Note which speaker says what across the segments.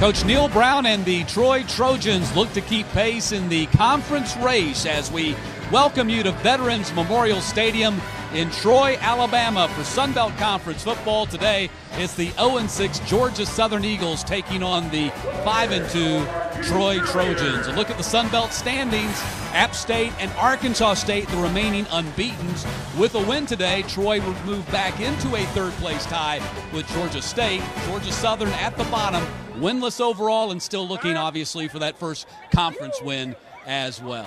Speaker 1: Coach Neal Brown and the Troy Trojans look to keep pace in the conference race as we welcome you to Veterans Memorial Stadium in Troy, Alabama for Sun Belt Conference football. Today, it's the 0-6 Georgia Southern Eagles taking on the 5-2 Troy Trojans. A look at the Sun Belt standings. App State and Arkansas State, the remaining unbeatens. With a win today, Troy will move back into a third-place tie with Georgia State. Georgia Southern at the bottom, winless overall, and still looking, obviously, for that first conference win as well.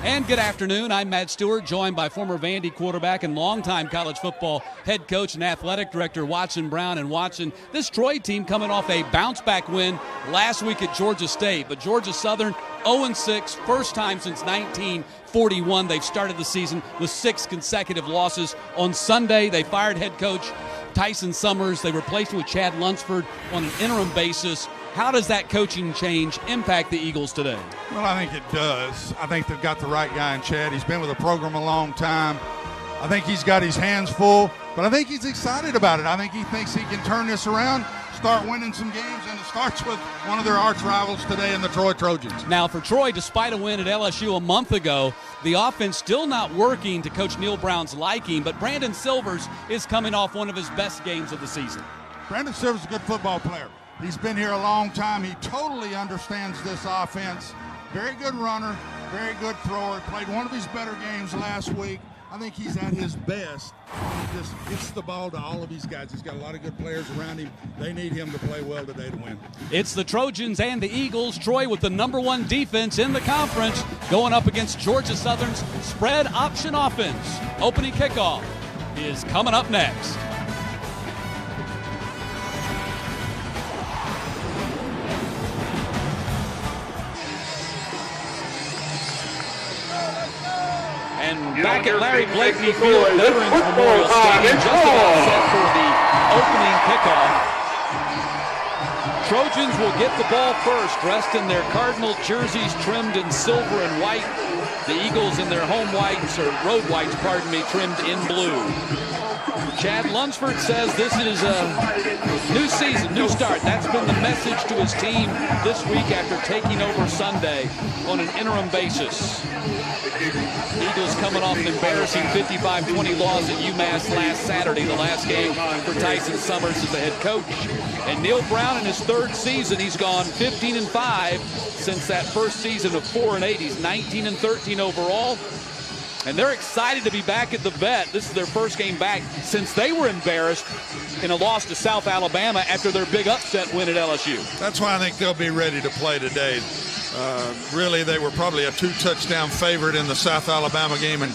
Speaker 1: And good afternoon. I'm Matt Stewart, joined by former Vandy quarterback and longtime college football head coach and athletic director Watson Brown. And Watson, this Troy team coming off a bounce-back win last week at Georgia State, but Georgia Southern 0-6, first time since 1941. They've started the season with 6 consecutive losses. On Sunday, they fired head coach Tyson Summers. They replaced him with Chad Lunsford on an interim basis. How does that coaching change impact the Eagles today?
Speaker 2: Well, I think it does. I think they've got the right guy in Chad. He's been with the program a long time. I think he's got his hands full, but I think he's excited about it. I think he thinks he can turn this around, start winning some games, and it starts with one of their arch rivals today in the Troy Trojans.
Speaker 1: Now, for Troy, despite a win at LSU a month ago, the offense still not working to Coach Neal Brown's liking, but Brandon Silvers is coming off one of his best games of the season.
Speaker 2: Brandon Silvers is a good football player. He's been here a long time. He totally understands this offense. Very good runner, very good thrower. Played one of his better games last week. I think he's at his best. He just gets the ball to all of these guys. He's got a lot of good players around him. They need him to play well today to win.
Speaker 1: It's the Trojans and the Eagles. Troy with the #1 defense in the conference going up against Georgia Southern's spread option offense. Opening kickoff is coming up next. And back at Larry Blakeney Field, Veterans Memorial Stadium, just about set for the opening kickoff. Trojans will get the ball first, dressed in their Cardinal jerseys trimmed in silver and white. The Eagles in their home whites, or road whites, pardon me, trimmed in blue. Chad Lunsford says this is a new season, new start. That's been the message to his team this week after taking over Sunday on an interim basis. Eagles coming off an embarrassing 55-20 loss at UMass last Saturday, the last game for Tyson Summers as the head coach. And Neal Brown in his third season, he's gone 15-5 since that first season of 4-8. He's 19-13 overall. And they're excited to be back at the Vet. This is their first game back since they were embarrassed in a loss to South Alabama after their big upset win at LSU.
Speaker 2: That's why I think they'll be ready to play today. Really, they were probably a 2-touchdown favorite in the South Alabama game and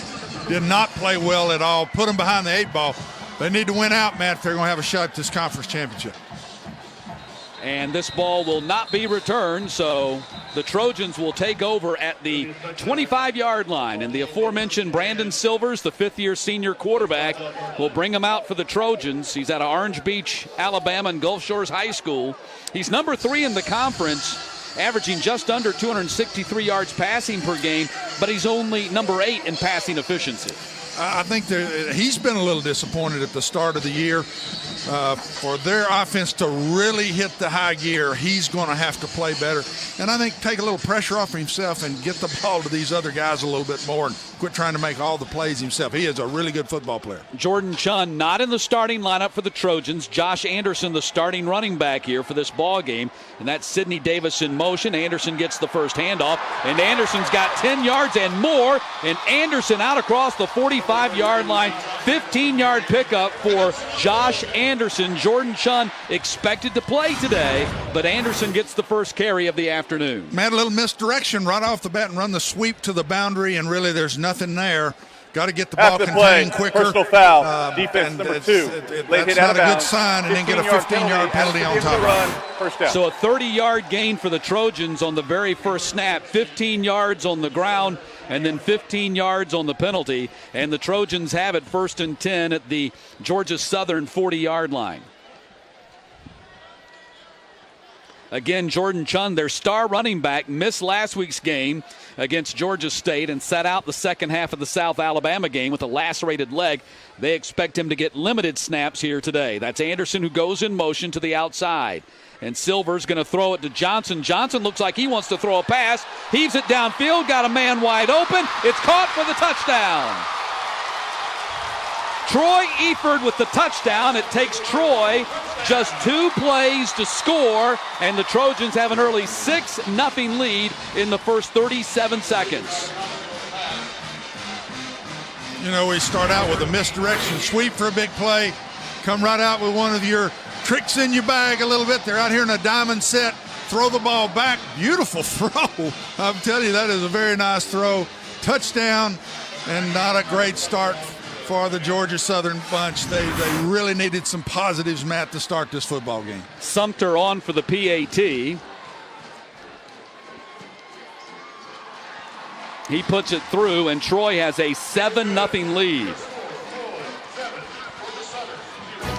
Speaker 2: did not play well at all. Put them behind the 8-ball. They need to win out, Matt, if they're going to have a shot at this conference championship.
Speaker 1: And this ball will not be returned, so the Trojans will take over at the 25-yard line. And the aforementioned Brandon Silvers, the fifth-year senior quarterback, will bring him out for the Trojans. He's out of Orange Beach, Alabama, and Gulf Shores High School. He's number 3 in the conference, averaging just under 263 yards passing per game, but he's only number 8 in passing efficiency.
Speaker 2: I think he's been a little disappointed at the start of the year. For their offense to really hit the high gear, he's going to have to play better. And I think take a little pressure off himself and get the ball to these other guys a little bit more and quit trying to make all the plays himself. He is a really good football player.
Speaker 1: Jordan Chunn not in the starting lineup for the Trojans. Josh Anderson, the starting running back here for this ball game. And that's Sidney Davis in motion. Anderson gets the first handoff. And Anderson's got 10 yards and more. And Anderson out across the 45-yard line. 15-yard pickup for Josh Anderson. Jordan Chunn expected to play today, but Anderson gets the first carry of the afternoon.
Speaker 2: Matt, a little misdirection right off the bat and run the sweep to the boundary, and really there's nothing there. Got to get the ball contained quicker.
Speaker 3: Personal foul. Defense number 2.
Speaker 2: That's not a good sign, and then get a 15-yard penalty on top of it.
Speaker 3: First down.
Speaker 1: So a 30-yard gain for the Trojans on the very first snap. 15 yards on the ground, and then 15 yards on the penalty. And the Trojans have it 1st and 10 at the Georgia Southern 40-yard line. Again, Jordan Chunn, their star running back, missed last week's game against Georgia State and sat out the second half of the South Alabama game with a lacerated leg. They expect him to get limited snaps here today. That's Anderson, who goes in motion to the outside. And Silver's going to throw it to Johnson. Johnson looks like he wants to throw a pass. Heaves it downfield. Got a man wide open. It's caught for the touchdown. Troy Eford with the touchdown. It takes Troy just 2 plays to score, and the Trojans have an early 6-0 lead in the first 37 seconds.
Speaker 2: You know, we start out with a misdirection sweep for a big play. Come right out with one of your tricks in your bag a little bit. They're out here in a diamond set. Throw the ball back. Beautiful throw. I'm telling you, that is a very nice throw. Touchdown, and not a great start for the Georgia Southern bunch. They really needed some positives, Matt, to start this football game.
Speaker 1: Sumter on for the PAT. He puts it through, and Troy has a 7-0 lead.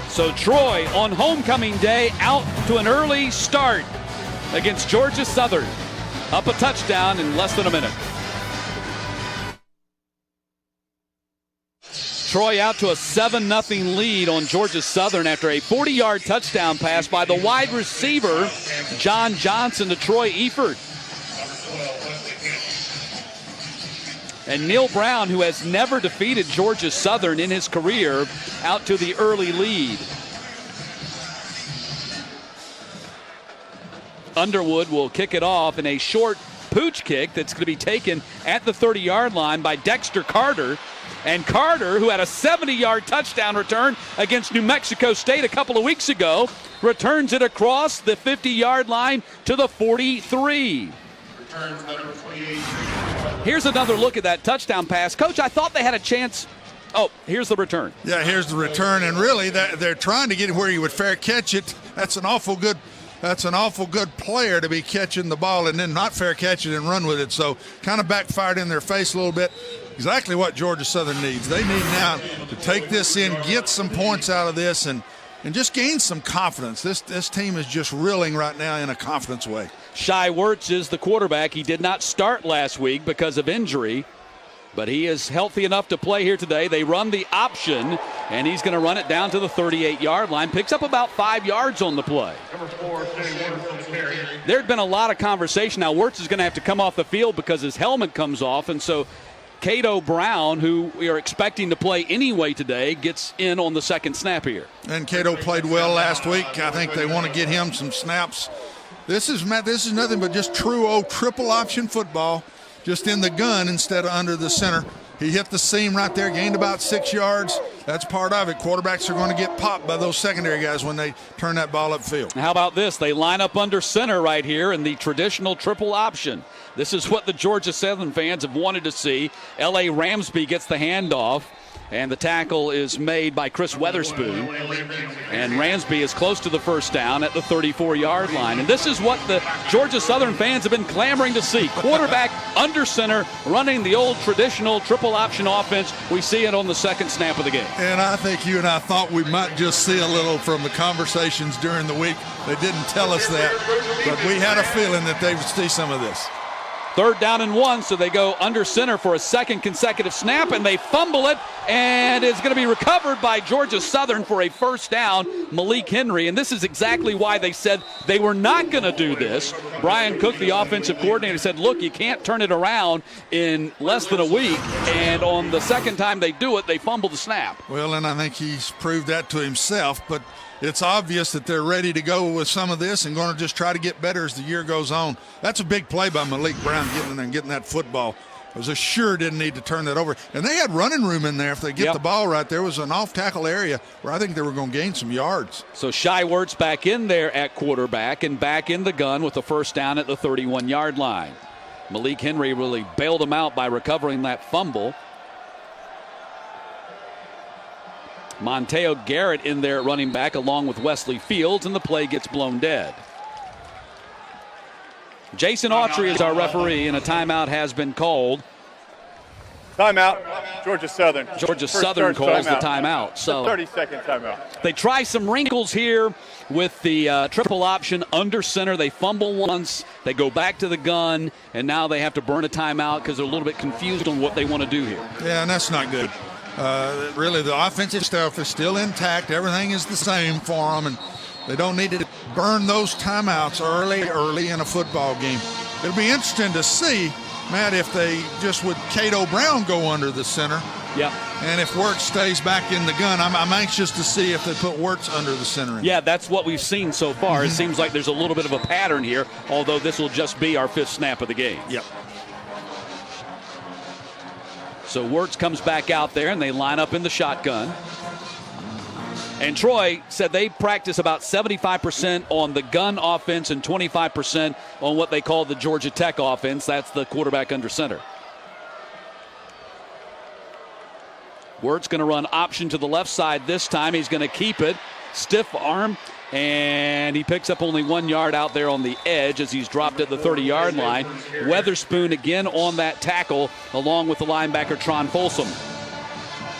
Speaker 1: So Troy on homecoming day out to an early start against Georgia Southern. Up a touchdown in less than a minute. Troy out to a 7-0 lead on Georgia Southern after a 40-yard touchdown pass by the wide receiver, John Johnson, to Troy Eford. And Neil Brown, who has never defeated Georgia Southern in his career, out to the early lead. Underwood will kick it off in a short pooch kick that's going to be taken at the 30-yard line by Dexter Carter. And Carter, who had a 70-yard touchdown return against New Mexico State a couple of weeks ago, returns it across the 50-yard line to the 43. Here's another look at that touchdown pass. Coach, I thought they had a chance. Oh, here's the return.
Speaker 2: Yeah, here's the return, and really they're trying to get it where you would fair catch it. That's an awful good player to be catching the ball and then not fair catch it and run with it. So kind of backfired in their face a little bit. Exactly what Georgia Southern needs. They need now to take this in, get some points out of this, and just gain some confidence. This team is just reeling right now in a confidence way.
Speaker 1: Shai Wertz is the quarterback. He did not start last week because of injury, but he is healthy enough to play here today. They run the option, and he's going to run it down to the 38-yard line. Picks up about 5 yards on the play. There had been a lot of conversation. Now, Wertz is going to have to come off the field because his helmet comes off, and so Cato Brown, who we are expecting to play anyway today, gets in on the second snap here.
Speaker 2: And Cato played well last week. I think they want to get him some snaps. This is nothing but just true old triple option football, just in the gun instead of under the center. He hit the seam right there, gained about 6 yards. That's part of it. Quarterbacks are going to get popped by those secondary guys when they turn that ball upfield.
Speaker 1: How about this? They line up under center right here in the traditional triple option. This is what the Georgia Southern fans have wanted to see. L.A. Ramsby gets the handoff, and the tackle is made by Chris Weatherspoon. And Ramsby is close to the first down at the 34-yard line. And this is what the Georgia Southern fans have been clamoring to see. Quarterback under center running the old traditional triple option offense. We see it on the second snap of the game.
Speaker 2: And I think you and I thought we might just see a little from the conversations during the week. They didn't tell us that, but we had a feeling that they would see some of this.
Speaker 1: 3rd down and 1, so they go under center for a second consecutive snap, and they fumble it, and it's going to be recovered by Georgia Southern for a first down, Malik Henry. And this is exactly why they said they were not going to do this. Brian Cook, the offensive coordinator, said, look, you can't turn it around in less than a week. And on the second time they do it, they fumble the snap.
Speaker 2: Well, and I think he's proved that to himself, but it's obvious that they're ready to go with some of this and going to just try to get better as the year goes on. That's a big play by Malik Brown, getting in there and getting that football. I was sure didn't need to turn that over. And they had running room in there. If they get the ball right, there was an off-tackle area where I think they were going to gain some yards.
Speaker 1: So Shai Wertz back in there at quarterback and back in the gun with the first down at the 31-yard line. Malik Henry really bailed him out by recovering that fumble. Monteo Garrett in there running back along with Wesley Fields, and the play gets blown dead. Jason Autry is our referee, and a timeout has been called.
Speaker 3: Timeout, Georgia Southern.
Speaker 1: Georgia Southern calls the timeout. So
Speaker 3: 30-second timeout.
Speaker 1: They try some wrinkles here with the triple option under center. They fumble once, they go back to the gun, and now they have to burn a timeout because they're a little bit confused on what they want to do here.
Speaker 2: Yeah, and that's not good. Really, the offensive stuff is still intact. Everything is the same for them, and They don't need to burn those timeouts early in a football game. It'll be interesting to see, Matt, if they just would Cato Brown go under the center.
Speaker 1: Yeah.
Speaker 2: And if Wirtz stays back in the gun, I'm anxious to see if they put Wirtz under the center.
Speaker 1: Yeah, that's what we've seen so far. It seems like there's a little bit of a pattern here, although this will just be our 5th snap of the game.
Speaker 2: Yep.
Speaker 1: So Wirtz comes back out there, and they line up in the shotgun. And Troy said they practice about 75% on the gun offense and 25% on what they call the Georgia Tech offense. That's the quarterback under center. Wirtz going to run option to the left side this time. He's going to keep it. Stiff arm. And he picks up only 1 yard out there on the edge as he's dropped at the 30-yard line. Weatherspoon again on that tackle along with the linebacker Tron Folsom.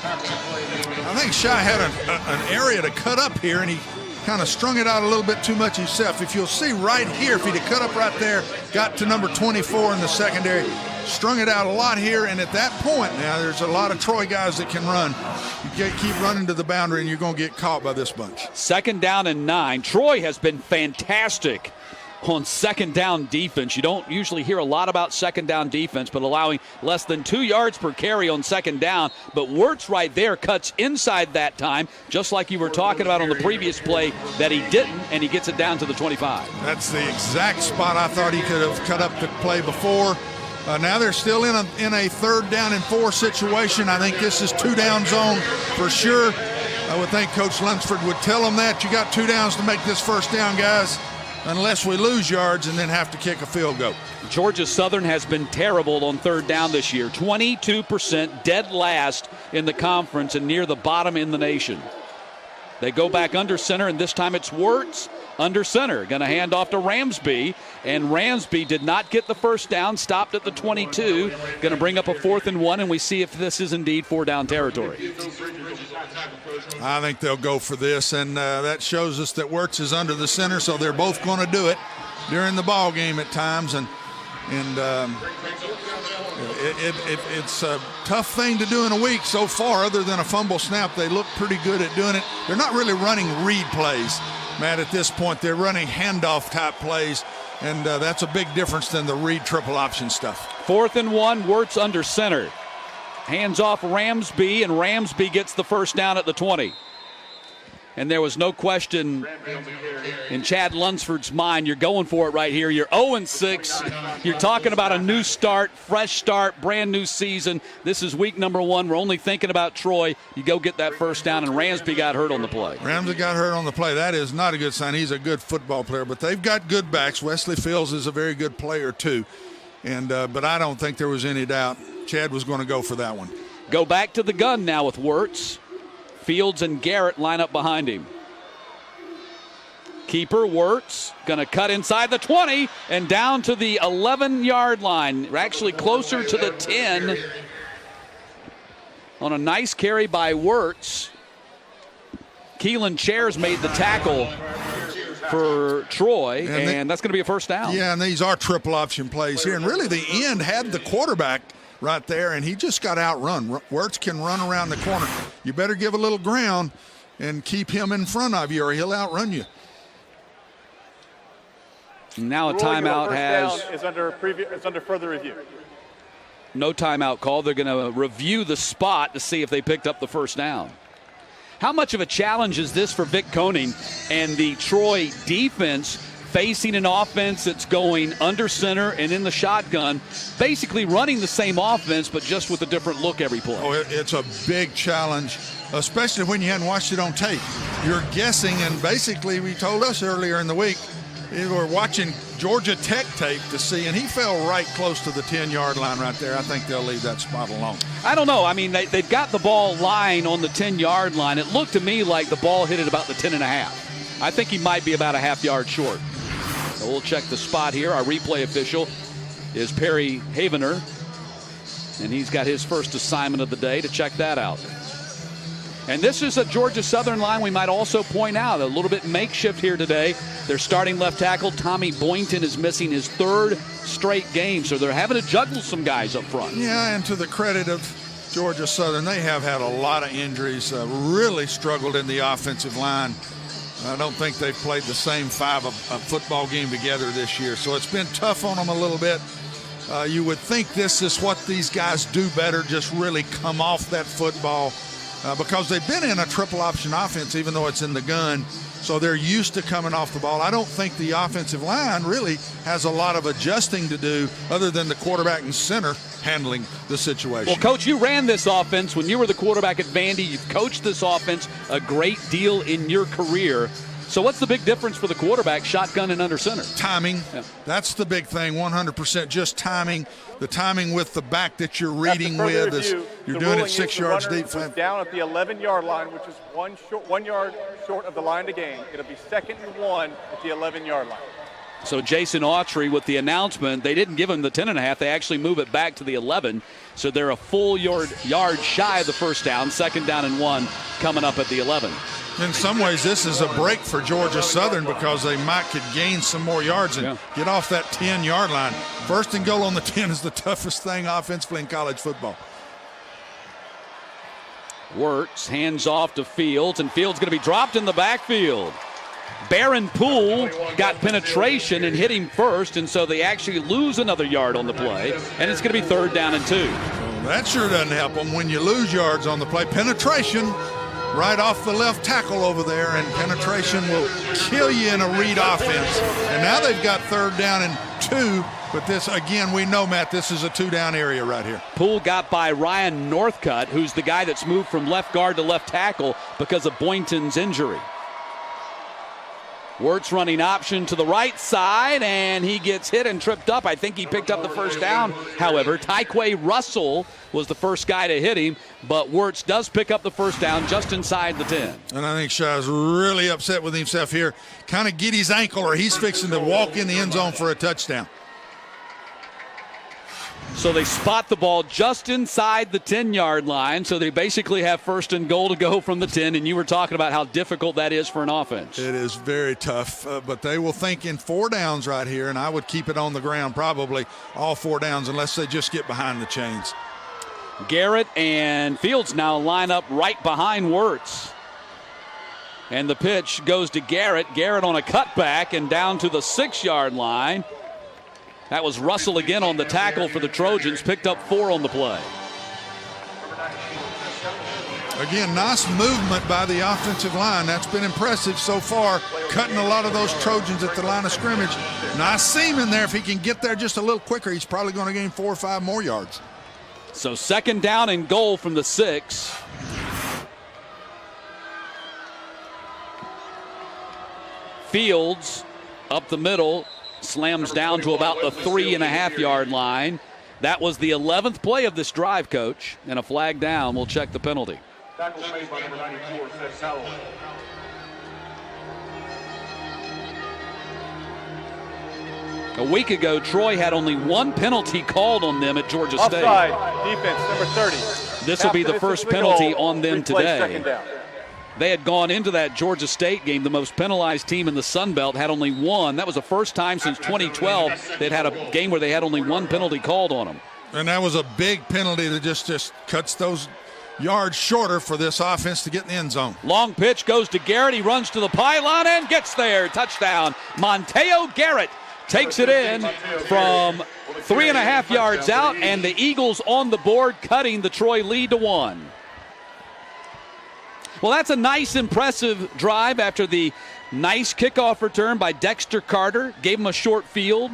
Speaker 2: I think Shy had an area to cut up here, and he kind of strung it out a little bit too much himself. If you'll see right here, if he'd have cut up right there, got to number 24 in the secondary, strung it out a lot here, and at that point now there's a lot of Troy guys that can run. You keep running to the boundary and you're going to get caught by this bunch.
Speaker 1: 2nd down and 9. Troy has been fantastic on 2nd down defense. You don't usually hear a lot about 2nd down defense, but allowing less than 2 yards per carry on 2nd down. But Wirtz right there cuts inside that time, just like you were talking about on the previous play that he didn't, and he gets it down to the 25.
Speaker 2: That's the exact spot I thought he could have cut up the play before. Now they're still in a 3rd down and 4 situation. I think this is 2-down zone for sure. I would think Coach Lunsford would tell them that. You got 2 downs to make this 1st down, guys, unless we lose yards and then have to kick a field goal.
Speaker 1: Georgia Southern has been terrible on 3rd down this year. 22%, dead last in the conference and near the bottom in the nation. They go back under center, and this time it's Wirtz under center. Going to hand off to Ramsby, and Ramsby did not get the 1st down, stopped at the 22. Going to bring up a 4th and 1, and we see if this is indeed 4-down territory.
Speaker 2: I think they'll go for this, and that shows us that Wirtz is under the center, so they're both going to do it during the ball game at times, and it's a tough thing to do in a week so far. Other than a fumble snap, they look pretty good at doing it. They're not really running read plays, Matt, at this point. They're running handoff type plays, and that's a big difference than the read triple option stuff.
Speaker 1: 4th and 1, Wirtz under center. Hands off Ramsby, and Ramsby gets the 1st down at the 20. And there was no question in Chad Lunsford's mind. You're going for it right here. You're 0-6. You're talking about a new start, fresh start, brand new season. This is week number 1. We're only thinking about Troy. You go get that 1st down, and Ramsby got hurt on the play.
Speaker 2: Ramsby got hurt on the play. That is not a good sign. He's a good football player, but they've got good backs. Wesley Fields is a very good player too. And but I don't think there was any doubt Chad was going to go for that one.
Speaker 1: Go back to the gun now with Wirtz. Fields and Garrett line up behind him. Keeper Wirtz going to cut inside the 20 and down to the 11-yard line. We're actually closer to the 10 on a nice carry by Wirtz. Keelan Chairs made the tackle for Troy, and that's going to be a 1st down.
Speaker 2: Yeah, and these are triple option plays here. And really the end had the quarterback right there, and he just got outrun. Wirtz can run around the corner. You better give a little ground and keep him in front of you, or he'll outrun you.
Speaker 1: Now a timeout
Speaker 3: is under further review.
Speaker 1: No timeout call. They're going to review the spot to see if they picked up the 1st down. How much of a challenge is this for Vic Koenning and the Troy defense, facing an offense that's going under center and in the shotgun, basically running the same offense but just with a different look every play?
Speaker 2: Oh, it's a big challenge, especially when you hadn't watched it on tape. You're guessing, and basically we told us earlier in the week, we were watching Georgia Tech tape to see, and he fell right close to the 10-yard line right there. I think they'll leave that spot alone.
Speaker 1: I don't know. I mean, they've got the ball lying on the 10-yard line. It looked to me like the ball hit at about the 10.5. I think he might be about a half-yard short. So we'll check the spot here. Our replay official is Perry Havener, and he's got his first assignment of the day to check that out. And this is a Georgia Southern line we might also point out, a little bit makeshift here today. Their starting left tackle, Tommy Boynton, is missing his 3rd straight game, so they're having to juggle some guys up front.
Speaker 2: Yeah, and to the credit of Georgia Southern, they have had a lot of injuries, really struggled in the offensive line. I don't think they've played the same a football game together this year. So it's been tough on them a little bit. You would think this is what these guys do better, just really come off that football because they've been in a triple option offense, even though it's in the gun. So they're used to coming off the ball. I don't think the offensive line really has a lot of adjusting to do other than the quarterback and center handling the situation.
Speaker 1: Well, Coach, you ran this offense when you were the quarterback at Vandy. You've coached this offense a great deal in your career. So what's the big difference for the quarterback, shotgun and under center?
Speaker 2: Timing. Yeah. That's the big thing, 100%. Just timing. The timing with the back that you're reading with is you're doing it 6 yards deep.
Speaker 3: Down at the 11-yard line, which is 1 yard short of the line to gain. It'll be 2nd and 1 at the 11-yard line.
Speaker 1: So Jason Autry with the announcement, they didn't give him the 10.5. They actually move it back to the 11. So they're a full yard shy of the first down. 2nd down and 1 coming up at the 11.
Speaker 2: In some ways, this is a break for Georgia Southern because they might could gain some more yards and get off that 10-yard line. 1st and goal on the 10 is the toughest thing offensively in college football.
Speaker 1: Wirtz hands off to Fields, and Fields going to be dropped in the backfield. Baron Poole got penetration and hit him first, and so they actually lose another yard on the play, and it's going to be 3rd down and 2.
Speaker 2: Well, that sure doesn't help them when you lose yards on the play. Penetration right off the left tackle over there, and penetration will kill you in a read offense. And now they've got 3rd down and 2, but this, again, we know, Matt, this is a 2-down area right here.
Speaker 1: Poole got by Ryan Northcutt, who's the guy that's moved from left guard to left tackle because of Boynton's injury. Wirtz running option to the right side, and he gets hit and tripped up. I think he picked up the 1st down. However, Tyquay Russell was the first guy to hit him, but Wirtz does pick up the 1st down just inside the 10.
Speaker 2: And I think Shai's really upset with himself here. Kind of get his ankle, or he's fixing to walk in the end zone for a touchdown.
Speaker 1: So they spot the ball just inside the 10-yard line, so they basically have 1st and goal to go from the 10, and you were talking about how difficult that is for an offense.
Speaker 2: It is very tough, but they will think in 4 downs right here, and I would keep it on the ground probably all 4 downs unless they just get behind the chains.
Speaker 1: Garrett and Fields now line up right behind Wirtz. And the pitch goes to Garrett. Garrett on a cutback and down to the 6-yard line. That was Russell again on the tackle for the Trojans, picked up 4 on the play.
Speaker 2: Again, nice movement by the offensive line. That's been impressive so far, cutting a lot of those Trojans at the line of scrimmage. Nice seam in there. If he can get there just a little quicker, he's probably going to gain 4 or 5 more yards.
Speaker 1: So 2nd down and goal from the 6. Fields up the middle. Slams down to about the 3.5-yard line. That was the 11th play of this drive, Coach, and a flag down. We'll check the penalty.
Speaker 3: Tackle made by number 94, Seth Calloway.
Speaker 1: A week ago, Troy had only 1 penalty called on them at Georgia State.
Speaker 3: Offside, defense, number 30.
Speaker 1: This will be the first penalty on them today. They had gone into that Georgia State game, the most penalized team in the Sun Belt, had only 1. That was the first time since 2012 they'd had a game where they had only 1 penalty called on them.
Speaker 2: And that was a big penalty that just cuts those yards shorter for this offense to get in the end zone.
Speaker 1: Long pitch goes to Garrett. He runs to the pylon and gets there. Touchdown. Monteo Garrett takes it in from 3.5 yards out, and the Eagles on the board, cutting the Troy lead to 1. Well, that's a nice, impressive drive after the nice kickoff return by Dexter Carter. Gave him a short field.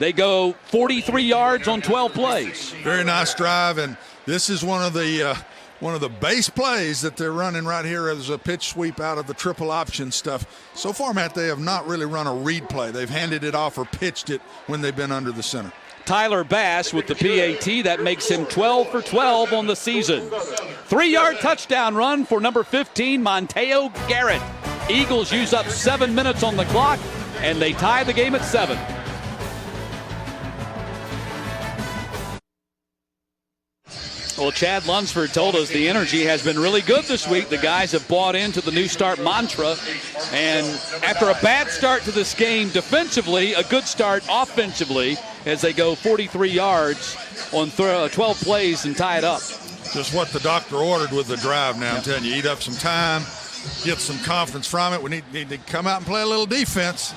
Speaker 1: They go 43 yards on 12 plays.
Speaker 2: Very nice drive, and this is one of the base plays that they're running right here as a pitch sweep out of the triple option stuff. So far, Matt, they have not really run a read play. They've handed it off or pitched it when they've been under the center.
Speaker 1: Tyler Bass with the PAT. That makes him 12 for 12 on the season. 3-yard touchdown run for number 15, Monteo Garrett. Eagles use up 7 minutes on the clock, and they tie the game at 7. Well, Chad Lunsford told us the energy has been really good this week. The guys have bought into the New Start mantra. And after a bad start to this game defensively, a good start offensively as they go 43 yards on 12 plays and tie it up.
Speaker 2: Just what the doctor ordered with the drive now. I'm telling you, eat up some time, get some confidence from it. We need to come out and play a little defense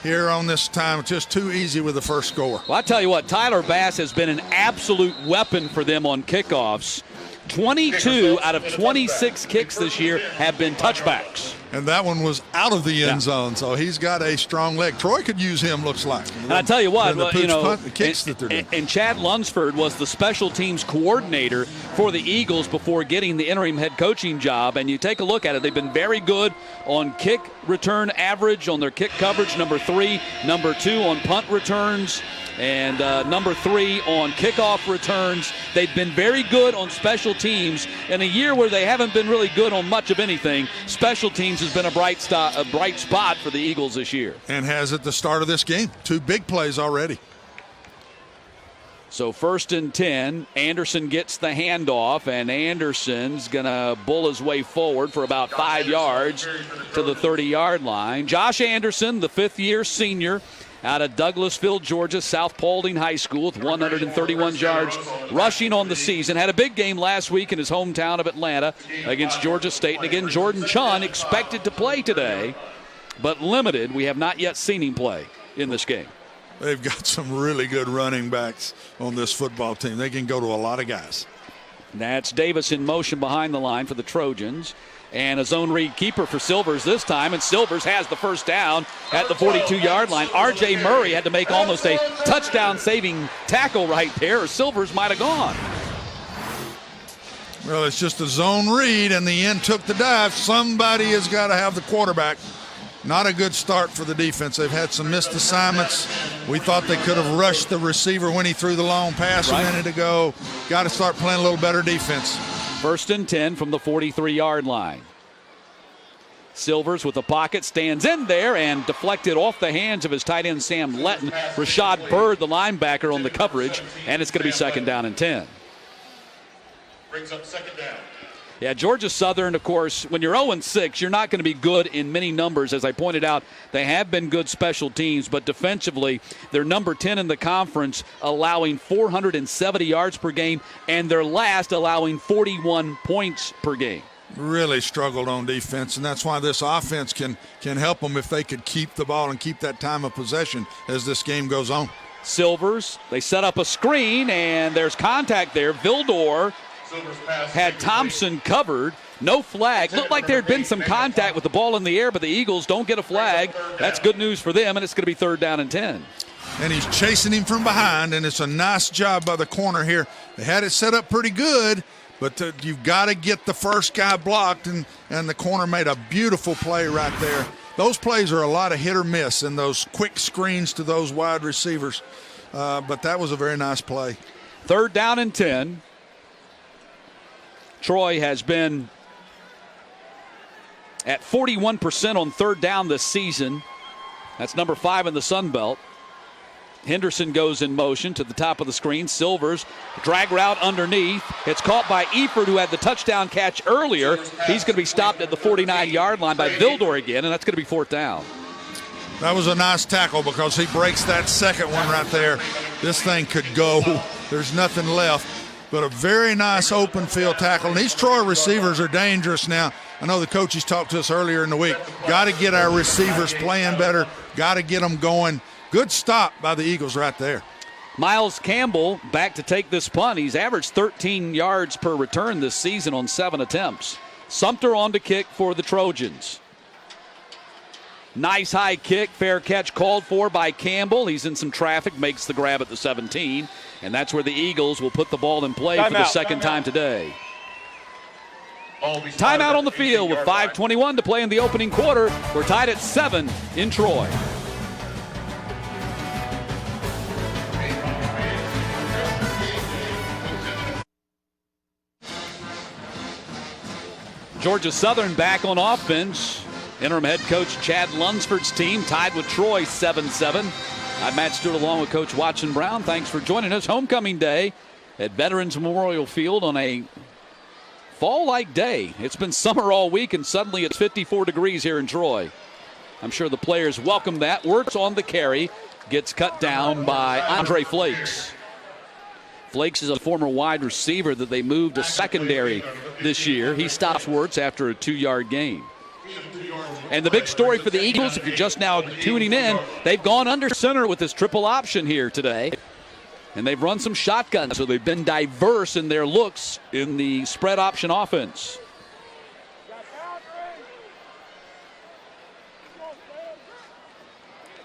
Speaker 2: here on this time. It's just too easy with the first score.
Speaker 1: Well, I tell you what, Tyler Bass has been an absolute weapon for them on kickoffs. 22 out of 26 kicks this year have been touchbacks.
Speaker 2: And that one was out of the end zone, so he's got a strong leg. Troy could use him, looks like.
Speaker 1: And I tell you what,
Speaker 2: the kicks that they're doing.
Speaker 1: And Chad Lunsford was the special teams coordinator for the Eagles before getting the interim head coaching job. And you take a look at it, they've been very good on kick return average, on their kick coverage, number 3, number 2 on punt returns, and number 3 on kickoff returns. They've been very good on special teams. In a year where they haven't been really good on much of anything, special teams has been a bright spot for the Eagles this year.
Speaker 2: And has at the start of this game. 2 big plays already.
Speaker 1: So 1st and 10, Anderson gets the handoff, and Anderson's going to bull his way forward for about 5 yards to the 30-yard line. Josh Anderson, the 5th-year senior, out of Douglasville, Georgia, South Paulding High School with 131 yards rushing on the season. Had a big game last week in his hometown of Atlanta against Georgia State. And again, Jordan Chun expected to play today, but limited. We have not yet seen him play in this game.
Speaker 2: They've got some really good running backs on this football team. They can go to a lot of guys.
Speaker 1: That's Davis in motion behind the line for the Trojans. And a zone read keeper for Silvers this time, and Silvers has the first down at the 42-yard line. R.J. Murray had to make almost a touchdown-saving tackle right there, or Silvers might have gone.
Speaker 2: Well, it's just a zone read, and the end took the dive. Somebody has got to have the quarterback. Not a good start for the defense. They've had some missed assignments. We thought they could have rushed the receiver when he threw the long pass a minute ago. Got to start playing a little better defense.
Speaker 1: 1st and 10 from the 43-yard line. Silvers with the pocket, stands in there and deflected off the hands of his tight end Sam Letton. Rashad Bird, the linebacker, on the coverage, and it's going to be 2nd down and 10.
Speaker 4: Brings up 2nd down.
Speaker 1: Yeah, Georgia Southern, of course, when you're 0-6, you're not going to be good in many numbers. As I pointed out, they have been good special teams, but defensively, they're number 10 in the conference, allowing 470 yards per game, and they're last, allowing 41 points per game.
Speaker 2: Really struggled on defense, and that's why this offense can help them if they could keep the ball and keep that time of possession as this game goes on.
Speaker 1: Silvers, they set up a screen, and there's contact there. Vildor had Thompson covered. No flag. Looked like there had been some contact with the ball in the air, but the Eagles don't get a flag. That's good news for them, and it's going to be 3rd down and 10.
Speaker 2: And he's chasing him from behind, and it's a nice job by the corner here. They had it set up pretty good, but you've got to get the first guy blocked, and the corner made a beautiful play right there. Those plays are a lot of hit or miss, and those quick screens to those wide receivers. But that was a very nice play.
Speaker 1: 3rd down and 10. Troy has been at 41% on 3rd down this season. That's number 5 in the Sun Belt. Henderson goes in motion to the top of the screen. Silvers, drag route underneath. It's caught by Eford, who had the touchdown catch earlier. He's going to be stopped at the 49-yard line by Vildor again, and that's going to be 4th down.
Speaker 2: That was a nice tackle because he breaks that second one right there. This thing could go. There's nothing left. But a very nice open field tackle. And these Troy receivers are dangerous now. I know the coaches talked to us earlier in the week. Got to get our receivers playing better. Got to get them going. Good stop by the Eagles right there.
Speaker 1: Miles Campbell back to take this punt. He's averaged 13 yards per return this season on 7 attempts. Sumter on to kick for the Trojans. Nice high kick, fair catch called for by Campbell. He's in some traffic, makes the grab at the 17. And that's where the Eagles will put the ball in play for the second time today. Timeout on the field with 5:21 to play in the opening quarter. We're tied at 7 in Troy. Georgia Southern back on offense. Interim head coach Chad Lunsford's team tied with Troy 7-7. I'm Matt Stewart along with Coach Watson Brown. Thanks for joining us. Homecoming day at Veterans Memorial Field on a fall-like day. It's been summer all week, and suddenly it's 54 degrees here in Troy. I'm sure the players welcome that. Wirtz on the carry. Gets cut down by Andre Flakes. Flakes is a former wide receiver that they moved to secondary this year. He stops Wirtz after a 2-yard gain. And the big story for the Eagles, if you're just now tuning in, they've gone under center with this triple option here today. And they've run some shotguns, so they've been diverse in their looks in the spread option offense.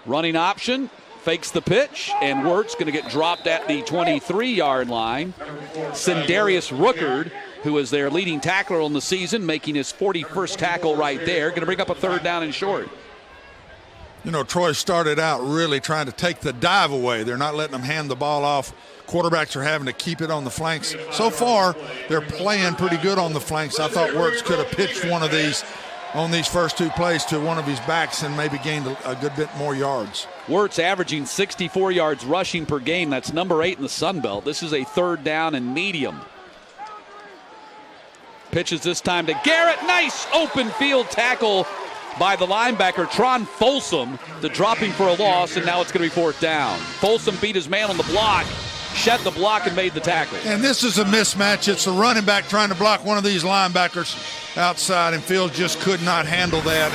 Speaker 1: Running option, fakes the pitch, and Wirtz going to get dropped at the 23-yard line. Sindarius Rookard, who is their leading tackler on the season, making his 41st tackle right there, going to bring up a third down and short.
Speaker 2: You know, Troy started out really trying to take the dive away. They're not letting them hand the ball off. Quarterbacks are having to keep it on the flanks. So far, they're playing pretty good on the flanks. I thought Wirtz could have pitched one of these on these first two plays to one of his backs and maybe gained a good bit more yards.
Speaker 1: Wirtz averaging 64 yards rushing per game. That's number 8 in the Sun Belt. This is a third down and medium. Pitches this time to Garrett. Nice open field tackle by the linebacker, Tron Folsom, to drop him for a loss, and now it's going to be fourth down. Folsom beat his man on the block, shed the block, and made the tackle.
Speaker 2: And this is a mismatch. It's a running back trying to block one of these linebackers outside, and Fields just could not handle that,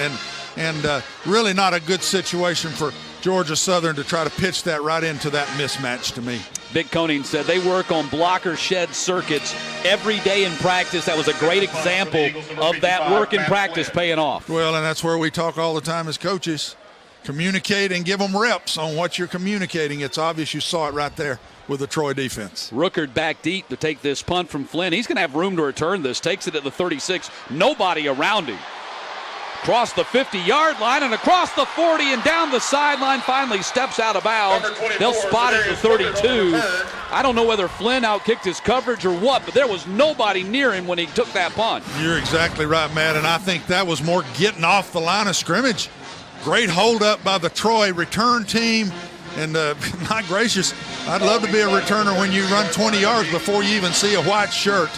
Speaker 2: and really not a good situation for Georgia Southern to try to pitch that right into that mismatch to me.
Speaker 1: Big Koenig said they work on blocker shed circuits every day in practice. That was a great example of that work in practice paying off.
Speaker 2: Well, and that's where we talk all the time as coaches. Communicate and give them reps on what you're communicating. It's obvious you saw it right there with the Troy defense.
Speaker 1: Rookard back deep to take this punt from Flynn. He's going to have room to return this. Takes it at the 36. Nobody around him. Across the 50-yard line and across the 40 and down the sideline. Finally steps out of bounds. They'll spot it at the 32. I don't know whether Flynn outkicked his coverage or what, but there was nobody near him when he took that punt.
Speaker 2: You're exactly right, Matt, and I think that was more getting off the line of scrimmage. Great hold up by the Troy return team. And my gracious, I'd love to be a returner when you run 20 yards before you even see a white shirt.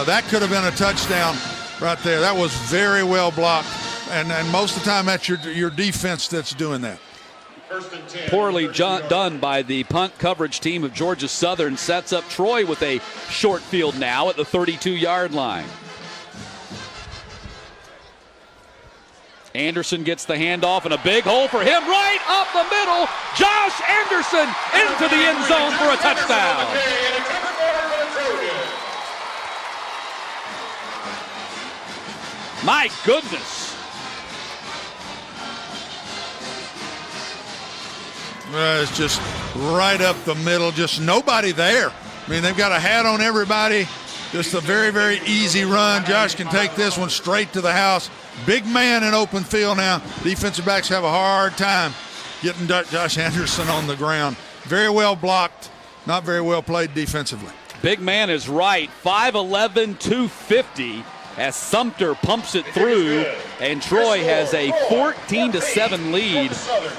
Speaker 2: That could have been a touchdown right there. That was very well blocked. And most of the time, that's your defense that's doing that.
Speaker 1: Poorly done by the punt coverage team of Georgia Southern. Sets up Troy with a short field now at the 32-yard line. Anderson gets the handoff, and a big hole for him right up the middle. Josh Anderson into the end zone for a touchdown. My goodness.
Speaker 2: It's just right up the middle, just nobody there. I mean, they've got a hat on everybody. Just a very, very easy run. Josh can take this one straight to the house. Big man in open field now. Defensive backs have a hard time getting Josh Anderson on the ground. Very well blocked, not very well played defensively.
Speaker 1: Big man is right. 5'11", 250. As Sumter pumps it through, and Troy has a 14-7 lead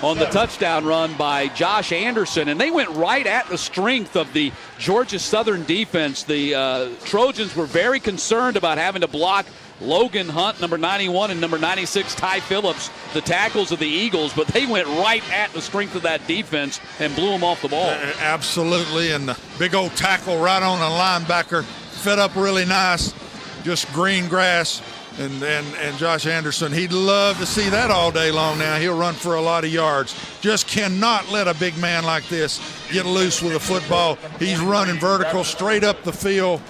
Speaker 1: on the touchdown run by Josh Anderson. And they went right at the strength of the Georgia Southern defense. The Trojans were very concerned about having to block Logan Hunt, number 91, and number 96, Ty Phillips, the tackles of the Eagles, but they went right at the strength of that defense and blew them off the ball.
Speaker 2: Absolutely, and the big old tackle right on the linebacker, fed up really nice. Just green grass, and Josh Anderson, he'd love to see that all day long now. He'll run for a lot of yards. Just cannot let a big man like this get loose with a football. He's running vertical straight up the field.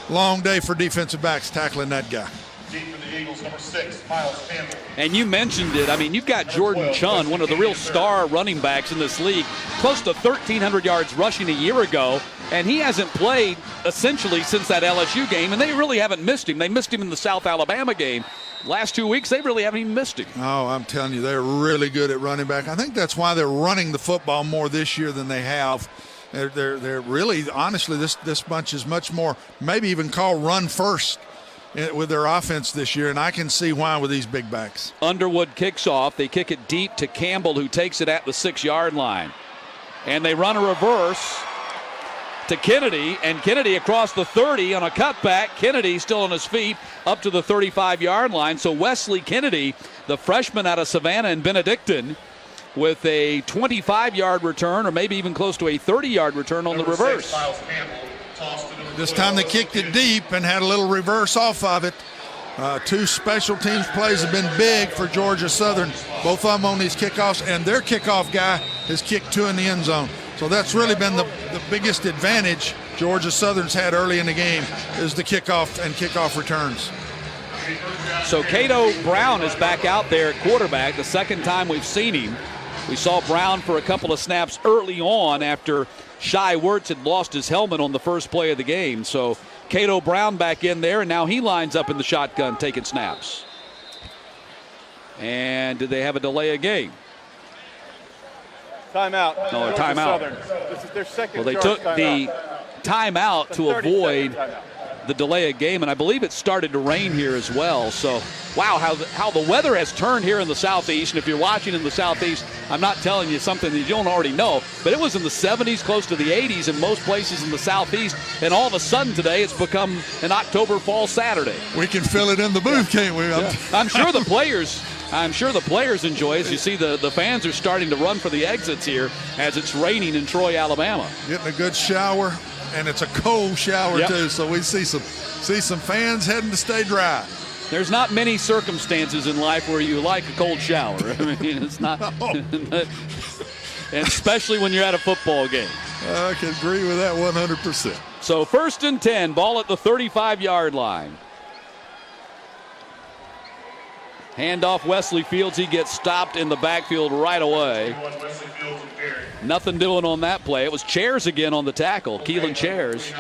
Speaker 2: Long day for defensive backs tackling that guy.
Speaker 4: Deep for the Eagles, number 6, Miles Campbell.
Speaker 1: And you mentioned it. I mean, you've got Jordan Chun, one of the real star running backs in this league, close to 1,300 yards rushing a year ago, and he hasn't played essentially since that LSU game, and they really haven't missed him. They missed him in the South Alabama game. Last 2 weeks, they really haven't even missed him.
Speaker 2: Oh, I'm telling you, they're really good at running back. I think that's why they're running the football more this year than they have. They're really, honestly, this bunch is much more, maybe even called run first with their offense this year, and I can see why with these big backs.
Speaker 1: Underwood kicks off. They kick it deep to Campbell, who takes it at the 6-yard line. And they run a reverse to Kennedy, and Kennedy across the 30 on a cutback. Kennedy still on his feet up to the 35-yard line. So Wesley Kennedy, the freshman out of Savannah and Benedictine, with a 25-yard return or maybe even close to a 30-yard return on the reverse.
Speaker 4: 6, Miles Campbell, tossed to
Speaker 2: This time they kicked it deep and had a little reverse off of it. Two special teams plays have been big for Georgia Southern, both of them on these kickoffs, and their kickoff guy has kicked 2 in the end zone. So that's really been the biggest advantage Georgia Southern's had early in the game is the kickoff and kickoff returns.
Speaker 1: So Cato Brown is back out there at quarterback, the second time we've seen him. We saw Brown for a couple of snaps early on after Shai Wertz had lost his helmet on the first play of the game. So Cato Brown back in there, and now he lines up in the shotgun taking snaps. And did they have a delay of game?
Speaker 3: Timeout.
Speaker 1: No, a timeout.
Speaker 3: This is their second.
Speaker 1: Well, they took the timeout to avoid the delay of game, and I believe it started to rain here as well. So, wow, how the weather has turned here in the Southeast. And if you're watching in the Southeast, I'm not telling you something that you don't already know, but it was in the 70s, close to the 80s in most places in the Southeast, and all of a sudden today it's become an October fall Saturday.
Speaker 2: We can feel it in the booth, can't we?
Speaker 1: Yeah. I'm sure the players enjoy it. As you see, the fans are starting to run for the exits here as it's raining in Troy, Alabama.
Speaker 2: Getting a good shower, and it's a cold shower too. So we see some fans heading to stay dry.
Speaker 1: There's not many circumstances in life where you like a cold shower. I mean, it's not, and especially when you're at a football game.
Speaker 2: I can agree with that 100%.
Speaker 1: So 1st and 10, ball at the 35-yard line. Handoff Wesley Fields. He gets stopped in the backfield right away. Nothing doing on that play. It was Chairs again on the tackle. Keelan Chairs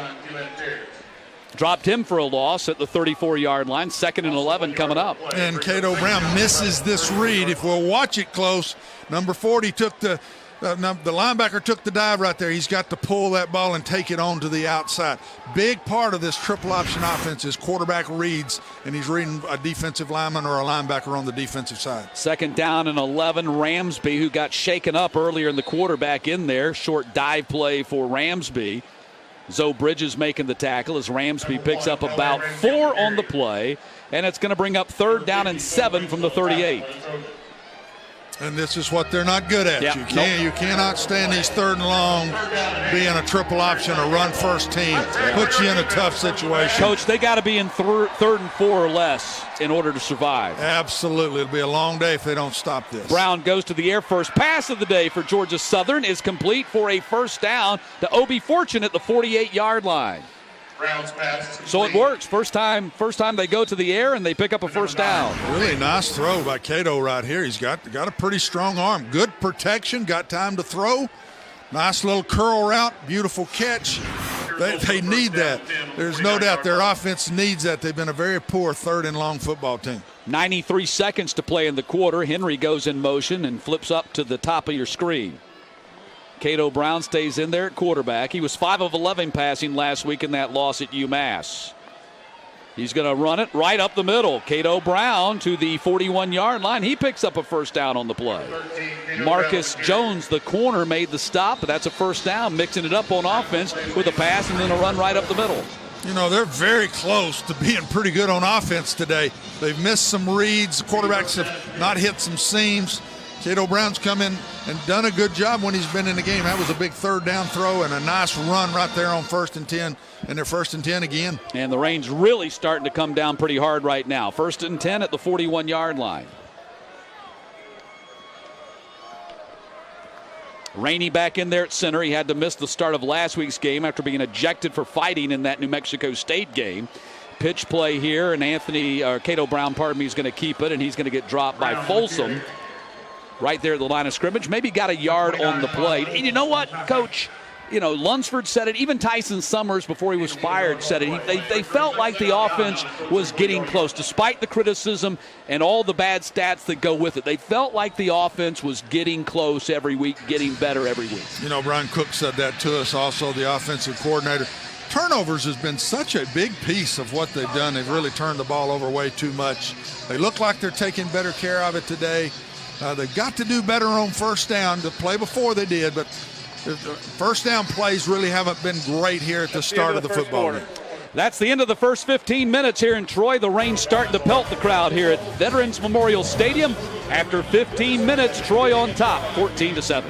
Speaker 1: dropped him for a loss at the 34-yard line. 2nd and 11 coming up.
Speaker 2: And Cato Brown misses this read. If we'll watch it close, number 40 took the linebacker took the dive right there. He's got to pull that ball and take it on to the outside. Big part of this triple option offense is quarterback reads, and he's reading a defensive lineman or a linebacker on the defensive side.
Speaker 1: 2nd down and 11. Ramsby, who got shaken up earlier in the quarterback in there. Short dive play for Ramsby. Zoe Bridges making the tackle as Ramsby picks up about 4 on the play, and it's going to bring up 3rd down and 7 from the 38.
Speaker 2: And this is what they're not good at.
Speaker 1: Yep.
Speaker 2: You cannot stand these 3rd and long, being a triple option or run first team. Puts you in a tough situation.
Speaker 1: Coach, they got to be in 3rd and 4 or less in order to survive.
Speaker 2: Absolutely. It'll be a long day if they don't stop this.
Speaker 1: Brown goes to the air. First pass of the day for Georgia Southern is complete for a 1st down to Obi Fortune at the 48-yard line. So it works. First time they go to the air and they pick up a 1st down.
Speaker 2: Really nice throw by Cato right here. He's got a pretty strong arm. Good protection. Got time to throw. Nice little curl route. Beautiful catch. They need that. There's no doubt their offense needs that. They've been a very poor 3rd and long football team.
Speaker 1: 93 seconds to play in the quarter. Henry goes in motion and flips up to the top of your screen. Cato Brown stays in there at quarterback. He was 5 of 11 passing last week in that loss at UMass. He's going to run it right up the middle. Cato Brown to the 41-yard line. He picks up a 1st down on the play. Marcus Jones, the corner, made the stop, but that's a 1st down, mixing it up on offense with a pass and then a run right up the middle.
Speaker 2: You know, they're very close to being pretty good on offense today. They've missed some reads. Quarterbacks have not hit some seams. Cato Brown's come in and done a good job when he's been in the game. That was a big 3rd down throw and a nice run right there on 1st and 10, and they're 1st and 10 again.
Speaker 1: And the rain's really starting to come down pretty hard right now. 1st and 10 at the 41-yard line. Rainey back in there at center. He had to miss the start of last week's game after being ejected for fighting in that New Mexico State game. Pitch play here, and Cato Brown, is going to keep it, and he's going to get dropped by Folsom. Right there at the line of scrimmage. Maybe got a yard on the play. And you know what, Coach? You know, Lunsford said it. Even Tyson Summers, before he was fired, said it. They felt like the offense was getting close, despite the criticism and all the bad stats that go with it. They felt like the offense was getting close every week, getting better every week.
Speaker 2: You know, Brian Cook said that to us also, the offensive coordinator. Turnovers has been such a big piece of what they've done. They've really turned the ball over way too much. They look like they're taking better care of it today. They've got to do better on 1st down. The play before they did, but the 1st down plays really haven't been great here at the start of the football game.
Speaker 1: That's the end of the first 15 minutes here in Troy. The rain's starting to pelt the crowd here at Veterans Memorial Stadium. After 15 minutes, Troy on top, 14-7.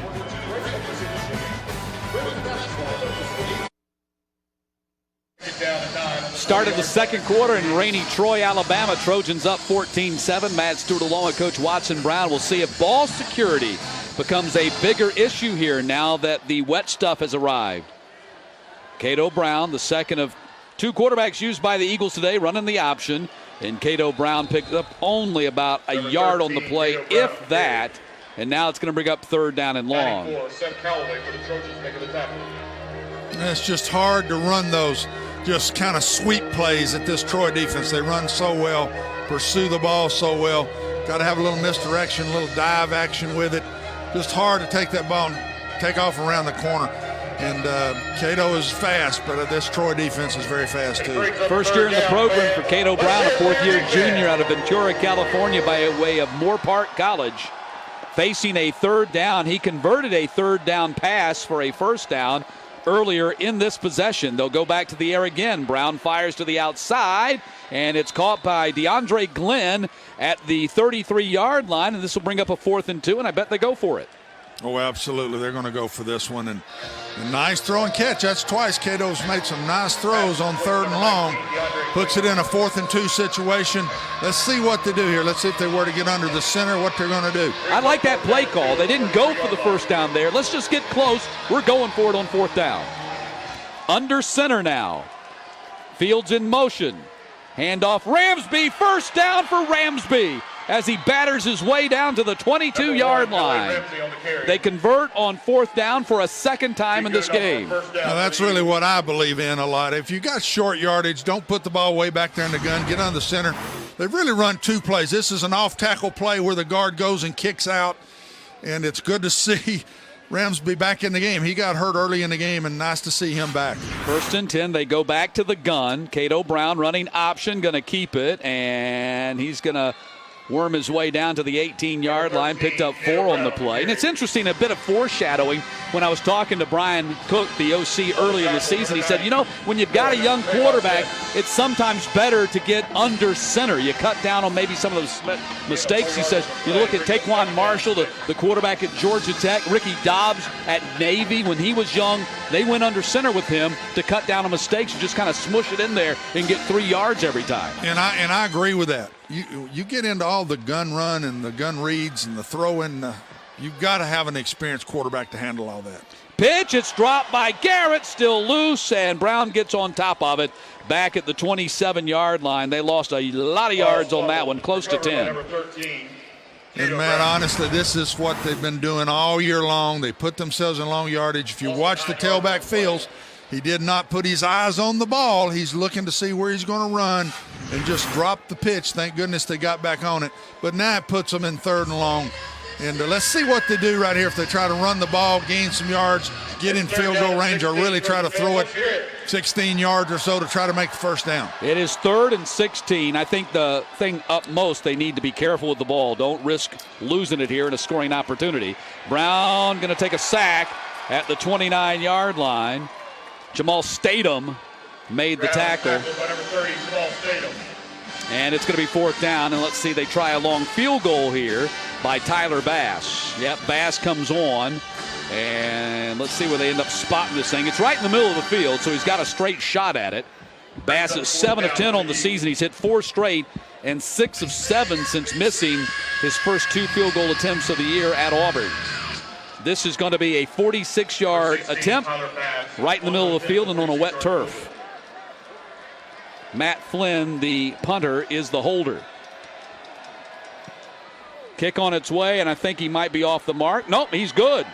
Speaker 1: Start of the second quarter in rainy Troy, Alabama. Trojans up 14-7. Matt Stewart along with Coach Watson Brown. We'll see if ball security becomes a bigger issue here now that the wet stuff has arrived. Cato Brown, the second of two quarterbacks used by the Eagles today, running the option. And Cato Brown picked up only about a yard on the play, if that. And now it's going to bring up third down and long.
Speaker 2: It's just hard to run those just kind of sweep plays at this Troy defense. They run so well, pursue the ball so well. Got to have a little misdirection, a little dive action with it. Just hard to take that ball and take off around the corner. And Cato is fast, but this Troy defense is very fast too.
Speaker 1: First year in the program for Cato Brown, a fourth-year junior out of Ventura, California by way of Moore Park College. Facing a third down, he converted a third down pass for a first down earlier in this possession. They'll go back to the air again. Brown fires to the outside, and it's caught by DeAndre Glenn at the 33-yard line, and this will bring up a 4th and 2, and I bet they go for it.
Speaker 2: Oh, absolutely. They're going to go for this one. And a nice throw and catch. That's twice Cato's made some nice throws on 3rd and long. Puts it in a 4th and 2 situation. Let's see what they do here. Let's see if they were to get under the center, what they're going to do.
Speaker 1: I like that play call. They didn't go for the first down there. Let's just get close. We're going for it on 4th down. Under center now. Fields in motion. Handoff Ramsby. First down for Ramsby as he batters his way down to the 22-yard line. They convert on 4th down for a second time in this game.
Speaker 2: Now, that's really what I believe in a lot. If you got short yardage, don't put the ball way back there in the gun. Get on the center. They've really run 2 plays. This is an off-tackle play where the guard goes and kicks out, and it's good to see Ramsby back in the game. He got hurt early in the game, and nice to see him back.
Speaker 1: 1st and 10, they go back to the gun. Cato Brown running option, going to keep it, and he's going to worm his way down to the 18-yard line, picked up 4 on the play. And it's interesting, a bit of foreshadowing. When I was talking to Brian Cook, the OC, early in the season, he said, you know, when you've got a young quarterback, it's sometimes better to get under center. You cut down on maybe some of those mistakes. He says, you look at Taquan Marshall, the quarterback at Georgia Tech, Ricky Dobbs at Navy. When he was young, they went under center with him to cut down on mistakes and just kind of smush it in there and get 3 yards every time.
Speaker 2: And I agree with that. You get into all the gun run and the gun reads and the throw in, you've got to have an experienced quarterback to handle all that.
Speaker 1: Pitch, it's dropped by Garrett, still loose, and Brown gets on top of it back at the 27-yard line. They lost a lot of yards on that one, close to 10.
Speaker 2: And, Matt, honestly, this is what they've been doing all year long. They put themselves in long yardage. If you watch the tailback Fields, he did not put his eyes on the ball. He's looking to see where he's going to run and just drop the pitch. Thank goodness they got back on it. But now it puts them in 3rd and long. And let's see what they do right here. If they try to run the ball, gain some yards, get in field goal range, or really try to throw it 16 yards or so to try to make the first down.
Speaker 1: It is 3rd and 16. I think the thing up most, they need to be careful with the ball. Don't risk losing it here in a scoring opportunity. Brown going to take a sack at the 29-yard line. Jamal Statham made the tackle. And it's going to be 4th down. And let's see, they try a long field goal here by Tyler Bass. Yep, Bass comes on. And let's see where they end up spotting this thing. It's right in the middle of the field, so he's got a straight shot at it. Bass is 7 of 10 on the season. He's hit 4 straight and 6 of 7 since missing his first 2 field goal attempts of the year at Auburn. This is going to be a 46-yard attempt right in the middle of the field and on a wet turf. Matt Flynn, the punter, is the holder. Kick on its way, and I think he might be off the mark. Nope, he's good.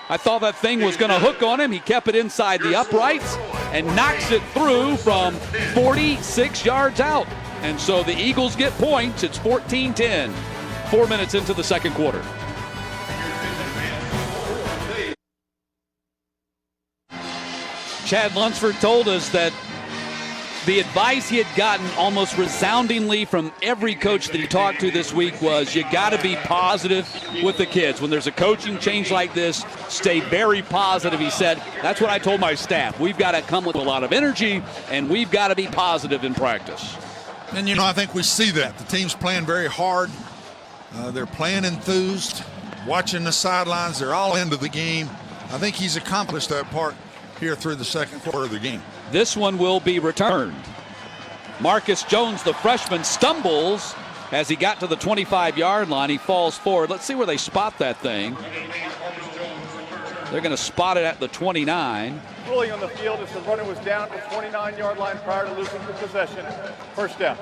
Speaker 1: I thought that thing was going to hook on him. He kept it inside the uprights and knocks it through from 46 yards out. And so the Eagles get points. It's 14-10, 4 minutes into the second quarter. Chad Lunsford told us that the advice he had gotten almost resoundingly from every coach that he talked to this week was you got to be positive with the kids. When there's a coaching change like this, stay very positive. He said, that's what I told my staff. We've got to come with a lot of energy, and we've got to be positive in practice.
Speaker 2: And, I think we see that. The team's playing very hard. They're playing enthused, watching the sidelines. They're all into the game. I think he's accomplished that part here through the second quarter of the game.
Speaker 1: This one will be returned. Marcus Jones, the freshman, stumbles as he got to the 25-yard line. He falls forward. Let's see where they spot that thing. They're going to spot it at the 29.
Speaker 3: Ruling on the field as the runner was down at the 29-yard line prior to losing the possession. First down.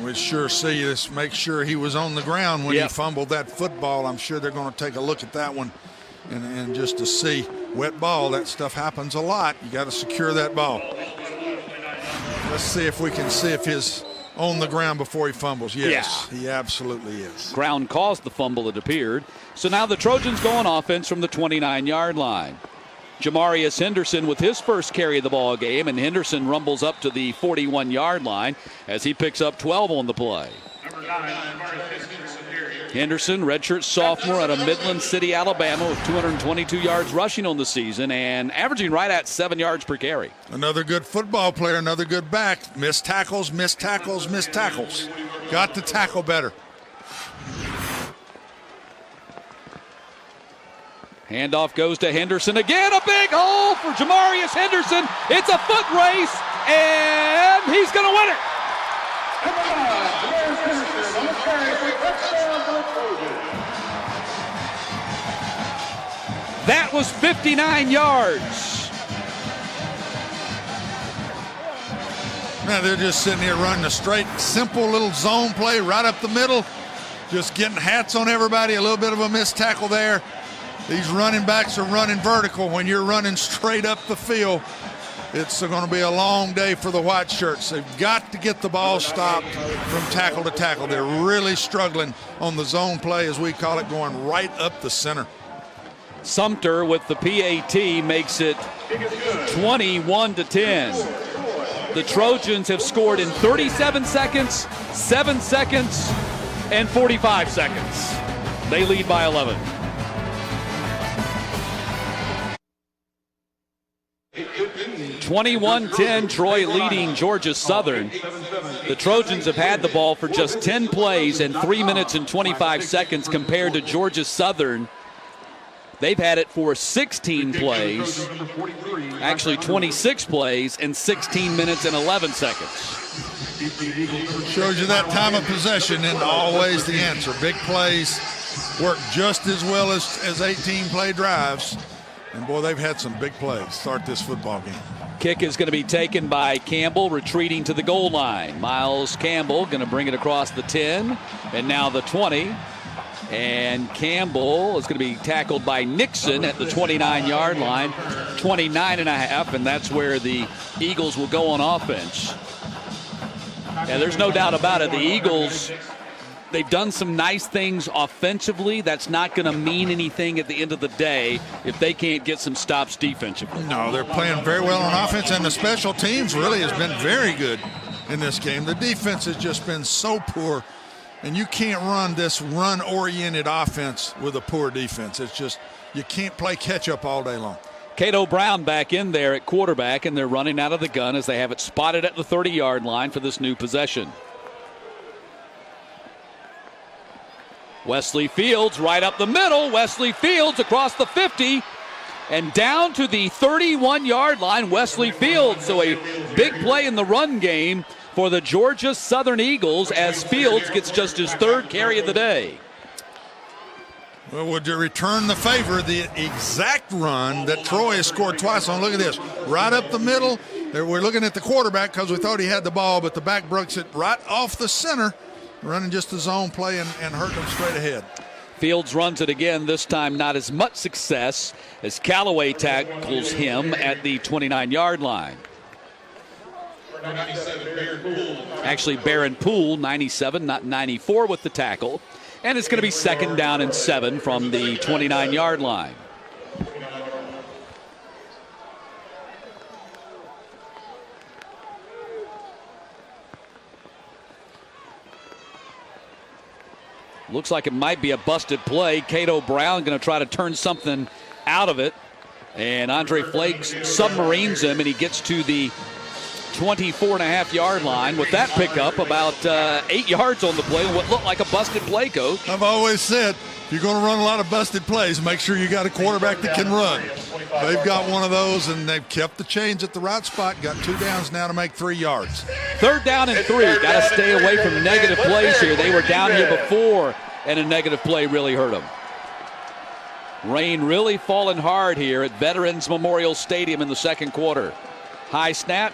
Speaker 2: We sure see this. Make sure he was on the ground when he fumbled that football. I'm sure they're going to take a look at that one and just to see wet ball. That stuff happens a lot. You got to secure that ball. Let's see if we can see if he's on the ground before he fumbles. Yes, he absolutely is.
Speaker 1: Ground caused the fumble, it appeared. So now the Trojans go on offense from the 29-yard line. Jamarius Henderson with his first carry of the ball game, and Henderson rumbles up to the 41-yard line as he picks up 12 on the play. Henderson, redshirt sophomore out of Midland City, Alabama, with 222 yards rushing on the season and averaging right at 7 yards per carry.
Speaker 2: Another good football player, another good back. Missed tackles, missed tackles, missed tackles. Got to tackle better.
Speaker 1: Handoff goes to Henderson again. A big hole for Jamarius Henderson. It's a foot race, and he's going to win it. That was 59 yards.
Speaker 2: Now they're just sitting here running a straight, simple little zone play right up the middle. Just getting hats on everybody. A little bit of a missed tackle there. These running backs are running vertical. When you're running straight up the field, it's going to be a long day for the white shirts. They've got to get the ball stopped from tackle to tackle. They're really struggling on the zone play, as we call it, going right up the center.
Speaker 1: Sumter with the PAT makes it 21-10. The Trojans have scored in 37 seconds, 7 seconds, and 45 seconds. They lead by 11. (21-10), Troy leading Georgia Southern. The Trojans have had the ball for just 10 plays and 3 minutes and 25 seconds compared to Georgia Southern. They've had it for 16 plays, actually 26 plays, and 16 minutes and 11 seconds.
Speaker 2: Shows you that time of possession isn't always the answer. Big plays work just as well as 18-play drives. And, boy, they've had some big plays start this football game.
Speaker 1: Kick is going to be taken by Campbell, retreating to the goal line. Miles Campbell going to bring it across the 10 and now the 20. And Campbell is going to be tackled by Nixon at the 29-yard line, 29.5, and that's where the Eagles will go on offense. Yeah, there's no doubt about it. The Eagles, they've done some nice things offensively. That's not going to mean anything at the end of the day if they can't get some stops defensively.
Speaker 2: No, they're playing very well on offense, and the special teams really has been very good in this game. The defense has just been so poor, and you can't run this run-oriented offense with a poor defense. It's just you can't play catch-up all day long.
Speaker 1: Cato Brown back in there at quarterback, and they're running out of the gun as they have it spotted at the 30-yard line for this new possession. Wesley Fields right up the middle. Wesley Fields across the 50 and down to the 31-yard line. Wesley Fields, so a big play in the run game for the Georgia Southern Eagles as Fields gets just his third carry of the day.
Speaker 2: Well, would you return the favor? The exact run that Troy has scored twice on. Look at this. Right up the middle. We're looking at the quarterback because we thought he had the ball, but the back brooks it right off the center, running just the zone play and hurting them straight ahead.
Speaker 1: Fields runs it again, this time not as much success as Callaway tackles him at the 29-yard line. Actually, Barron Poole, 97, not 94 with the tackle. And it's going to be second down and 7 from the 29-yard line. Looks like it might be a busted play. Cato Brown going to try to turn something out of it. And Andre Flakes submarines him, and he gets to the 24.5-yard line. With that pickup, about 8 yards on the play, what looked like a busted play, Coach.
Speaker 2: I've always said, if you're going to run a lot of busted plays, make sure you got a quarterback that can run. They've got one of those, and they've kept the chains at the right spot. Got 2 downs now to make 3 yards.
Speaker 1: 3rd down and 3. Got to stay away from negative plays here. They were down here before, and a negative play really hurt them. Rain really falling hard here at Veterans Memorial Stadium in the 2nd quarter. High snap.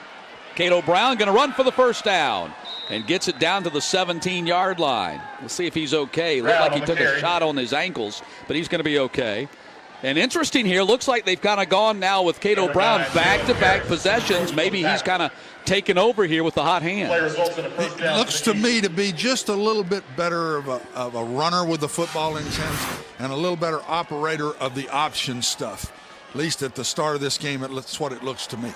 Speaker 1: Cato Brown going to run for the 1st down and gets it down to the 17-yard line. We'll see if he's okay. Looked like he took a shot on his ankles, but he's going to be okay. And interesting here, looks like they've kind of gone now with Cato Brown back-to-back possessions. Maybe he's kind of taken over here with the hot hand.
Speaker 2: It looks to me to be just a little bit better of a runner with the football in his hands and a little better operator of the option stuff. At least at the start of this game, that's what it looks to me.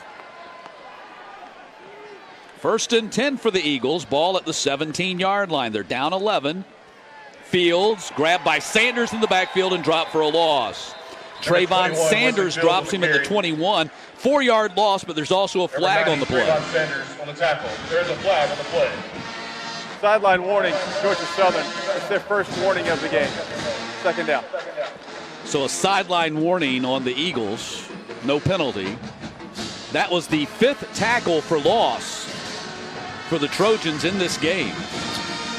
Speaker 1: 1st and 10 for the Eagles. Ball at the 17-yard line. They're down 11. Fields grabbed by Sanders in the backfield and dropped for a loss. Trayvon Sanders drops him at the 21. 4-yard loss, but there's also a flag on the play.
Speaker 4: Sanders on the tackle. There's a flag on the play.
Speaker 3: Sideline warning, Georgia Southern. It's their first warning of the game. 2nd down.
Speaker 1: So a sideline warning on the Eagles. No penalty. That was the 5th tackle for loss for the Trojans in this game.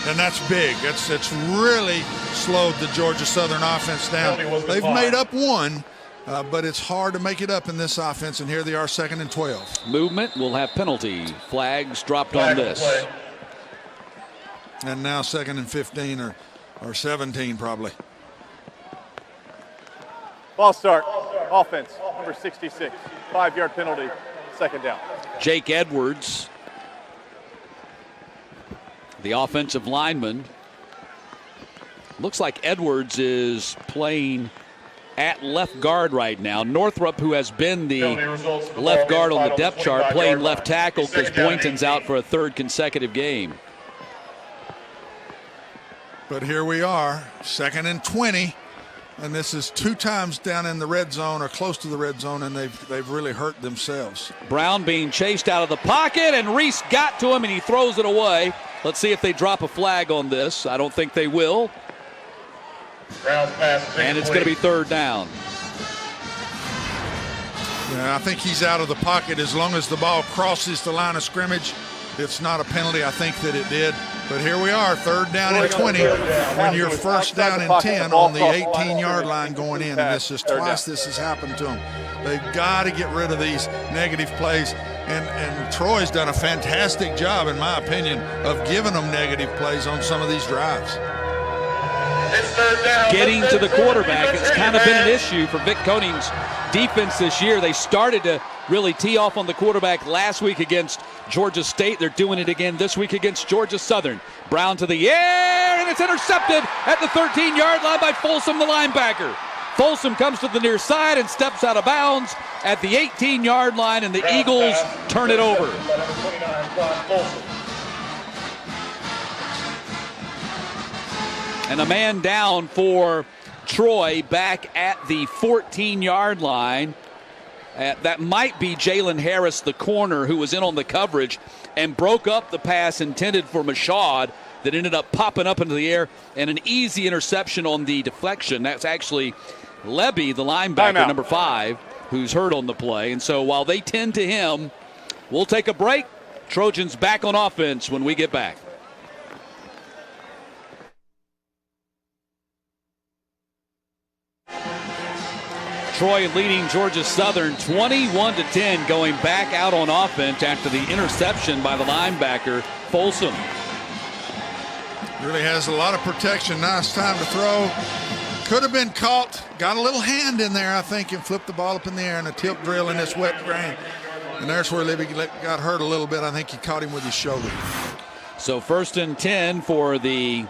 Speaker 2: And that's big. It's really slowed the Georgia Southern offense down. They've made up 1, but it's hard to make it up in this offense, and here they are, 2nd and 12.
Speaker 1: Movement will have penalty. Flags dropped on this.
Speaker 2: And now 2nd and 15 or 17 probably.
Speaker 3: Ball start. Offense, number 66. 5-yard penalty, 2nd down.
Speaker 1: Jake Edwards, the offensive lineman. Looks like Edwards is playing at left guard right now. Northrup, who has been the left guard on the depth chart, playing left tackle because Boynton's out for a 3rd consecutive game.
Speaker 2: But here we are, 2nd and 20, and this is 2 times down in the red zone or close to the red zone, and they've really hurt themselves.
Speaker 1: Brown being chased out of the pocket, and Reese got to him, and he throws it away. Let's see if they drop a flag on this. I don't think they will. And it's going to be 3rd down.
Speaker 2: Yeah, I think he's out of the pocket as long as the ball crosses the line of scrimmage. It's not a penalty. I think that it did. But here we are, 3rd down and 20 when you're 1st down and 10 on the 18-yard line going in. And this is twice this has happened to them. They've got to get rid of these negative plays. And Troy's done a fantastic job, in my opinion, of giving them negative plays on some of these drives.
Speaker 1: Getting to the quarterback, it's kind of been an issue for Vic Koning's defense this year. They started to really tee off on the quarterback last week against Georgia State. They're doing it again this week against Georgia Southern. Brown to the air, and it's intercepted at the 13-yard line by Folsom, the linebacker. Folsom comes to the near side and steps out of bounds at the 18-yard line, and the Eagles turn it over. And a man down for Troy back at the 14-yard line. That might be Jalen Harris, the corner, who was in on the coverage and broke up the pass intended for Mashad that ended up popping up into the air, and an easy interception on the deflection. That's actually Lebby, the linebacker, number 5, who's hurt on the play. And so while they tend to him, we'll take a break. Trojans back on offense when we get back. Troy leading Georgia Southern 21-10, going back out on offense after the interception by the linebacker, Folsom.
Speaker 2: Really has a lot of protection. Nice time to throw. Could have been caught. Got a little hand in there, I think, and flipped the ball up in the air in a tip drill in this wet grain. And there's where Libby got hurt a little bit. I think he caught him with his shoulder.
Speaker 1: So 1st and 10 for the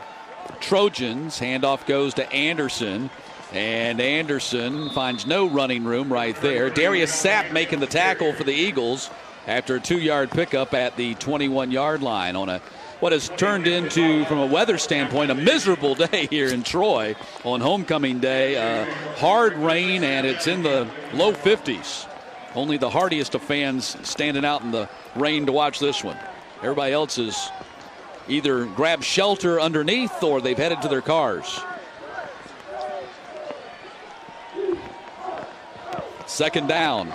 Speaker 1: Trojans. Handoff goes to Anderson. And Anderson finds no running room right there. Darius Sapp making the tackle for the Eagles after a 2-yard pickup at the 21-yard line on what has turned into, from a weather standpoint, a miserable day here in Troy on homecoming day. Hard rain, and it's in the low 50s. Only the hardiest of fans standing out in the rain to watch this one. Everybody else has either grabbed shelter underneath or they've headed to their cars. Second down.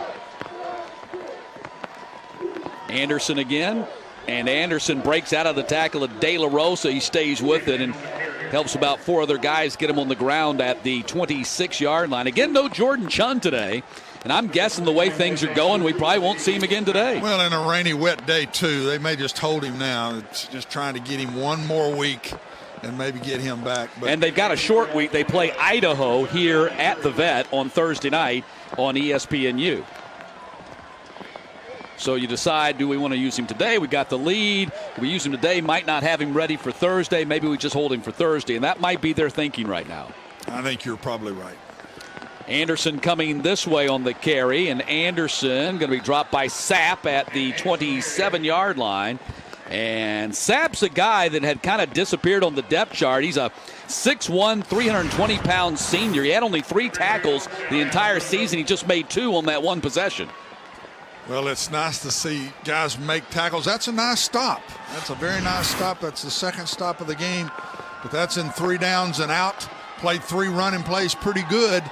Speaker 1: Anderson again. And Anderson breaks out of the tackle of De La Rosa. He stays with it and helps about 4 other guys get him on the ground at the 26-yard line. Again, no Jordan Chunn today. And I'm guessing the way things are going, we probably won't see him again today.
Speaker 2: Well, in a rainy, wet day, too. They may just hold him now. It's just trying to get him one more week and maybe get him back. But
Speaker 1: and they've got a short week. They play Idaho here at the Vet on Thursday night on ESPNU. So you decide, do we want to use him today? We got the lead. We use him today, might not have him ready for Thursday. Maybe we just hold him for Thursday. And that might be their thinking right now.
Speaker 2: I think you're probably right.
Speaker 1: Anderson coming this way on the carry. And Anderson going to be dropped by Sapp at the 27-yard line. And Sapp's a guy that had kind of disappeared on the depth chart. He's a 6'1", 320-pound senior. He had only 3 tackles the entire season. He just made 2 on that one possession.
Speaker 2: Well, it's nice to see guys make tackles. That's a nice stop. That's a very nice stop. That's the second stop of the game. But that's in 3 downs and out. Played 3 running plays pretty good.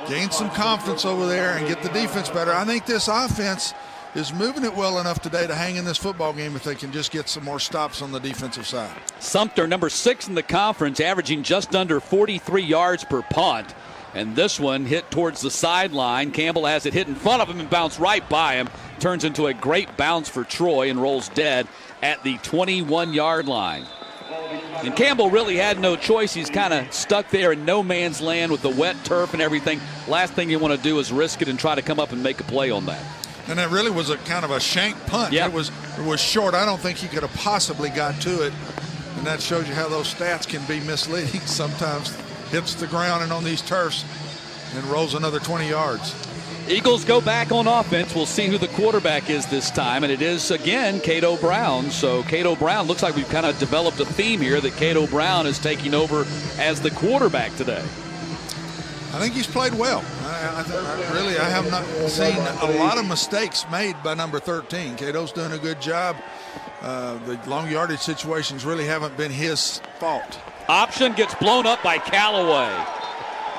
Speaker 2: Gained some confidence over there and get the defense better. I think this offense is moving it well enough today to hang in this football game if they can just get some more stops on the defensive side.
Speaker 1: Sumter, number 6 in the conference, averaging just under 43 yards per punt. And this one hit towards the sideline. Campbell has it hit in front of him and bounced right by him. Turns into a great bounce for Troy and rolls dead at the 21-yard line. And Campbell really had no choice. He's kind of stuck there in no man's land with the wet turf and everything. Last thing you want to do is risk it and try to come up and make a play on that.
Speaker 2: And that really was a kind of a shank punt.
Speaker 1: Yep.
Speaker 2: It was short. I don't think he could have possibly got to it. And that shows you how those stats can be misleading sometimes. Hits the ground and on these turfs and rolls another 20 yards.
Speaker 1: Eagles go back on offense. We'll see who the quarterback is this time. And it is, again, Cato Brown. So Cato Brown, looks like we've kind of developed a theme here that Cato Brown is taking over as the quarterback today.
Speaker 2: I think he's played well. I have not seen a lot of mistakes made by number 13. Cato's doing a good job. The long yardage situations really haven't been his fault.
Speaker 1: Option gets blown up by Callaway.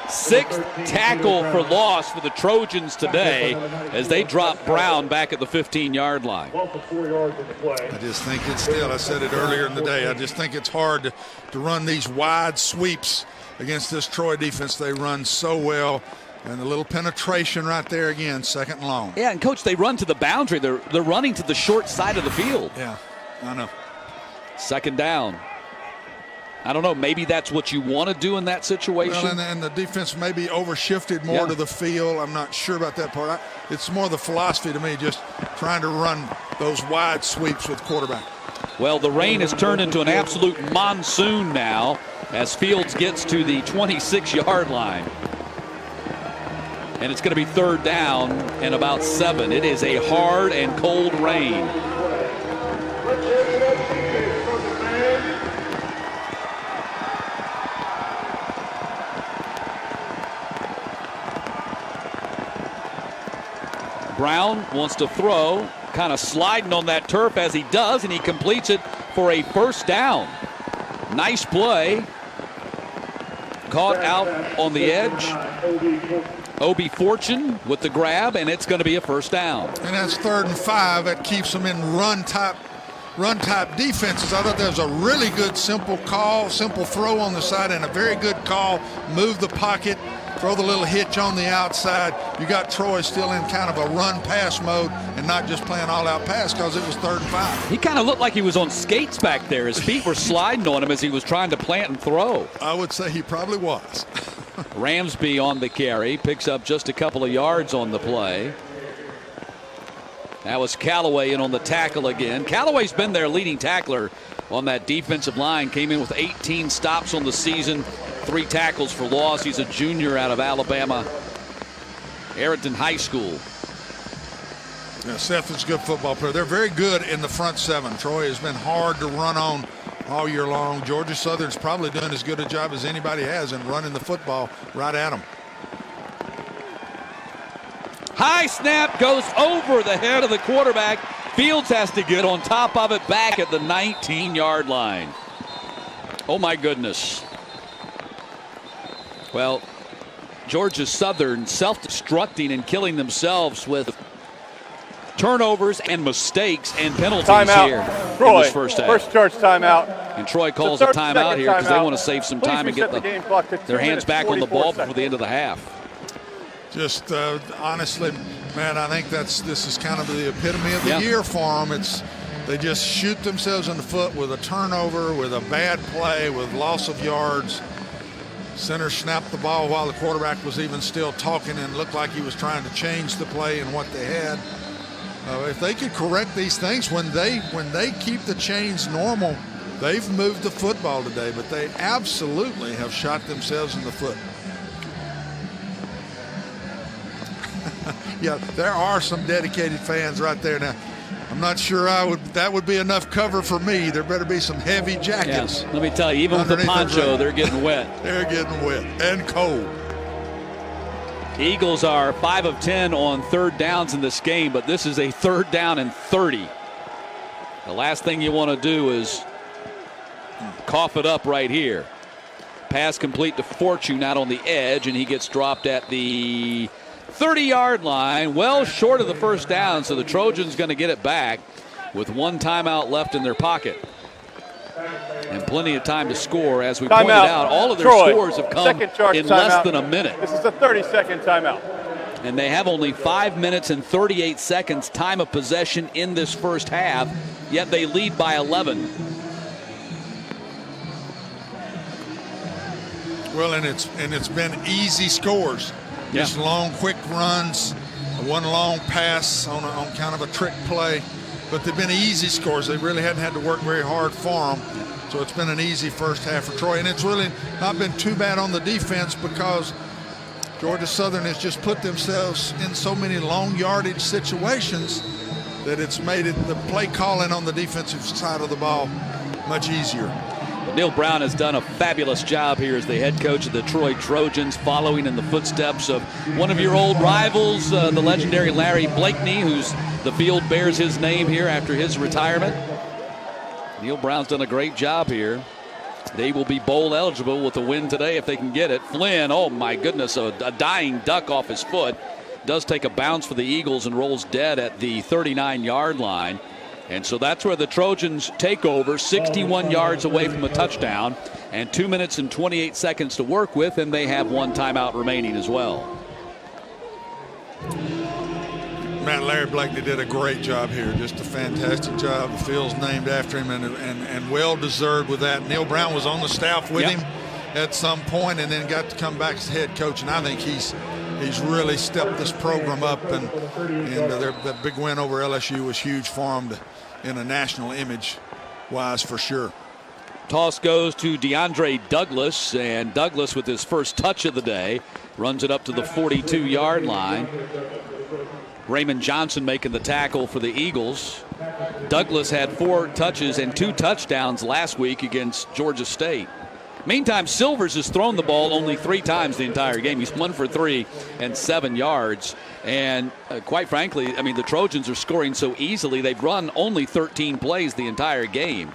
Speaker 1: 6th tackle for loss for the Trojans today as they drop Brown back at the 15-yard line.
Speaker 2: I just think it's still, I said it earlier in the day, I just think it's hard to run these wide sweeps against this Troy defense. They run so well. And a little penetration right there again, 2nd and long.
Speaker 1: Yeah, and Coach, they run to the boundary. They're running to the short side of the field.
Speaker 2: Yeah, I know.
Speaker 1: 2nd down. I don't know, maybe that's what you want to do in that situation.
Speaker 2: Well, and the defense maybe overshifted more to the field. I'm not sure about that part. It's more the philosophy to me, just trying to run those wide sweeps with quarterback.
Speaker 1: Well, the rain has turned into an absolute monsoon now as Fields gets to the 26-yard line. And it's going to be 3rd down and about 7. It is a hard and cold rain. Brown wants to throw, kind of sliding on that turf as he does, and he completes it for a 1st down. Nice play. Caught out on the edge. Obi Fortune with the grab, and it's going to be a 1st down.
Speaker 2: And that's 3rd and 5. That keeps them in run-type defenses. I thought that was a really good simple throw on the side, and a very good call. Move the pocket, throw the little hitch on the outside. You got Troy still in kind of a run-pass mode and not just playing all-out pass because it was 3rd and 5.
Speaker 1: He kind of looked like he was on skates back there. His feet were sliding on him as he was trying to plant and throw.
Speaker 2: I would say he probably was.
Speaker 1: Ramsby on the carry, picks up just a couple of yards on the play. That was Callaway in on the tackle again. Callaway's been their leading tackler on that defensive line. Came in with 18 stops on the season, 3 tackles for loss. He's a junior out of Alabama, Arrington High School.
Speaker 2: Yeah, Seth is a good football player. They're very good in the front 7. Troy has been hard to run on all year long. Georgia Southern's probably done as good a job as anybody has in running the football right at them.
Speaker 1: High snap goes over the head of the quarterback. Fields has to get on top of it back at the 19-yard line. Oh, my goodness. Well, Georgia Southern self-destructing and killing themselves with turnovers and mistakes and penalties here
Speaker 3: Troy,
Speaker 1: in this first half.
Speaker 3: First charge timeout.
Speaker 1: And Troy calls a timeout here because they want to save some time and get their hands back on the ball before the end of the half.
Speaker 2: Just honestly, man, I think this is kind of the epitome of the year for them. They just shoot themselves in the foot with a turnover, with a bad play, with loss of yards. Center snapped the ball while the quarterback was even still talking and looked like he was trying to change the play and what they had. If they could correct these things when they keep the chains normal, they've moved the football today, but they absolutely have shot themselves in the foot. Yeah, there are some dedicated fans right there now. I'm not sure that would be enough cover for me. There better be some heavy jackets.
Speaker 1: Yeah, let me tell you, even with the poncho, they're getting wet.
Speaker 2: They're getting wet and cold.
Speaker 1: The Eagles are 5 of 10 on third downs in this game, but this is a 3rd down and 30. The last thing you want to do is cough it up right here. Pass complete to Fortune out on the edge, and he gets dropped at the 30-yard line, well short of the first down, so the Trojans going to get it back with one timeout left in their pocket. And plenty of time to score. As we pointed out, all of their scores have come in less than a minute.
Speaker 3: This is a 30-second timeout.
Speaker 1: And they have only 5 minutes and 38 seconds time of possession in this first half, yet they lead by 11.
Speaker 2: Well, and it's been easy scores. Just long, quick runs, one long pass on kind of a trick play. But they've been easy scores. They really hadn't had to work very hard for them. So it's been an easy first half for Troy. And it's really not been too bad on the defense because Georgia Southern has just put themselves in so many long yardage situations that it's made the play calling on the defensive side of the ball much easier.
Speaker 1: Neal Brown has done a fabulous job here as the head coach of the Troy Trojans, following in the footsteps of one of your old rivals, the legendary Larry Blakeney, who's the field bears his name here after his retirement. Neal Brown's done a great job here. They will be bowl eligible with a win today if they can get it. Flynn, oh my goodness, a dying duck off his foot. Does take a bounce for the Eagles and rolls dead at the 39-yard line. And so that's where the Trojans take over, 61 yards away from a touchdown, and 2 minutes and 28 seconds to work with, and they have one timeout remaining as well.
Speaker 2: Man, Larry Blakeney did a great job here, just a fantastic job. The field's named after him and well-deserved with that. Neal Brown was on the staff with him at some point and then got to come back as head coach, and I think he's really stepped this program up, and that big win over LSU was huge for him in a national image-wise for sure.
Speaker 1: Toss goes to DeAndre Douglas, and Douglas with his first touch of the day runs it up to the 42-yard line. Raymond Johnson making the tackle for the Eagles. Douglas had 4 touches and 2 touchdowns last week against Georgia State. Meantime, Silvers has thrown the ball only 3 times the entire game. He's 1 for 3 and 7 yards. And quite frankly, I mean, the Trojans are scoring so easily. They've run only 13 plays the entire game.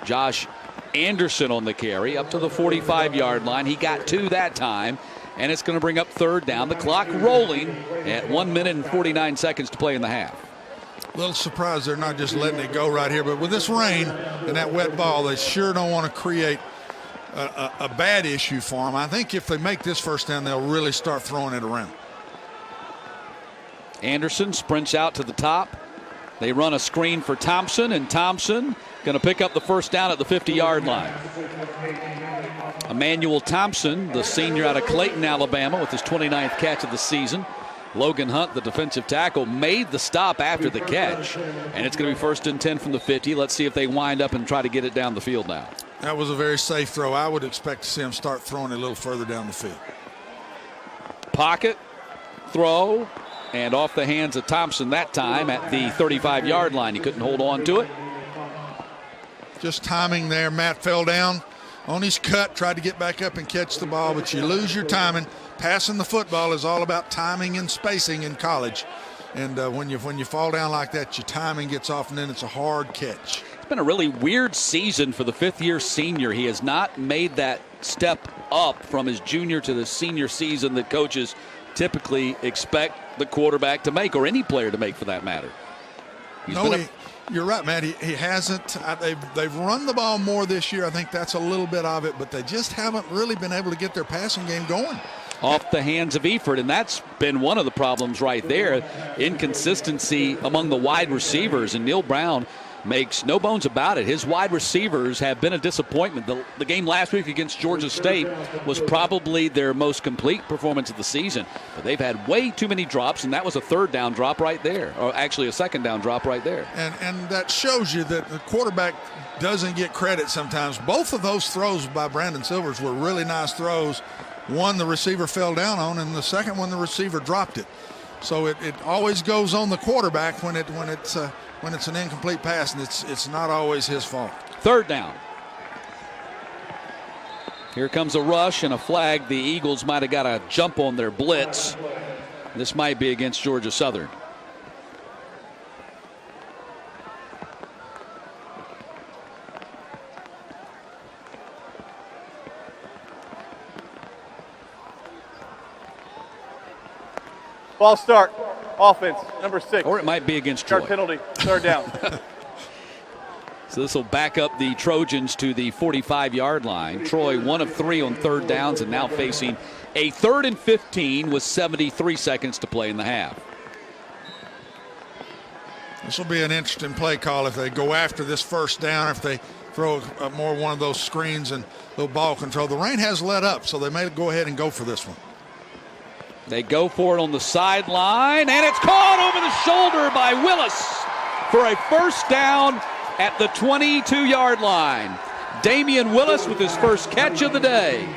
Speaker 1: Josh Anderson on the carry up to the 45-yard line. He got 2 that time. And it's going to bring up 3rd down. The clock rolling at 1 minute and 49 seconds to play in the half.
Speaker 2: A little surprised they're not just letting it go right here. But with this rain and that wet ball, they sure don't want to create a bad issue for them. I think if they make this first down, they'll really start throwing it around.
Speaker 1: Anderson sprints out to the top. They run a screen for Thompson, and Thompson going to pick up the first down at the 50-yard line. Emmanuel Thompson, the senior out of Clayton, Alabama, with his 29th catch of the season. Logan Hunt, the defensive tackle, made the stop after the catch, and it's going to be 1st and 10 from the 50. Let's see if they wind up and try to get it down the field now.
Speaker 2: That was a very safe throw. I would expect to see him start throwing it a little further down the field.
Speaker 1: Pocket, throw, and off the hands of Thompson that time at the 35-yard line. He couldn't hold on to it.
Speaker 2: Just timing there. Matt fell down on his cut, tried to get back up and catch the ball, but you lose your timing. Passing the football is all about timing and spacing in college. And when you fall down like that, your timing gets off, and then it's a hard catch.
Speaker 1: It's been a really weird season for the fifth-year senior. He has not made that step up from his junior to the senior season that coaches typically expect the quarterback to make, or any player to make for that matter.
Speaker 2: You're right, Matt. He hasn't. They've run the ball more this year. I think that's a little bit of it, but they just haven't really been able to get their passing game going.
Speaker 1: Off the hands of Eford, and that's been one of the problems right there. Inconsistency among the wide receivers, and Neil Brown makes no bones about it. His wide receivers have been a disappointment. The game last week against Georgia State was probably their most complete performance of the season, but they've had way too many drops, and that was a third down drop right there, or actually a second down drop right there.
Speaker 2: And that shows you that the quarterback doesn't get credit sometimes. Both of those throws by Brandon Silvers were really nice throws. One the receiver fell down on, and the second one the receiver dropped it. So it always goes on the quarterback when it's an incomplete pass, and it's not always his fault.
Speaker 1: Third down. Here comes a rush and a flag. The Eagles might have got a jump on their blitz. This might be against Georgia Southern.
Speaker 3: Ball start. Offense, number 6.
Speaker 1: Or it might be against Troy.
Speaker 3: Yard penalty, third down.
Speaker 1: So this will back up the Trojans to the 45-yard line. Troy 1 of 3 on third downs, and now facing a 3rd and 15 with 73 seconds to play in the half.
Speaker 2: This will be an interesting play call if they go after this first down, if they throw more one of those screens and little ball control. The rain has let up, so they may go ahead and go for this one.
Speaker 1: They go for it on the sideline, and it's caught over the shoulder by Willis for a first down at the 22-yard line. Damian Willis with his first catch of the day.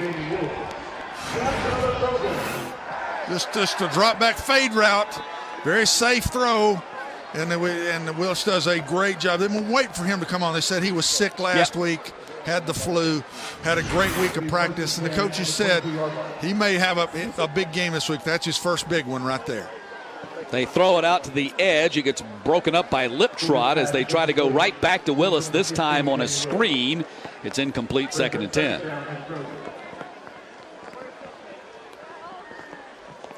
Speaker 2: Just a drop back fade route, very safe throw, and Willis does a great job. They've been waiting for him to come on. They said he was sick last week, had the flu, had a great week of practice, and the coaches said he may have a big game this week. That's his first big one right there.
Speaker 1: They throw it out to the edge. It gets broken up by Liptrot as they try to go right back to Willis, this time on a screen. It's incomplete, 2nd and 10.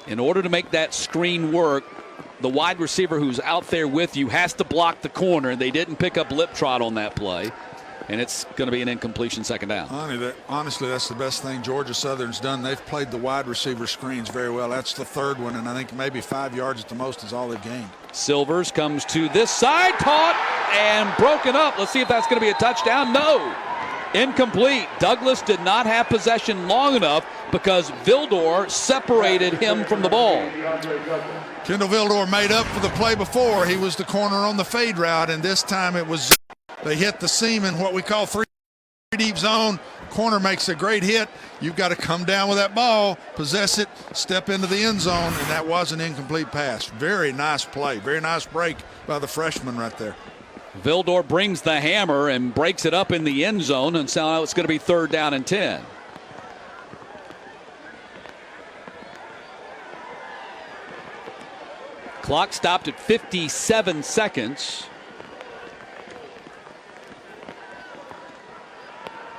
Speaker 1: In order to make that screen work, the wide receiver who's out there with you has to block the corner. They didn't pick up Liptrot on that play, and it's going to be an incompletion, 2nd down.
Speaker 2: Honestly, that's the best thing Georgia Southern's done. They've played the wide receiver screens very well. That's the 3rd one, and I think maybe 5 yards at the most is all they've gained.
Speaker 1: Silvers comes to this side, caught and broken up. Let's see if that's going to be a touchdown. No. Incomplete. Douglas did not have possession long enough because Vildor separated him from the ball.
Speaker 2: Kendall Vildor made up for the play before. He was the corner on the fade route, and this time it was they hit the seam in what we call 3 deep zone. Corner makes a great hit. You've got to come down with that ball, possess it, step into the end zone, and that was an incomplete pass. Very nice play. Very nice break by the freshman right there.
Speaker 1: Vildor brings the hammer and breaks it up in the end zone, and so now it's going to be 3rd down and 10. Clock stopped at 57 seconds.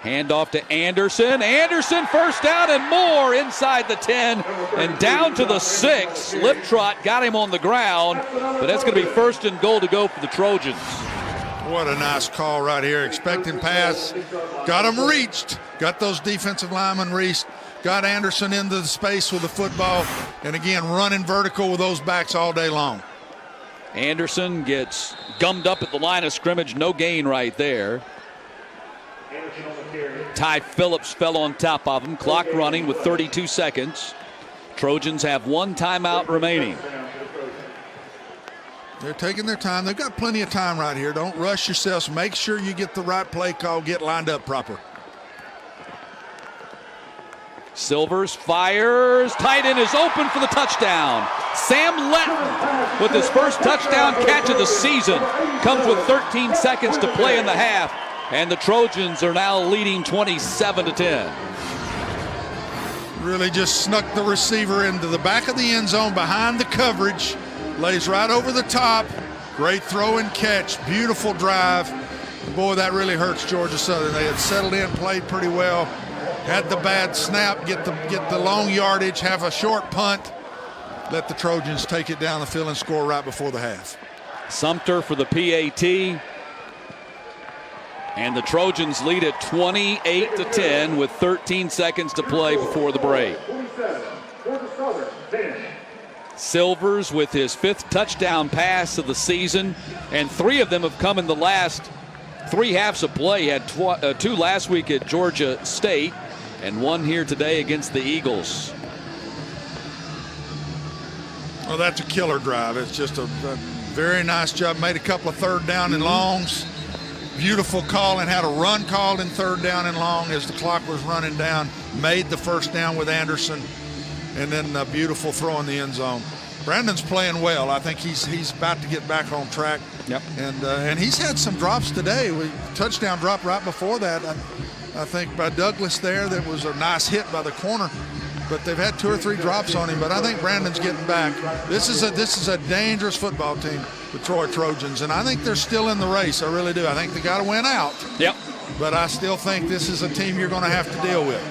Speaker 1: Handoff to Anderson. Anderson, first down and more inside the 10 and down to the 6. Liptrot got him on the ground, but that's going to be 1st and goal to go for the Trojans.
Speaker 2: What a nice call right here. Expecting pass. Got him reached. Got those defensive linemen reached. Got Anderson into the space with the football. And again, running vertical with those backs all day long.
Speaker 1: Anderson gets gummed up at the line of scrimmage. No gain right there. Ty Phillips fell on top of him. Clock running with 32 seconds. Trojans have 1 timeout remaining.
Speaker 2: They're taking their time. They've got plenty of time right here. Don't rush yourselves. Make sure you get the right play call, get lined up proper.
Speaker 1: Silvers fires. Tight end is open for the touchdown. Sam Letton with his first touchdown catch of the season. Comes with 13 seconds to play in the half. And the Trojans are now leading 27-10.
Speaker 2: Really just snuck the receiver into the back of the end zone behind the coverage. lays right over the top. Great throw and catch, beautiful drive. Boy, that really hurts Georgia Southern. They had settled in, played pretty well, had the bad snap, get the long yardage, have a short punt, let the Trojans take it down the field and score right before the half.
Speaker 1: Sumter for the PAT. And the Trojans lead at 28-10 with 13 seconds to play before the break. Silvers with his 5th touchdown pass of the season, and 3 of them have come in the last 3 halves of play. He had 2 last week at Georgia State and 1 here today against the Eagles.
Speaker 2: Well, that's a killer drive. It's just a very nice job. Made a couple of 3rd down and longs. Beautiful call, and had a run called in 3rd down and long as the clock was running down. Made the 1st down with Anderson, and then a beautiful throw in the end zone. Brandon's playing well. I think he's about to get back on track.
Speaker 1: Yep.
Speaker 2: And he's had some drops today. Touchdown drop right before that, I think, by Douglas there. That was a nice hit by the corner. But they've had 2 or 3 drops on him. But I think Brandon's getting back. This is a dangerous football team, the Troy Trojans, and I think they're still in the race. I really do. I think they got to win out.
Speaker 1: Yep.
Speaker 2: But I still think this is a team you're going to have to deal with.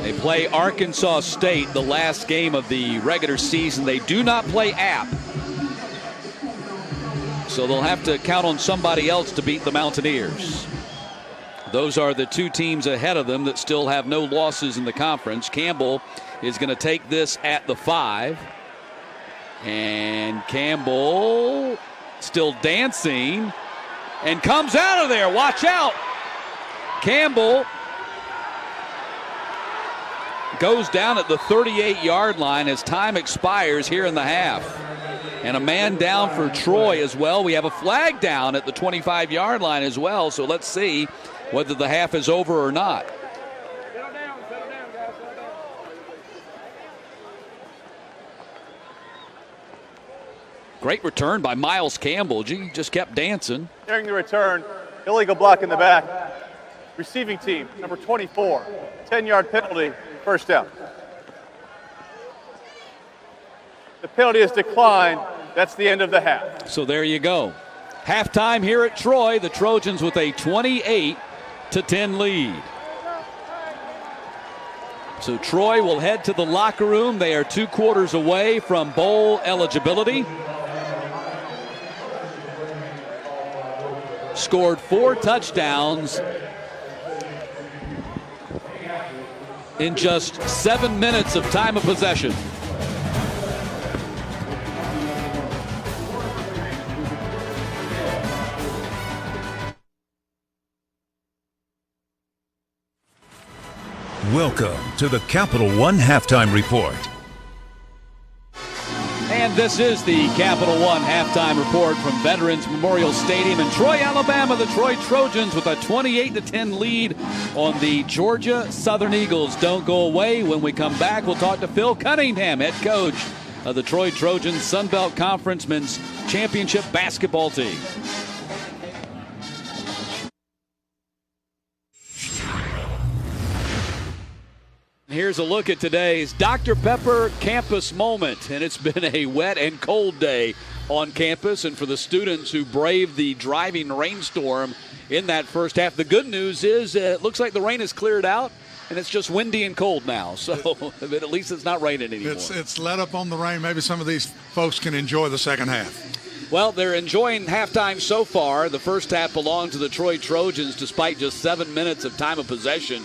Speaker 1: They play Arkansas State the last game of the regular season. They do not play App, so they'll have to count on somebody else to beat the Mountaineers. Those are the 2 teams ahead of them that still have no losses in the conference. Campbell is going to take this at the 5. And Campbell still dancing and comes out of there. Watch out. Campbell goes down at the 38-yard line as time expires here in the half. And a man down for Troy as well. We have a flag down at the 25-yard line as well. So let's see whether the half is over or not. Great return by Miles Campbell. He just kept dancing.
Speaker 3: During the return, illegal block in the back. Receiving team, number 24, 10-yard penalty, 1st down. The penalty is declined. That's the end of the half.
Speaker 1: So there you go. Halftime here at Troy. The Trojans with a 28-10 lead. So Troy will head to the locker room. They are 2 quarters away from bowl eligibility. Scored 4 touchdowns in just 7 minutes of time of possession.
Speaker 5: Welcome to the Capital One Halftime Report.
Speaker 1: And this is the Capital One Halftime Report from Veterans Memorial Stadium in Troy, Alabama. The Troy Trojans with a 28-10 lead on the Georgia Southern Eagles. Don't go away. When we come back, we'll talk to Phil Cunningham, head coach of the Troy Trojans Sun Belt Conference Men's Championship basketball team. Here's a look at today's Dr. Pepper campus moment, and it's been a wet and cold day on campus, and for the students who braved the driving rainstorm in that first half, the good news is it looks like the rain has cleared out, and it's just windy and cold now, so at least it's not raining anymore.
Speaker 2: It's let up on the rain. Maybe some of these folks can enjoy the second half.
Speaker 1: Well, they're enjoying halftime so far. The first half belonged to the Troy Trojans despite just 7 minutes of time of possession.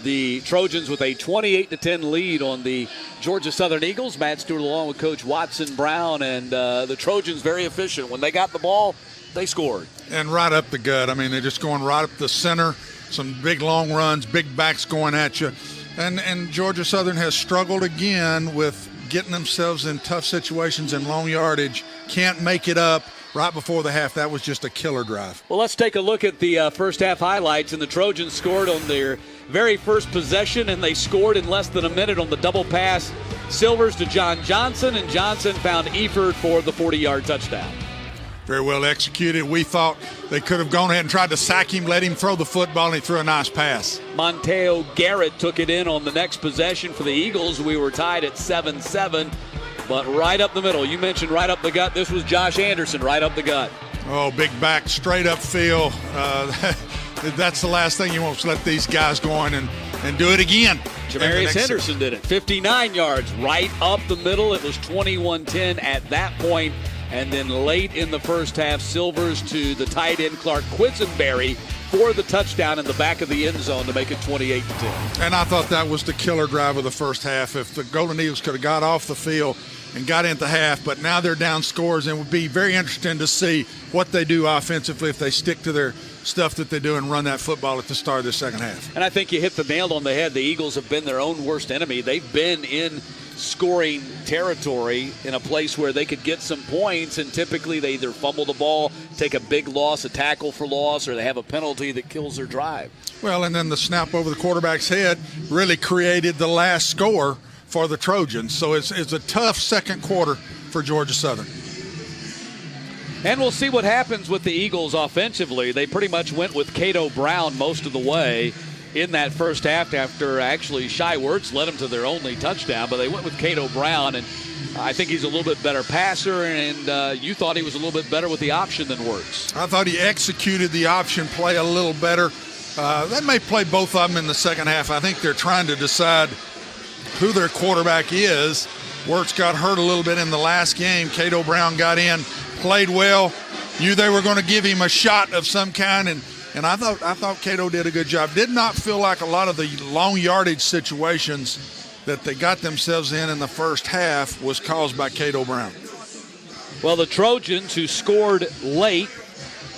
Speaker 1: The Trojans with a 28-10 lead on the Georgia Southern Eagles. Matt Stewart along with Coach Watson Brown, and the Trojans very efficient. When they got the ball, they scored.
Speaker 2: And right up the gut. I mean, they're just going right up the center. Some big long runs, big backs going at you. And Georgia Southern has struggled again with getting themselves in tough situations and long yardage. Can't make it up. Right before the half, that was just a killer drive.
Speaker 1: Well, let's take a look at the first half highlights. And the Trojans scored on their very first possession, and they scored in less than a minute on the double pass. Silvers to John Johnson, and Johnson found Eford for the 40-yard touchdown.
Speaker 2: Very well executed. We thought they could have gone ahead and tried to sack him, let him throw the football, and he threw a nice pass.
Speaker 1: Monteo Garrett took it in on the next possession for the Eagles. We were tied at 7-7. but right up the middle. You mentioned right up the gut. This was Josh Anderson right up the gut.
Speaker 2: Oh, big back, straight up field. That's the last thing you want to let these guys go in and do it again.
Speaker 1: Jamarius Henderson did it. 59 yards right up the middle. It was 21-10 at that point. And then late in the first half, Silvers to the tight end Clark Quisenberry for the touchdown in the back of the end zone to make it 28-10.
Speaker 2: And I thought that was the killer drive of the first half. If the Golden Eagles could have got off the field and got into half, but now they're down scores, and it would be very interesting to see what they do offensively if they stick to their stuff that they do and run that football at the start of the second half.
Speaker 1: And I think you hit the nail on the head. The Eagles have been their own worst enemy. They've been in scoring territory in a place where they could get some points, and typically they either fumble the ball, take a big loss, a tackle for loss, or they have a penalty that kills their drive.
Speaker 2: Well, and then the snap over the quarterback's head really created the last score for the Trojans. So it's a tough second quarter for Georgia Southern.
Speaker 1: And we'll see what happens with the Eagles offensively. They pretty much went with Cato Brown most of the way in that first half after actually Shai Werts led them to their only touchdown, but they went with Cato Brown, and I think he's a little bit better passer, and you thought he was a little bit better with the option than Werts.
Speaker 2: I thought he executed the option play a little better. They may play both of them in the second half. I think they're trying to decide who their quarterback is. Werts got hurt a little bit in the last game. Cato Brown got in, played well, knew they were going to give him a shot of some kind, and I thought Cato did a good job. Did not feel like a lot of the long yardage situations that they got themselves in the first half was caused by Cato Brown.
Speaker 1: Well, the Trojans, who scored late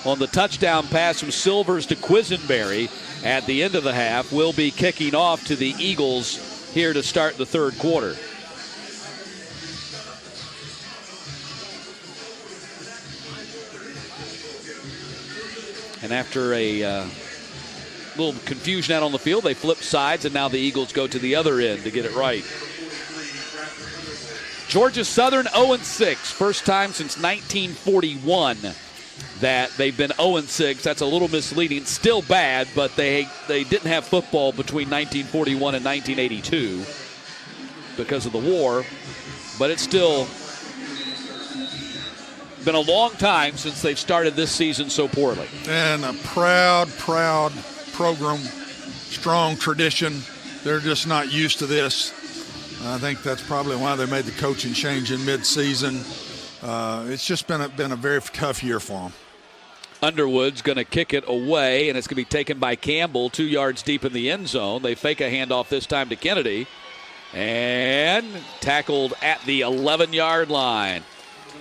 Speaker 1: on the touchdown pass from Silvers to Quisenberry at the end of the half, will be kicking off to the Eagles here to start the third quarter. And after a little confusion out on the field, they flip sides, and now the Eagles go to the other end to get it right. Georgia Southern 0-6. First time since 1941 that they've been 0-6. That's a little misleading. Still bad, but they didn't have football between 1941 and 1982 because of the war. But it's still been a long time since they've started this season so poorly.
Speaker 2: And a proud program, strong tradition. They're just not used to this. I think that's probably why they made the coaching change in mid-season. It's just been a very tough year for them.
Speaker 1: Underwood's going to kick it away, and it's going to be taken by Campbell 2 yards deep in the end zone. They fake a handoff this time to Kennedy, and tackled at the 11-yard line.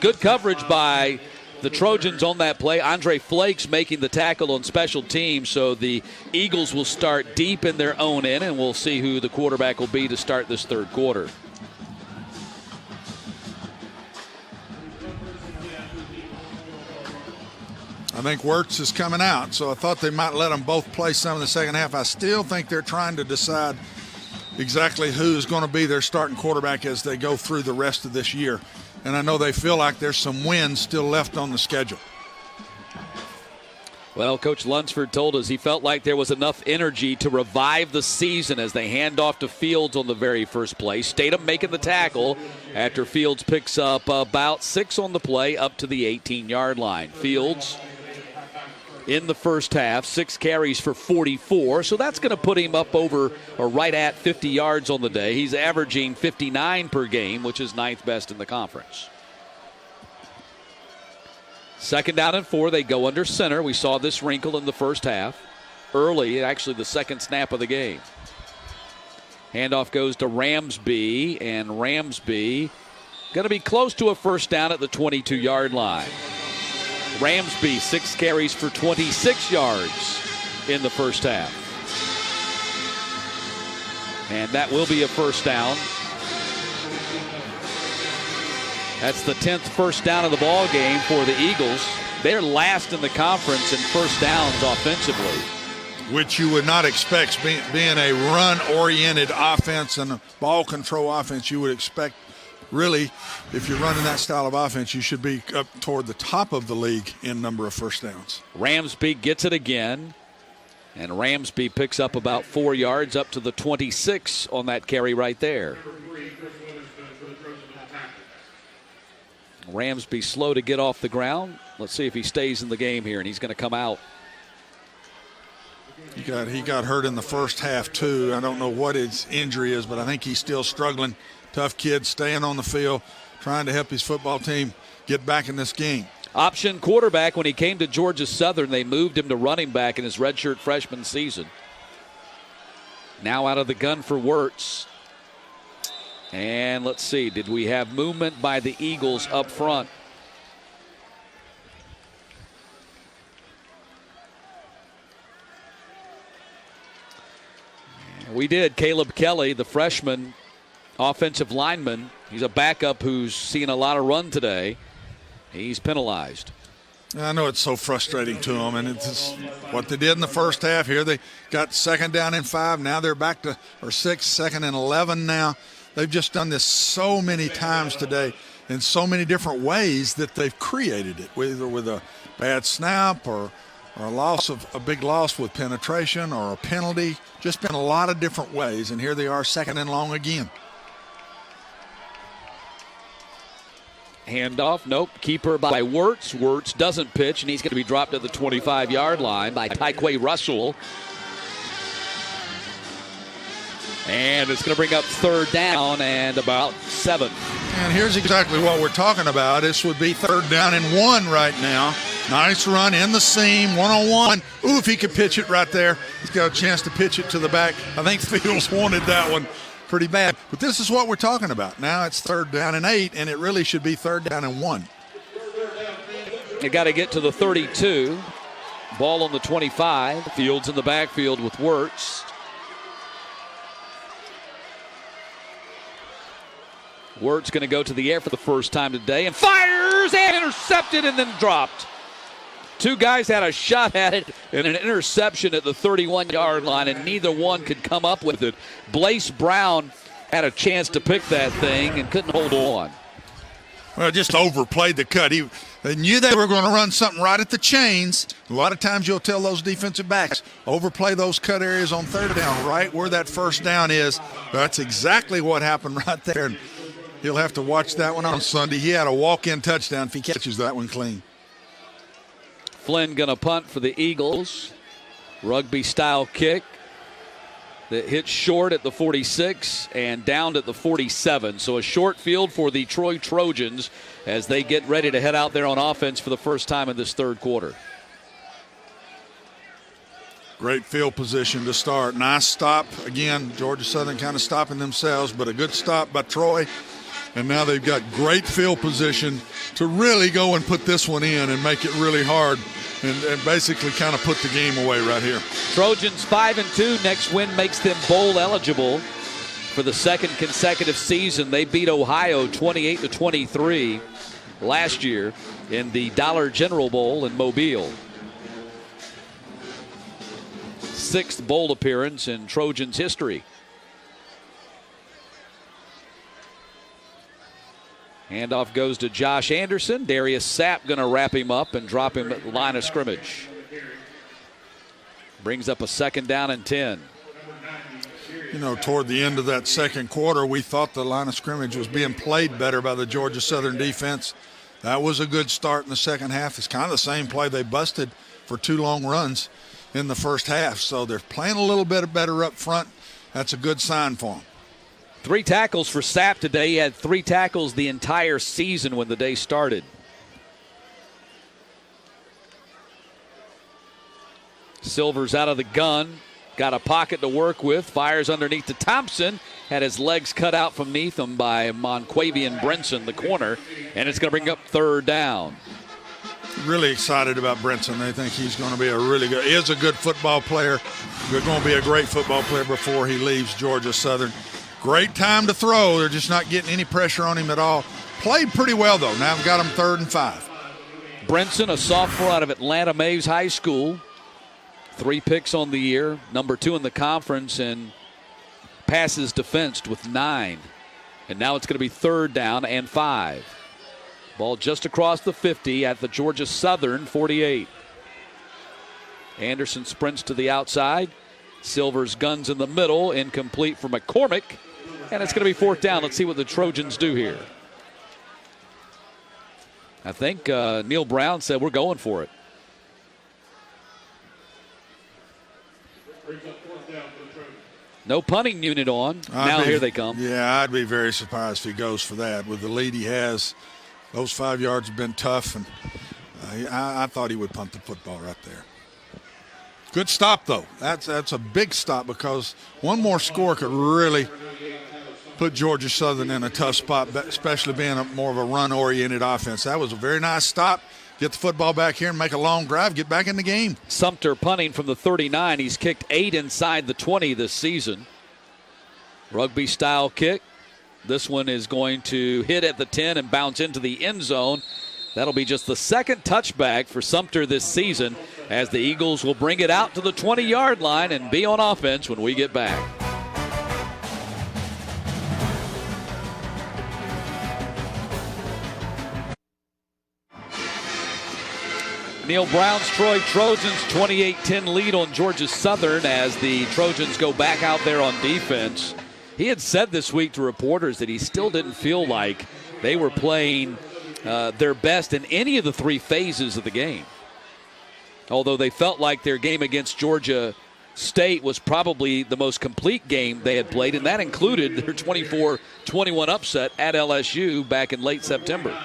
Speaker 1: Good coverage by the Trojans on that play. Andre Flakes making the tackle on special teams, so the Eagles will start deep in their own end, and we'll see who the quarterback will be to start this third quarter.
Speaker 2: I think Werts is coming out, so I thought they might let them both play some in the second half. I still think they're trying to decide exactly who is going to be their starting quarterback as they go through the rest of this year. And I know they feel like there's some wins still left on the schedule.
Speaker 1: Well, Coach Lunsford told us he felt like there was enough energy to revive the season as they hand off to Fields on the very first play. Statham making the tackle after Fields picks up about 6 on the play up to the 18-yard line. Fields in the first half, 6 carries for 44. So that's going to put him up over or right at 50 yards on the day. He's averaging 59 per game, which is 9th best in the conference. Second down and 4, they go under center. We saw this wrinkle in the first half. Early, actually the second snap of the game. Handoff goes to Ramsby, and Ramsby going to be close to a first down at the 22-yard line. Ramsby, 6 carries for 26 yards in the first half. And that will be a first down. That's the 10th first down of the ball game for the Eagles. They're last in the conference in first downs offensively.
Speaker 2: Which you would not expect, being a run-oriented offense and a ball control offense. You would expect, really, if you're running that style of offense, you should be up toward the top of the league in number of first downs.
Speaker 1: Ramsby gets it again, and Ramsby picks up about 4 yards up to the 26 on that carry right there. Ramsby slow to get off the ground. Let's see if he stays in the game here, and he's going to come out.
Speaker 2: He got hurt in the first half, too. I don't know what his injury is, but I think he's still struggling. Tough kid, staying on the field, trying to help his football team get back in this game.
Speaker 1: Option quarterback. When he came to Georgia Southern, they moved him to running back in his redshirt freshman season. Now out of the gun for Wirtz. And let's see, did we have movement by the Eagles up front? We did. Caleb Kelly, the freshman offensive lineman, he's a backup who's seen a lot of run today. He's penalized.
Speaker 2: I know it's so frustrating to them, and it's what they did in the first half. Here they got 2nd down and 5. Now they're back to, or 6, 2nd and 11 now. They've just done this so many times today in so many different ways that they've created it, either with a bad snap or a big loss with penetration or a penalty. Just been a lot of different ways, and here they are 2nd and long again.
Speaker 1: Handoff, nope. Keeper by Wirtz. Wirtz doesn't pitch, and he's going to be dropped at the 25-yard line by Tyquay Russell. And it's going to bring up 3rd down and about 7.
Speaker 2: And here's exactly what we're talking about. This would be 3rd down and 1 right now. Nice run in the seam, 1-on-1. Ooh, if he could pitch it right there. He's got a chance to pitch it to the back. I think Fields wanted that one pretty bad. But this is what we're talking about. Now it's 3rd down and 8, and it really should be 3rd down and 1.
Speaker 1: You got to get to the 32. Ball on the 25. Fields in the backfield with Wirtz. Wirtz going to go to the air for the first time today and fires and intercepted and then dropped. 2 guys had a shot at it and an interception at the 31-yard line, and neither one could come up with it. Blaise Brown had a chance to pick that thing and couldn't hold on.
Speaker 2: Well, just overplayed the cut. They knew they were going to run something right at the chains. A lot of times you'll tell those defensive backs, overplay those cut areas on 3rd down, right where that 1st down is. That's exactly what happened right there. And he'll have to watch that one on Sunday. He had a walk-in touchdown if he catches that one clean.
Speaker 1: Flynn going to punt for the Eagles. Rugby-style kick that hits short at the 46 and downed at the 47. So a short field for the Troy Trojans as they get ready to head out there on offense for the first time in this 3rd quarter.
Speaker 2: Great field position to start. Nice stop. Again, Georgia Southern kind of stopping themselves, but a good stop by Troy. And now they've got great field position to really go and put this one in and make it really hard and basically kind of put the game away right here.
Speaker 1: Trojans 5-2. Next win makes them bowl eligible for the 2nd consecutive season. They beat Ohio 28-23 last year in the Dollar General Bowl in Mobile. 6th bowl appearance in Trojans history. Handoff goes to Josh Anderson. Darius Sapp going to wrap him up and drop him at the line of scrimmage. Brings up a 2nd down and 10.
Speaker 2: You know, toward the end of that 2nd quarter, we thought the line of scrimmage was being played better by the Georgia Southern defense. That was a good start in the 2nd half. It's kind of the same play they busted for 2 long runs in the first half. So they're playing a little bit better up front. That's a good sign for them.
Speaker 1: 3 tackles for Sapp today. He had 3 tackles the entire season when the day started. Silver's out of the gun. Got a pocket to work with. Fires underneath to Thompson. Had his legs cut out from beneath him by Monquavian Brinson, the corner. And it's going to bring up 3rd down.
Speaker 2: Really excited about Brinson. They think he's going to be is a good football player. He's going to be a great football player before he leaves Georgia Southern. Great time to throw. They're just not getting any pressure on him at all. Played pretty well, though. Now I've got him 3rd and 5.
Speaker 1: Brinson, a sophomore out of Atlanta Mays High School. 3 picks on the year. Number 2 in the conference, and passes defensed with 9. And now it's going to be 3rd down and 5. Ball just across the 50 at the Georgia Southern 48. Anderson sprints to the outside. Silver's guns in the middle. Incomplete for McCormick. And it's going to be 4th down. Let's see what the Trojans do here. I think Neil Brown said we're going for it. No punting unit on. Here they come.
Speaker 2: Yeah, I'd be very surprised if he goes for that. With the lead he has, those 5 yards have been tough, and I thought he would punt the football right there. Good stop, though. That's a big stop, because one more score could really put Georgia Southern in a tough spot, especially being more of a run-oriented offense. That was a very nice stop. Get the football back here and make a long drive, get back in the game.
Speaker 1: Sumter punting from the 39. He's kicked 8 inside the 20 this season. Rugby-style kick. This one is going to hit at the 10 and bounce into the end zone. That'll be just the second touchback for Sumter this season, as the Eagles will bring it out to the 20-yard line and be on offense when we get back. Neil Brown's Troy Trojans 28-10 lead on Georgia Southern as the Trojans go back out there on defense. He had said this week to reporters that he still didn't feel like they were playing their best in any of the 3 phases of the game. Although they felt like their game against Georgia State was probably the most complete game they had played, and that included their 24-21 upset at LSU back in late September.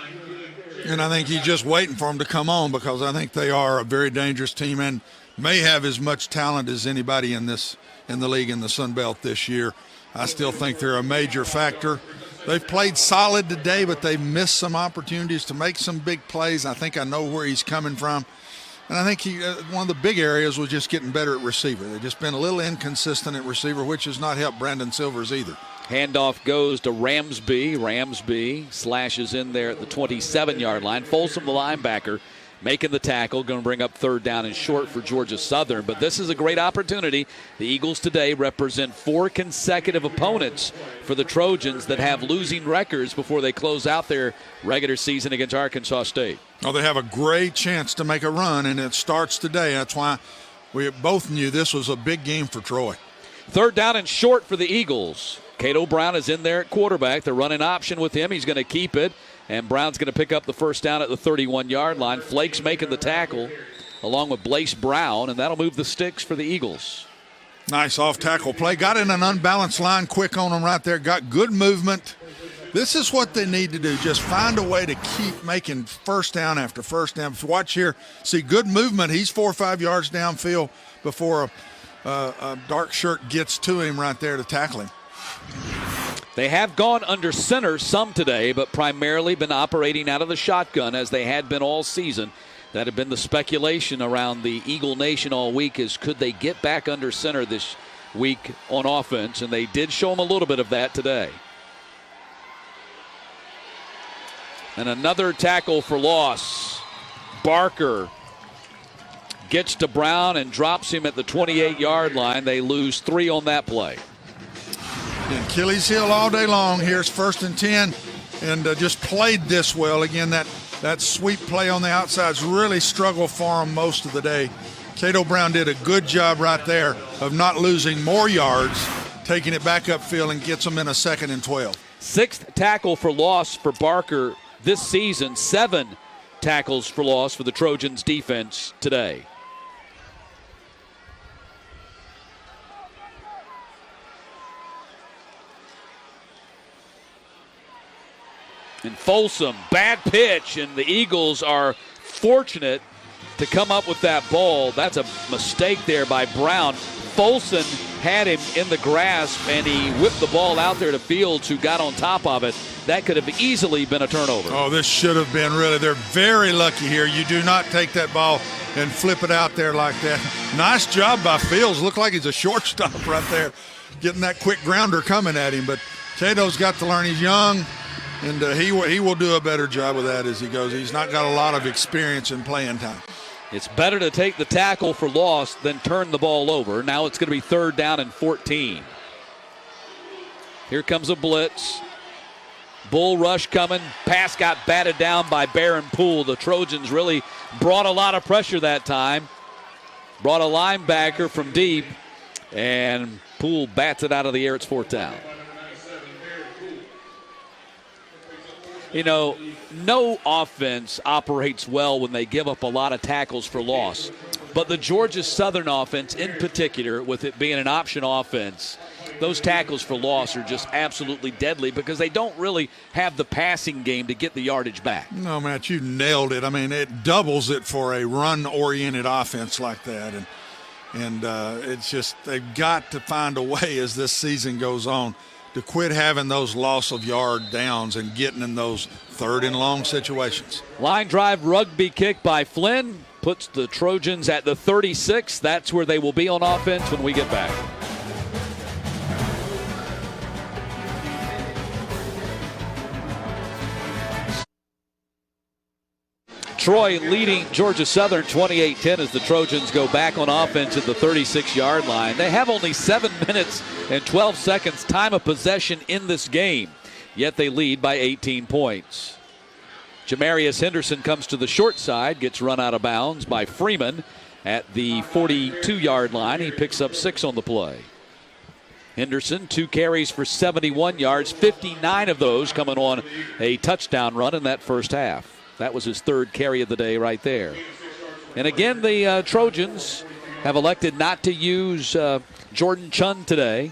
Speaker 2: And I think he's just waiting for them to come on, because I think they are a very dangerous team and may have as much talent as anybody in the league in the Sun Belt this year. I still think they're a major factor. They've played solid today, but they've missed some opportunities to make some big plays. I think I know where he's coming from. And I think one of the big areas was just getting better at receiver. They've just been a little inconsistent at receiver, which has not helped Brandon Silvers either.
Speaker 1: Handoff goes to Ramsby. Ramsby slashes in there at the 27-yard line. Folsom, the linebacker, making the tackle. Going to bring up 3rd down and short for Georgia Southern. But this is a great opportunity. The Eagles today represent 4 consecutive opponents for the Trojans that have losing records before they close out their regular season against Arkansas State.
Speaker 2: Oh, they have a great chance to make a run, and it starts today. That's why we both knew this was a big game for Troy.
Speaker 1: 3rd down and short for the Eagles. Cato Brown is in there at quarterback. They're running option with him. He's going to keep it, and Brown's going to pick up the 1st down at the 31-yard line. Flakes making the tackle along with Blaise Brown, and that'll move the sticks for the Eagles.
Speaker 2: Nice off-tackle play. Got in an unbalanced line quick on him right there. Got good movement. This is what they need to do, just find a way to keep making 1st down after 1st down. Watch here. See good movement. He's 4 or 5 yards downfield before a dark shirt gets to him right there to tackle him.
Speaker 1: They have gone under center some today, but primarily been operating out of the shotgun as they had been all season. That had been the speculation around the Eagle Nation all week, is could they get back under center this week on offense, and they did show them a little bit of that today. And another tackle for loss. Barker gets to Brown and drops him at the 28-yard line. They lose 3 on that play.
Speaker 2: And Achilles heel all day long. Here's 1st and 10, and just played this well. Again, that sweep play on the outside's really struggled for him most of the day. Cato Brown did a good job right there of not losing more yards, taking it back upfield, and gets them in a 2nd and 12.
Speaker 1: 6th tackle for loss for Barker this season. 7 tackles for loss for the Trojans defense today. And Folsom, bad pitch, and the Eagles are fortunate to come up with that ball. That's a mistake there by Brown. Folsom had him in the grasp, and he whipped the ball out there to Fields, who got on top of it. That could have easily been a turnover.
Speaker 2: Oh, this should have been, really. They're very lucky here. You do not take that ball and flip it out there like that. Nice job by Fields. Looked like he's a shortstop right there, getting that quick grounder coming at him. But Cato's got to learn. He's young. And he will do a better job with that as he goes. He's not got a lot of experience in playing time.
Speaker 1: It's better to take the tackle for loss than turn the ball over. Now it's going to be 3rd down and 14. Here comes a blitz. Bull rush coming. Pass got batted down by Baron Poole. The Trojans really brought a lot of pressure that time. Brought a linebacker from deep, and Poole bats it out of the air. It's 4th down. You know, no offense operates well when they give up a lot of tackles for loss. But the Georgia Southern offense in particular, with it being an option offense, those tackles for loss are just absolutely deadly because they don't really have the passing game to get the yardage back.
Speaker 6: No, Matt, you nailed it. I mean, it doubles it for a run-oriented offense like that. And it's just they've got to find a way as this season goes on to quit having those loss of yard downs and getting in those third and long situations.
Speaker 1: Line drive rugby kick by Flynn puts the Trojans at the 36. That's where they will be on offense when we get back. Troy leading Georgia Southern 28-10 as the Trojans go back on offense at the 36-yard line. They have only 7 minutes and 12 seconds time of possession in this game, yet they lead by 18 points. Jamarius Henderson comes to the short side, gets run out of bounds by Freeman at the 42-yard line. He picks up 6 on the play. Henderson, 2 carries for 71 yards, 59 of those coming on a touchdown run in that first half. That was his 3rd carry of the day right there. And again, the Trojans have elected not to use Jordan Chun today.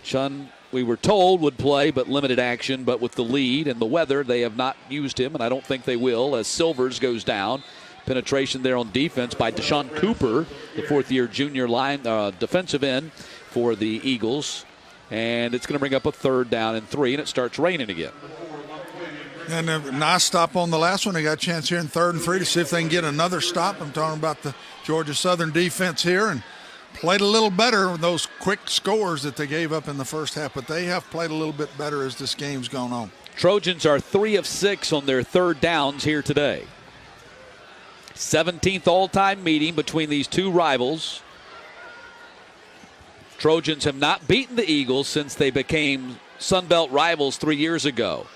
Speaker 1: Chun, we were told, would play, but limited action. But with the lead and the weather, they have not used him, and I don't think they will, as Silvers goes down. Penetration there on defense by Deshaun Cooper, the 4th-year junior line defensive end for the Eagles. And it's going to bring up a 3rd down and 3, and it starts raining again.
Speaker 6: And a nice stop on the last one. They got a chance here in 3rd and 3 to see if they can get another stop. I'm talking about the Georgia Southern defense here, and played a little better with those quick scores that they gave up in the first half, but they have played a little bit better as this game's gone on.
Speaker 1: Trojans are 3 of 6 on their 3rd downs here today. 17th all-time meeting between these two rivals. Trojans have not beaten the Eagles since they became Sun Belt rivals 3 years ago.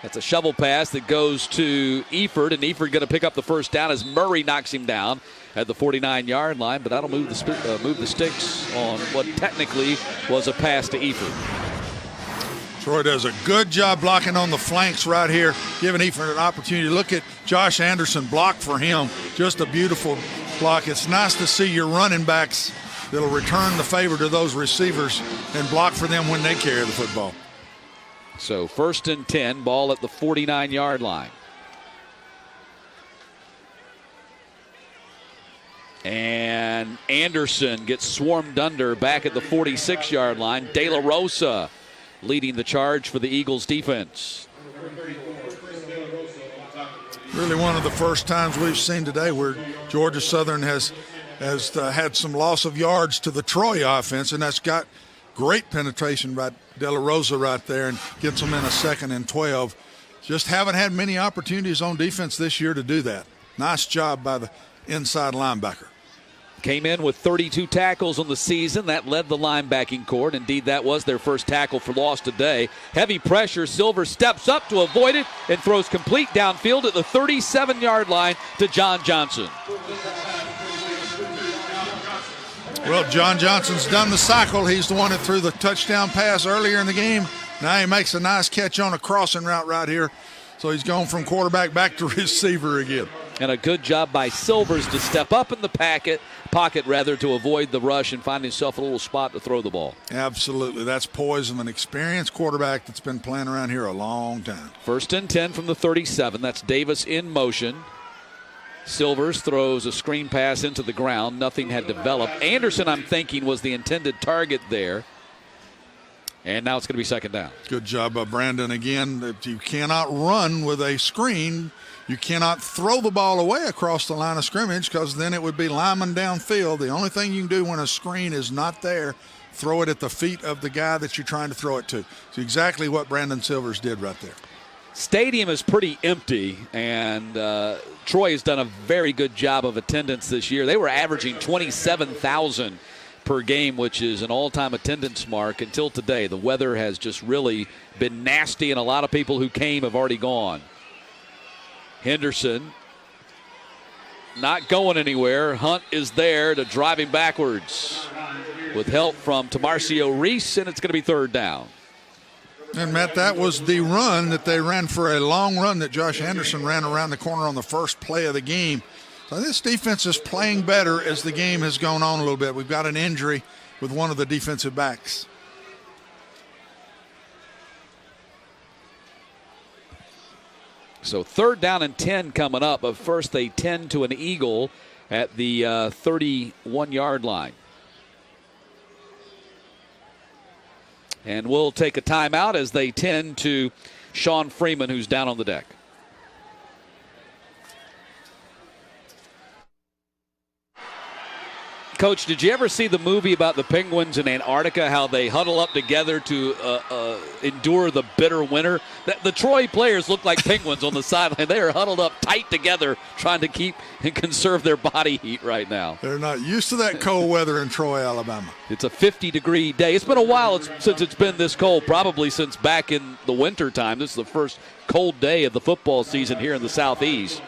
Speaker 1: That's a shovel pass that goes to Eford, and Eford going to pick up the first down as Murray knocks him down at the 49-yard line, but that'll move the sticks on what technically was a pass to Eford.
Speaker 6: Troy does a good job blocking on the flanks right here, giving Eford an opportunity. Look at Josh Anderson block for him. Just a beautiful block. It's nice to see your running backs that'll return the favor to those receivers and block for them when they carry the football.
Speaker 1: So 1st and 10, ball at the 49-yard line. And Anderson gets swarmed under back at the 46-yard line. De La Rosa leading the charge for the Eagles defense.
Speaker 6: Really one of the first times we've seen today where Georgia Southern has had some loss of yards to the Troy offense, and that's got great penetration by De La Rosa right there and gets them in a 2nd and 12. Just haven't had many opportunities on defense this year to do that. Nice job by the inside linebacker.
Speaker 1: Came in with 32 tackles on the season. That led the linebacking corps. Indeed, that was their first tackle for loss today. Heavy pressure. Silver steps up to avoid it and throws complete downfield at the 37-yard line to John Johnson.
Speaker 6: Well, John Johnson's done the cycle. He's the one that threw the touchdown pass earlier in the game. Now he makes a nice catch on a crossing route right here. So he's gone from quarterback back to receiver again.
Speaker 1: And a good job by Silvers to step up in the pocket to avoid the rush and find himself a little spot to throw the ball.
Speaker 6: Absolutely. That's poise of an experienced quarterback that's been playing around here a long time.
Speaker 1: 1st and 10 from the 37. That's Davis in motion. Silvers throws a screen pass into the ground. Nothing had developed. Anderson, I'm thinking, was the intended target there. And now it's going to be 2nd down.
Speaker 6: Good job by Brandon again. You cannot run with a screen. You cannot throw the ball away across the line of scrimmage because then it would be lineman downfield. The only thing you can do when a screen is not there, throw it at the feet of the guy that you're trying to throw it to. It's exactly what Brandon Silvers did right there.
Speaker 1: Stadium is pretty empty, and Troy has done a very good job of attendance this year. They were averaging 27,000 per game, which is an all-time attendance mark until today. The weather has just really been nasty, and a lot of people who came have already gone. Henderson not going anywhere. Hunt is there to drive him backwards with help from Tamarcio Reese, and it's going to be 3rd down.
Speaker 6: And, Matt, that was the run that they ran for a long run that Josh Anderson ran around the corner on the first play of the game. So this defense is playing better as the game has gone on a little bit. We've got an injury with one of the defensive backs.
Speaker 1: So 3rd down and 10 coming up, but first they tend to an eagle at the 31-yard line. And we'll take a timeout as they tend to Sean Freeman, who's down on the deck. Coach, did you ever see the movie about the penguins in Antarctica, how they huddle up together to endure the bitter winter? The Troy players look like penguins on the sideline. They are huddled up tight together trying to keep and conserve their body heat right now.
Speaker 6: They're not used to that cold weather in Troy, Alabama.
Speaker 1: It's a 50-degree day. It's been a while since it's been this cold, probably since back in the winter time. This is the first cold day of the football season here in the Southeast,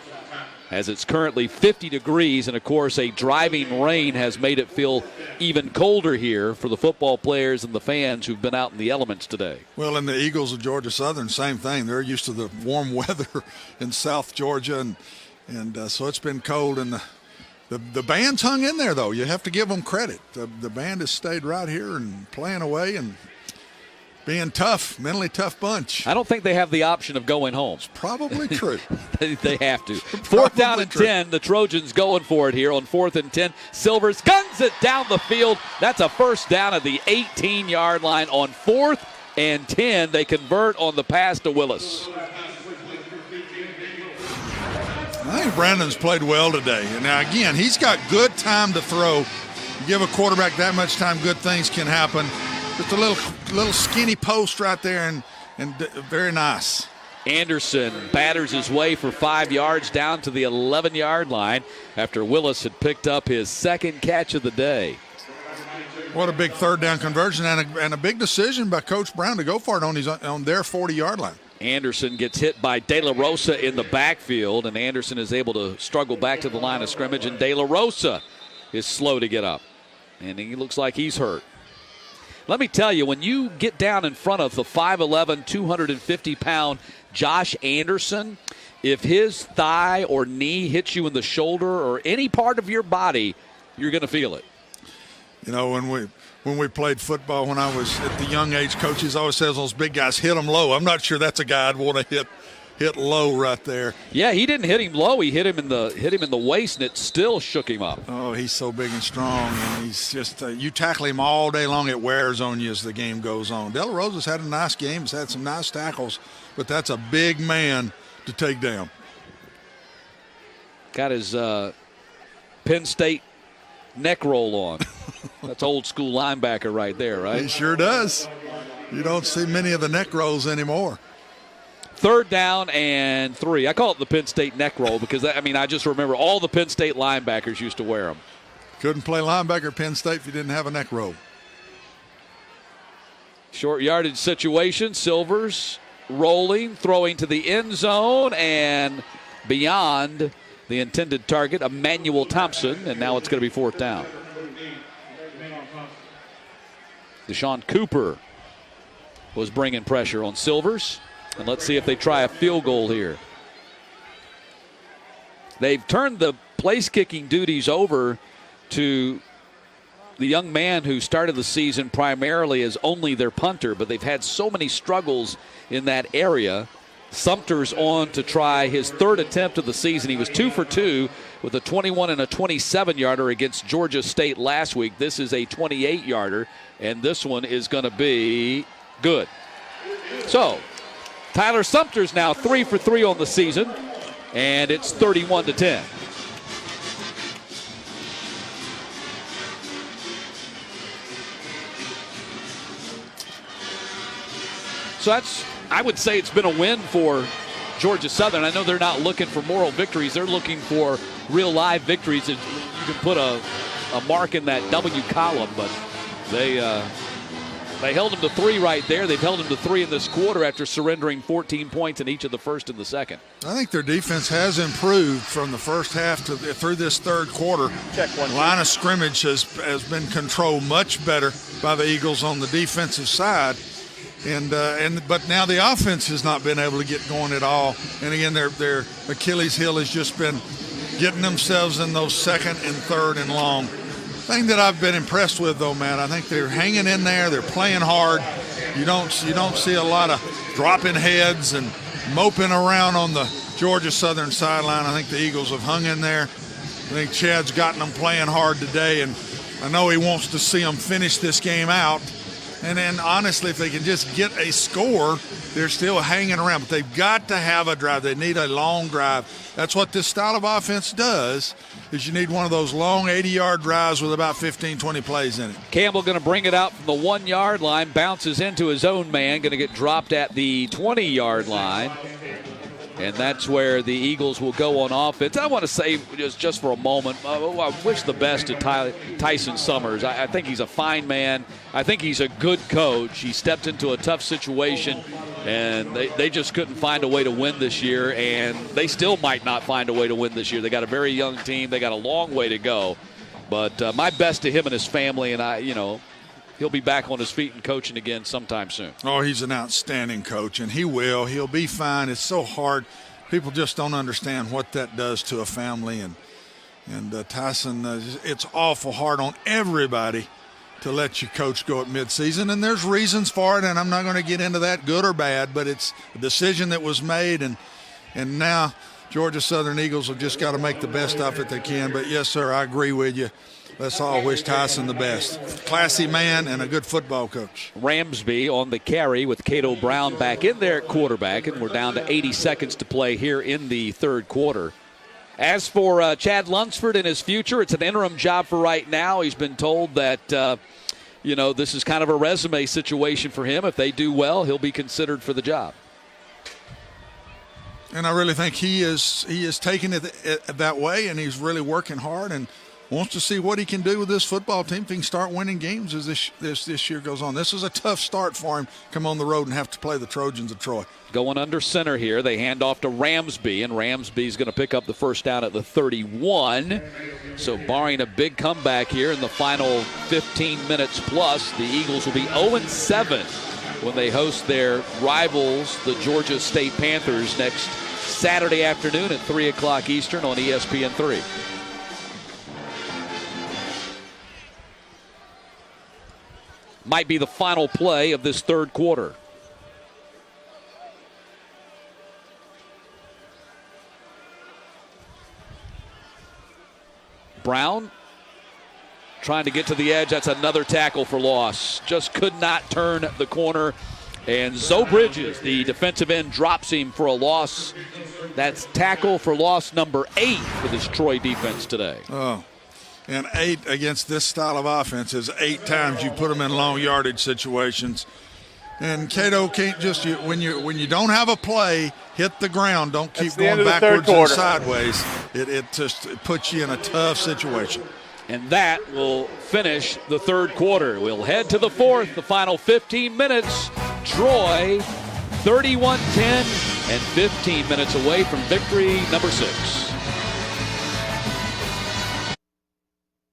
Speaker 1: as it's currently 50 degrees, and, of course, a driving rain has made it feel even colder here for the football players and the fans who've been out in the elements today.
Speaker 6: Well, and the Eagles of Georgia Southern, same thing. They're used to the warm weather in South Georgia, and so it's been cold. And the band's hung in there, though. You have to give them credit. The band has stayed right here and playing away and being tough, mentally tough bunch.
Speaker 1: I don't think they have the option of going home.
Speaker 6: It's probably true.
Speaker 1: They have to. 4th down and 10. The Trojans going for it here on 4th and 10. Silvers guns it down the field. That's a first down at the 18-yard line on 4th and 10. They convert on the pass to Willis.
Speaker 6: I think Brandon's played well today. And now, again, he's got good time to throw. You give a quarterback that much time, good things can happen. Just a little skinny post right there, and very nice.
Speaker 1: Anderson batters his way for 5 yards down to the 11-yard line after Willis had picked up his 2nd catch of the day.
Speaker 6: What a big 3rd down conversion and a big decision by Coach Brown to go for it on their 40-yard line.
Speaker 1: Anderson gets hit by De La Rosa in the backfield, and Anderson is able to struggle back to the line of scrimmage, and De La Rosa is slow to get up, and he looks like he's hurt. Let me tell you, when you get down in front of the 5'11", 250-pound Josh Anderson, if his thigh or knee hits you in the shoulder or any part of your body, you're going to feel it.
Speaker 6: You know, when we played football, when I was at the young age, coaches always says those big guys hit them low. I'm not sure that's a guy I'd want to hit low right there.
Speaker 1: Yeah, he didn't hit him low. He hit him in the waist, and it still shook him up.
Speaker 6: Oh, he's so big and strong, and he's just you tackle him all day long. It wears on you as the game goes on. De La Rosa's had a nice game. He's had some nice tackles, but that's a big man to take down.
Speaker 1: Got his Penn State neck roll on. That's old school linebacker right there, right?
Speaker 6: He sure does. You don't see many of the neck rolls anymore.
Speaker 1: 3rd down and 3. I call it the Penn State neck roll because, I just remember all the Penn State linebackers used to wear them.
Speaker 6: Couldn't play linebacker at Penn State if you didn't have a neck roll.
Speaker 1: Short yardage situation. Silvers rolling, throwing to the end zone and beyond the intended target, Emmanuel Thompson, and now it's going to be 4th down. Deshaun Cooper was bringing pressure on Silvers. And let's see if they try a field goal here. They've turned the place-kicking duties over to the young man who started the season primarily as only their punter, but they've had so many struggles in that area. Sumter's on to try his 3rd attempt of the season. He was 2 for 2 with a 21 and a 27-yarder against Georgia State last week. This is a 28-yarder, and this one is going to be good. So Tyler Sumter's now 3 for 3 on the season, and it's 31-10. So I would say it's been a win for Georgia Southern. I know they're not looking for moral victories. They're looking for real live victories. You can put a mark in that W column, but they held them to 3 right there. They've held them to 3 in this quarter after surrendering 14 points in each of the first and the second.
Speaker 6: I think their defense has improved from the first half through this 3rd quarter. Line of scrimmage has been controlled much better by the Eagles on the defensive side. But now the offense has not been able to get going at all. And again, their Achilles heel has just been getting themselves in those second and third and long. Thing that I've been impressed with, though, Matt, I think they're hanging in there. They're playing hard. You don't see a lot of dropping heads and moping around on the Georgia Southern sideline. I think the Eagles have hung in there. I think Chad's gotten them playing hard today, and I know he wants to see them finish this game out. And then, honestly, if they can just get a score, they're still hanging around. But they've got to have a drive. They need a long drive. That's what this style of offense does, is you need one of those long 80-yard drives with about 15, 20 plays in it.
Speaker 1: Campbell going to bring it out from the 1-yard line, bounces into his own man, going to get dropped at the 20-yard line. And that's where the Eagles will go on offense. I want to say just for a moment, I wish the best to Tyson Summers. I think he's a fine man. I think he's a good coach. He stepped into a tough situation, and they just couldn't find a way to win this year, and they still might not find a way to win this year. They got a very young team. They got a long way to go. But my best to him and his family, and he'll be back on his feet and coaching again sometime soon.
Speaker 6: Oh, he's an outstanding coach, and he will. He'll be fine. It's so hard. People just don't understand what that does to a family. And Tyson, it's awful hard on everybody to let your coach go at midseason. And there's reasons for it, and I'm not going to get into that, good or bad, but it's a decision that was made. And now Georgia Southern Eagles have just got to make the best of it they can. But, yes, sir, I agree with you. Let's all wish Tyson the best. Classy man and a good football coach.
Speaker 1: Ramsby on the carry with Cato Brown back in there at quarterback, and we're down to 80 seconds to play here in the third quarter. As for Chad Lunsford and his future, it's an interim job for right now. He's been told that, this is kind of a resume situation for him. If they do well, he'll be considered for the job.
Speaker 6: And I really think he is taking it that way, and he's really working hard and wants to see what he can do with this football team if he can start winning games as this year goes on. This is a tough start for him. Come on the road and have to play the Trojans of Troy.
Speaker 1: Going under center here. They hand off to Ramsby, and Ramsby's going to pick up the first down at the 31. So barring a big comeback here in the final 15 minutes plus, the Eagles will be 0-7 when they host their rivals, the Georgia State Panthers, next Saturday afternoon at 3 o'clock Eastern on ESPN3. Might be the final play of this third quarter. Brown trying to get to the edge. That's another tackle for loss. Just could not turn the corner. And Zoe Bridges, the defensive end, drops him for a loss. That's tackle for loss number 8 for this Troy defense today.
Speaker 6: Oh. And 8 against this style of offense is 8 times you put them in long yardage situations. And Cato can't just, when you don't have a play, hit the ground. Don't keep going backwards and sideways. It just puts you in a tough situation.
Speaker 1: And that will finish the third quarter. We'll head to the fourth, the final 15 minutes. Troy 31-10 and 15 minutes away from victory number 6.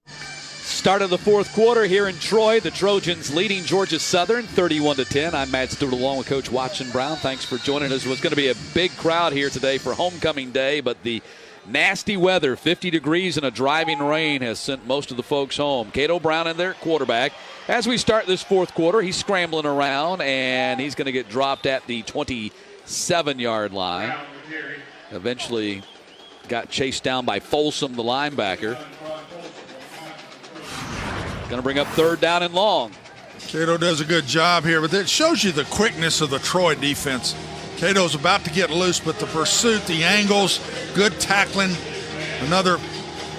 Speaker 1: Start of the fourth quarter here in Troy. The Trojans leading Georgia Southern 31-10. I'm Matt Stewart along with Coach Watson Brown. Thanks for joining us. It was going to be a big crowd here today for homecoming day, but the nasty weather, 50 degrees and a driving rain, has sent most of the folks home. Cato Brown in there at quarterback. As we start this fourth quarter, he's scrambling around, and he's going to get dropped at the 27-yard line. Eventually got chased down by Folsom, the linebacker. Going to bring up third down and long.
Speaker 6: Cato does a good job here, but it shows you the quickness of the Troy defense. Cato's about to get loose, but the pursuit, the angles, good tackling. Another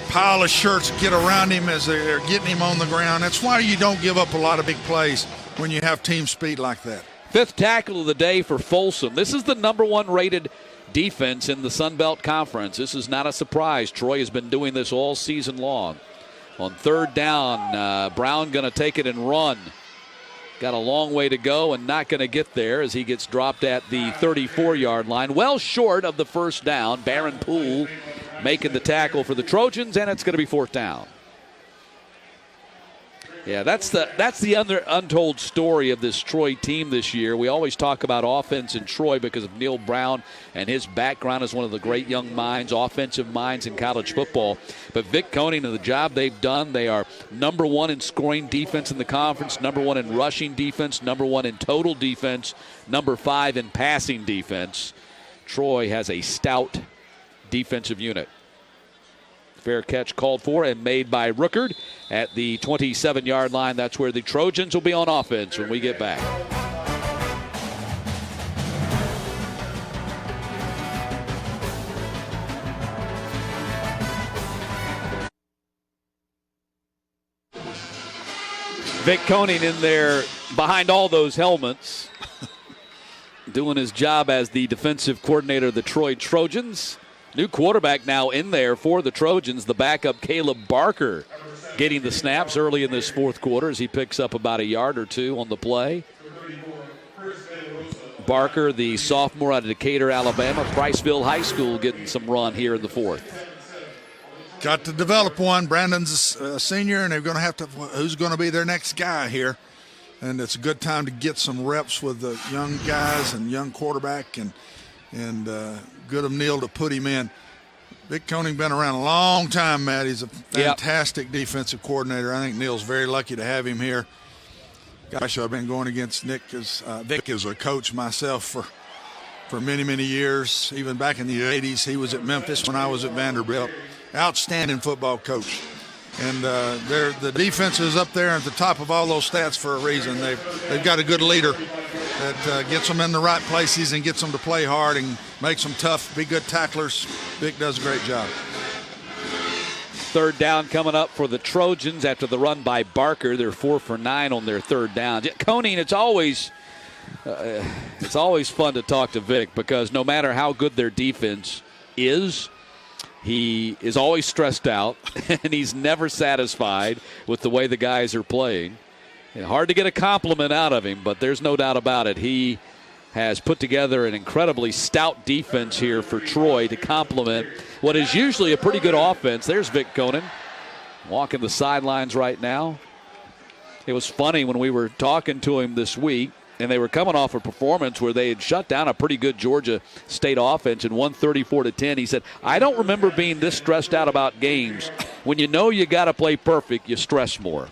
Speaker 6: pile of shirts get around him as they're getting him on the ground. That's why you don't give up a lot of big plays when you have team speed like that.
Speaker 1: 5th tackle of the day for Folsom. This is the number 1 rated defense in the Sun Belt Conference. This is not a surprise. Troy has been doing this all season long. On third down, Brown going to take it and run. Got a long way to go and not going to get there as he gets dropped at the 34-yard line. Well short of the first down. Barron Poole making the tackle for the Trojans, and it's going to be 4th down. Yeah, that's the untold story of this Troy team this year. We always talk about offense in Troy because of Neil Brown and his background as one of the great young minds, offensive minds in college football. But Vic Koenning and the job they've done, they are number one in scoring defense in the conference, number one in rushing defense, number one in total defense, number 5 in passing defense. Troy has a stout defensive unit. Fair catch called for and made by Rookard at the 27-yard line. That's where the Trojans will be on offense when we get back. Vic Koenning in there behind all those helmets, doing his job as the defensive coordinator of the Troy Trojans. New quarterback now in there for the Trojans, the backup Caleb Barker, getting the snaps early in this fourth quarter as he picks up about a yard or two on the play. Barker, the sophomore out of Decatur, Alabama, Priceville High School, getting some run here in the fourth.
Speaker 6: Got to develop one. Brandon's a senior, and they're going to have to. Who's going to be their next guy here? And it's a good time to get some reps with the young guys and young quarterback, and good of Neil to put him in. Vic Koenning been around a long time, Matt. He's a fantastic defensive coordinator. I think Neil's very lucky to have him here. Gosh, I've been going against Vic as a coach myself for many, many years. Even back in the 80s, he was at Memphis when I was at Vanderbilt. Outstanding football coach. And the defense is up there at the top of all those stats for a reason. They've got a good leader that gets them in the right places and gets them to play hard and makes them tough, be good tacklers. Vic does a great job.
Speaker 1: Third down coming up for the Trojans after the run by Barker. They're 4 for 9 on their third down. Koenning, it's always fun to talk to Vic because no matter how good their defense is, he is always stressed out, and he's never satisfied with the way the guys are playing. Hard to get a compliment out of him, but there's no doubt about it. He has put together an incredibly stout defense here for Troy to complement what is usually a pretty good offense. There's Vic Koenning walking the sidelines right now. It was funny when we were talking to him this week, and they were coming off a performance where they had shut down a pretty good Georgia State offense and won 34-10. He said, I don't remember being this stressed out about games. When you know you got to play perfect, you stress more.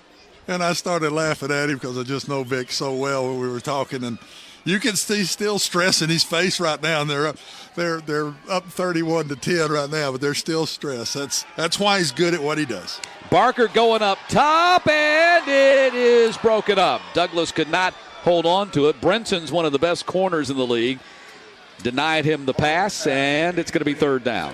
Speaker 6: And I started laughing at him because I just know Vic so well when we were talking. And you can see still stress in his face right now. And they're up 31-10 right now, but they're still stressed. That's why he's good at what he does.
Speaker 1: Barker going up top, and it is broken up. Douglas could not hold on to it. Brenson's one of the best corners in the league. Denied him the pass, and it's going to be third down.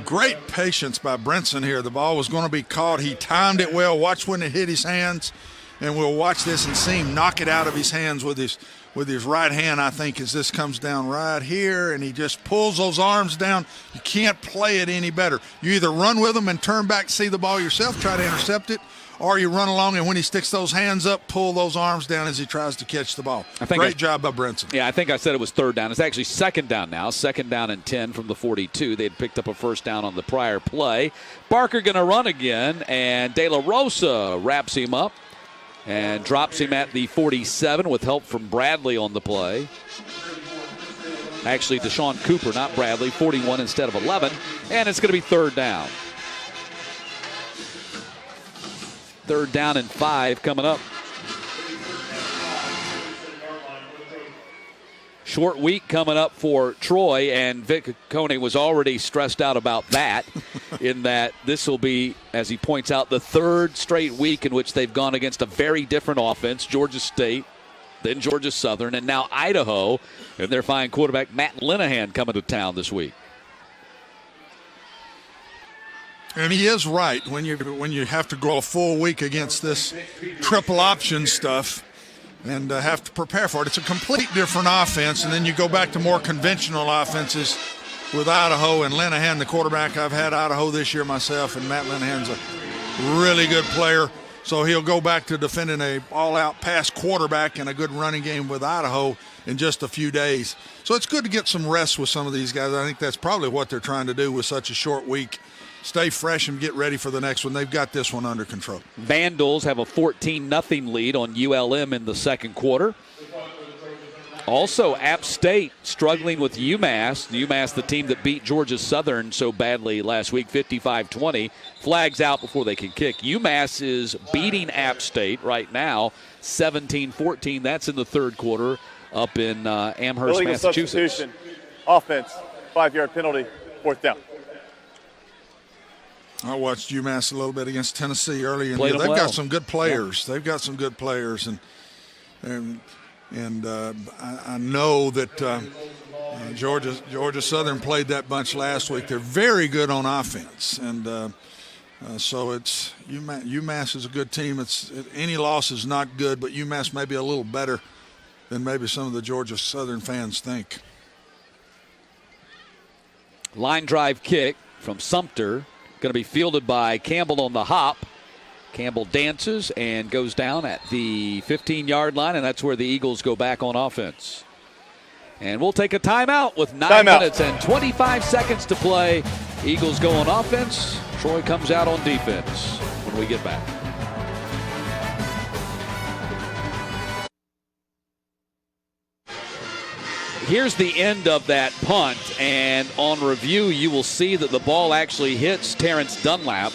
Speaker 6: Great patience by Brenson here. The ball was going to be caught. He timed it well. Watch when it hit his hands, and we'll watch this and see him knock it out of his hands with his right hand, I think, as this comes down right here, and he just pulls those arms down. You can't play it any better. You either run with him and turn back, see the ball yourself, try to intercept it, or you run along, and when he sticks those hands up, pull those arms down as he tries to catch the ball. Great job by Brenson.
Speaker 1: Yeah, I think I said it was third down. It's actually second down now. Second down and 10 from the 42. They had picked up a first down on the prior play. Barker going to run again, and De La Rosa wraps him up and drops him at the 47 with help from Bradley on the play. Actually, Deshaun Cooper, not Bradley, 41 instead of 11, and it's going to be third down. Third down and 5 coming up. Short week coming up for Troy, and Vic Koenning was already stressed out about that in that this will be, as he points out, the third straight week in which they've gone against a very different offense, Georgia State, then Georgia Southern, and now Idaho, and their fine quarterback Matt Linehan coming to town this week.
Speaker 6: And he is right when you have to go a full week against this triple option stuff and have to prepare for it. It's a complete different offense, and then you go back to more conventional offenses with Idaho and Linehan, the quarterback. I've had Idaho this year myself, and Matt Linehan's a really good player. So he'll go back to defending a all-out pass quarterback and a good running game with Idaho in just a few days. So it's good to get some rest with some of these guys. I think that's probably what they're trying to do with such a short week stay fresh and get ready for the next one. They've got this one under control.
Speaker 1: Vandals have a 14-0 lead on ULM in the second quarter. Also, App State struggling with UMass. UMass, the team that beat Georgia Southern so badly last week, 55-20. Flags out before they can kick. UMass is beating App State right now, 17-14. That's in the third quarter up in Amherst,
Speaker 3: illegal
Speaker 1: Massachusetts.
Speaker 3: Substitution. Offense, 5-yard penalty, fourth down.
Speaker 6: I watched UMass a little bit against Tennessee earlier in the
Speaker 1: Played
Speaker 6: year.
Speaker 1: them
Speaker 6: They've
Speaker 1: well.
Speaker 6: got some good players. Yeah. They've got some good players, and I know that Georgia Southern played that bunch last week. They're very good on offense, and so it's UMass is a good team. Any loss is not good, but UMass may be a little better than maybe some of the Georgia Southern fans think.
Speaker 1: Line drive kick from Sumter, going to be fielded by Campbell on the hop. Campbell dances and goes down at the 15-yard line, and that's where the Eagles go back on offense. And we'll take a timeout with 9 minutes and 25 seconds to play. Eagles go on offense. Troy comes out on defense when we get back. Here's the end of that punt, and on review, you will see that the ball actually hits Terrence Dunlap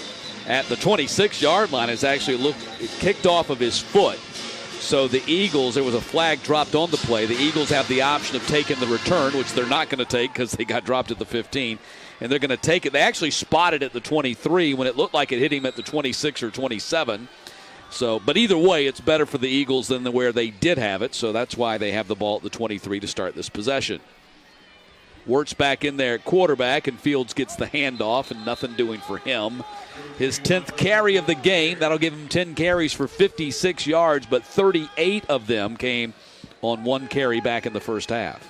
Speaker 1: at the 26-yard line. It's actually kicked off of his foot. So the Eagles, there was a flag dropped on the play. The Eagles have the option of taking the return, which they're not going to take because they got dropped at the 15, and they're going to take it. They actually spotted at the 23 when it looked like it hit him at the 26 or 27. So, but either way, it's better for the Eagles than where they did have it, so that's why they have the ball at the 23 to start this possession. Wirtz back in there at quarterback, and Fields gets the handoff, and nothing doing for him. His 10th carry of the game. That'll give him 10 carries for 56 yards, but 38 of them came on one carry back in the first half.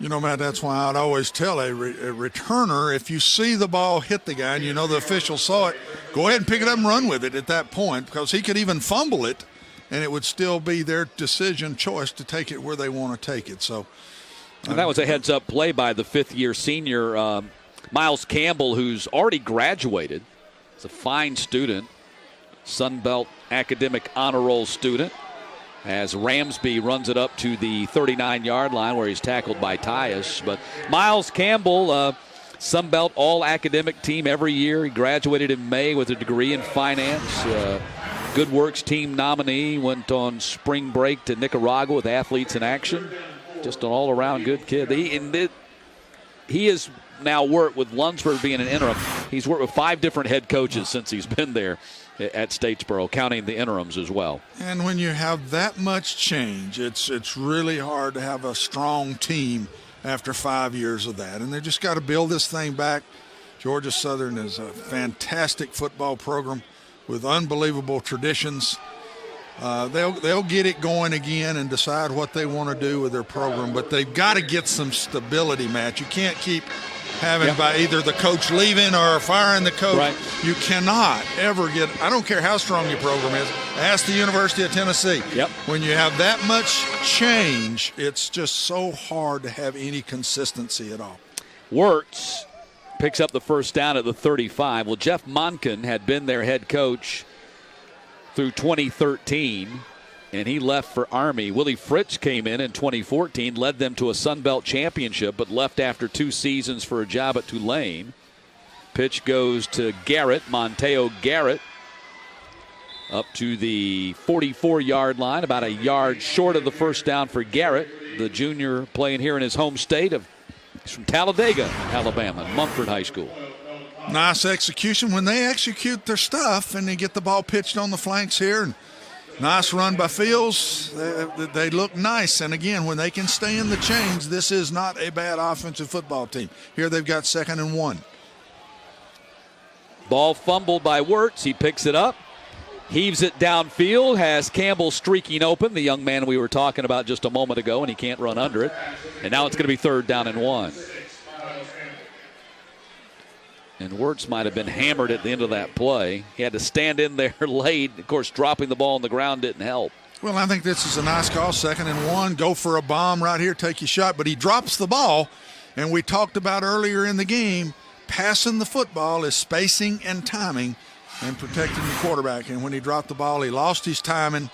Speaker 6: You know, Matt, that's why I'd always tell a returner, if you see the ball hit the guy and you know the official saw it, go ahead and pick it up and run with it at that point, because he could even fumble it, and it would still be their decision choice to take it where they want to take it. So,
Speaker 1: and that was a heads-up play by the fifth-year senior, Miles Campbell, who's already graduated. He's a fine student, Sun Belt Academic Honor Roll student, as Ramsby runs it up to the 39-yard line where he's tackled by Tyus. But Miles Campbell, Sun Belt All-Academic team every year. He graduated in May with a degree in finance. Good Works team nominee, went on spring break to Nicaragua with Athletes in Action. Just an all-around good kid. He has now worked with Lunsford being an interim. He's worked with 5 different head coaches since he's been there at Statesboro, counting the interims as well.
Speaker 6: And when you have that much change, it's really hard to have a strong team after 5 years of that. And they just got to build this thing back. Georgia Southern is a fantastic football program with unbelievable traditions. They'll get it going again and decide what they want to do with their program, but they've got to get some stability, Matt. You can't keep having by either the coach leaving or firing the coach.
Speaker 1: Right.
Speaker 6: You cannot ever get – I don't care how strong your program is. Ask the University of Tennessee.
Speaker 1: Yep.
Speaker 6: When you have that much change, it's just so hard to have any consistency at all.
Speaker 1: Wirtz picks up the first down at the 35. Well, Jeff Monken had been their head coach through 2013, and he left for Army. Willie Fritz came in 2014, led them to a Sun Belt championship, but left after 2 seasons for a job at Tulane. Pitch goes to Garrett, Monteo Garrett, up to the 44-yard line, about a yard short of the first down for Garrett, the junior playing here in his home state. He's from Talladega, Alabama, Mumford High School.
Speaker 6: Nice execution when they execute their stuff and they get the ball pitched on the flanks here. And nice run by Fields. They look nice. And again, when they can stay in the chains, this is not a bad offensive football team. Here they've got 2nd and 1.
Speaker 1: Ball fumbled by Wirtz. He picks it up, heaves it downfield, has Campbell streaking open, the young man we were talking about just a moment ago, and he can't run under it. And now it's going to be 3rd down and 1. And Wirtz might have been hammered at the end of that play. He had to stand in there late. Of course, dropping the ball on the ground didn't help.
Speaker 6: Well, I think this is a nice call, 2nd and 1. Go for a bomb right here, take your shot. But he drops the ball, and we talked about earlier in the game, passing the football is spacing and timing and protecting the quarterback. And when he dropped the ball, he lost his timing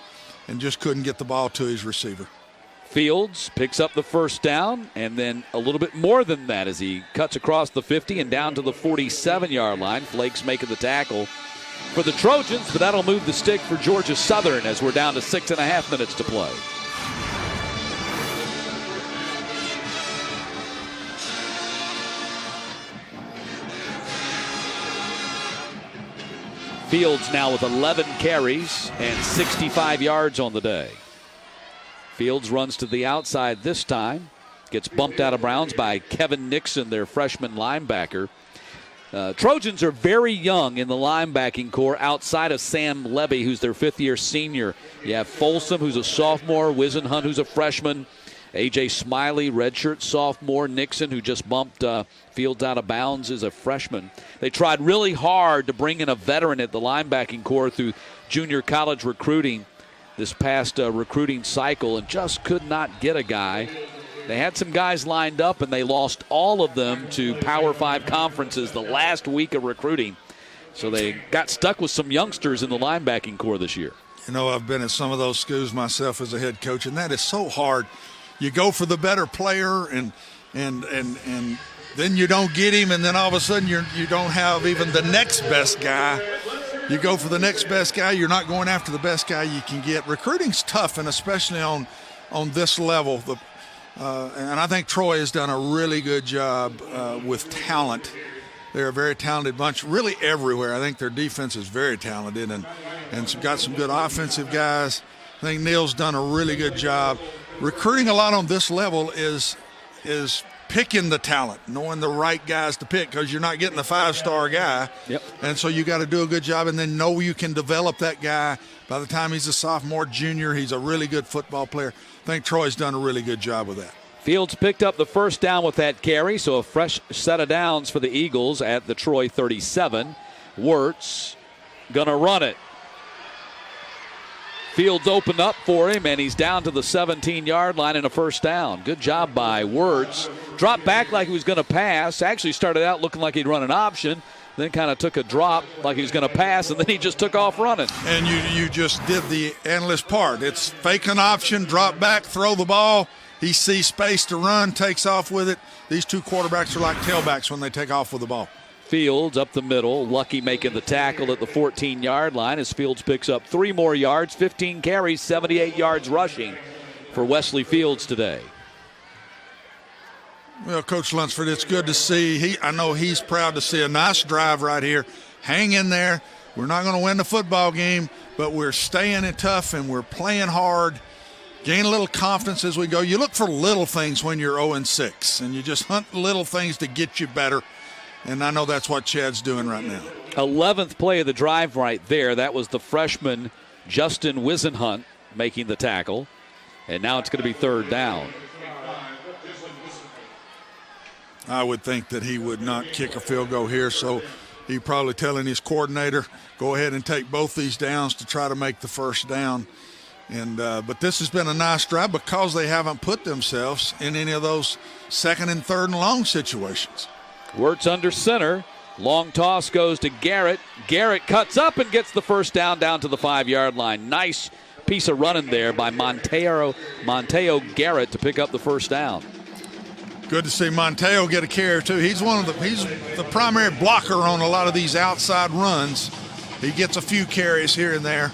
Speaker 6: and just couldn't get the ball to his receiver.
Speaker 1: Fields picks up the first down and then a little bit more than that as he cuts across the 50 and down to the 47-yard line. Flakes making the tackle for the Trojans, but that'll move the stick for Georgia Southern as we're down to 6.5 minutes to play. Fields now with 11 carries and 65 yards on the day. Fields runs to the outside this time. Gets bumped out of bounds by Kevin Nixon, their freshman linebacker. Trojans are very young in the linebacking core outside of Sam Levy, who's their fifth-year senior. You have Folsom, who's a sophomore, Wisenhunt, who's a freshman, A.J. Smiley, redshirt sophomore, Nixon, who just bumped Fields out of bounds, is a freshman. They tried really hard to bring in a veteran at the linebacking core through junior college recruiting this past recruiting cycle and just could not get a guy. They had some guys lined up, and they lost all of them to Power 5 conferences the last week of recruiting. So they got stuck with some youngsters in the linebacking core this year.
Speaker 6: You know, I've been at some of those schools myself as a head coach, and that is so hard. You go for the better player, and then you don't get him, and then all of a sudden you don't have even the next best guy. You go for the next best guy. You're not going after the best guy you can get. Recruiting's tough, and especially on this level. And I think Troy has done a really good job with talent. They're a very talented bunch, really everywhere. I think their defense is very talented and got some good offensive guys. I think Neil's done a really good job. Recruiting a lot on this level is picking the talent, knowing the right guys to pick, because you're not getting the 5-star guy.
Speaker 1: Yep.
Speaker 6: And so you got to do a good job and then know you can develop that guy. By the time he's a sophomore, junior, he's a really good football player. I think Troy's done a really good job with that.
Speaker 1: Fields picked up the first down with that carry, so a fresh set of downs for the Eagles at the Troy 37. Wirtz going to run it. Fields opened up for him, and he's down to the 17-yard line and a first down. Good job by Wirtz. Dropped back like he was going to pass. Actually started out looking like he'd run an option, then kind of took a drop like he was going to pass, and then he just took off running.
Speaker 6: And you just did the analyst part. It's fake an option, drop back, throw the ball. He sees space to run, takes off with it. These two quarterbacks are like tailbacks when they take off with the ball.
Speaker 1: Fields up the middle. Lucky making the tackle at the 14-yard line as Fields picks up 3 more yards, 15 carries, 78 yards rushing for Wesley Fields today.
Speaker 6: Well, Coach Lunsford, it's good to see. I know he's proud to see a nice drive right here. Hang in there. We're not going to win the football game, but we're staying it tough and we're playing hard. Gain a little confidence as we go. You look for little things when you're 0-6, and you just hunt little things to get you better. And I know that's what Chad's doing right now.
Speaker 1: 11th play of the drive right there. That was the freshman Justin Wisenhunt making the tackle. And now it's going to be third down.
Speaker 6: I would think that he would not kick a field goal here, so he's probably telling his coordinator, go ahead and take both these downs to try to make the first down. And but this has been a nice drive because they haven't put themselves in any of those second and third and long situations.
Speaker 1: Wirtz under center. Long toss goes to Garrett. Garrett cuts up and gets the first down to the 5-yard line. Nice piece of running there by Monteo Garrett to pick up the first down.
Speaker 6: Good to see Monteo get a carry too. He's the primary blocker on a lot of these outside runs. He gets a few carries here and there.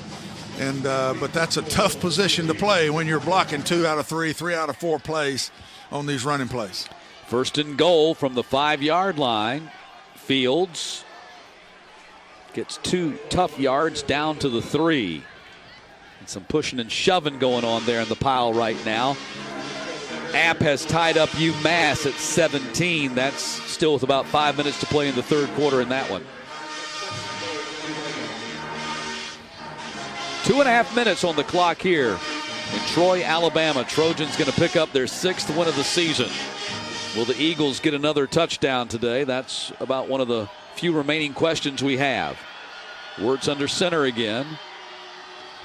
Speaker 6: And but that's a tough position to play when you're blocking 2 out of 3, 3 out of 4 plays on these running plays.
Speaker 1: First and goal from the 5-yard line. Fields gets 2 tough yards down to the 3. And some pushing and shoving going on there in the pile right now. App has tied up UMass at 17. That's still with about 5 minutes to play in the third quarter in that one. 2.5 minutes on the clock here in Troy, Alabama. Trojans going to pick up their 6th win of the season. Will the Eagles get another touchdown today? That's about one of the few remaining questions we have. Wirtz under center again.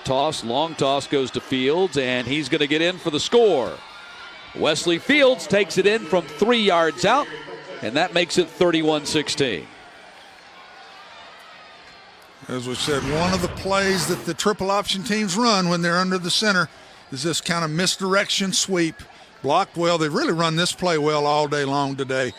Speaker 1: Long toss goes to Fields, and he's going to get in for the score. Wesley Fields takes it in from 3 yards out And that makes it 31-16.
Speaker 6: As we said, one of the plays that the triple option teams run when they're under the center is this kind of misdirection sweep. Blocked well. They've really run this play well all day long today.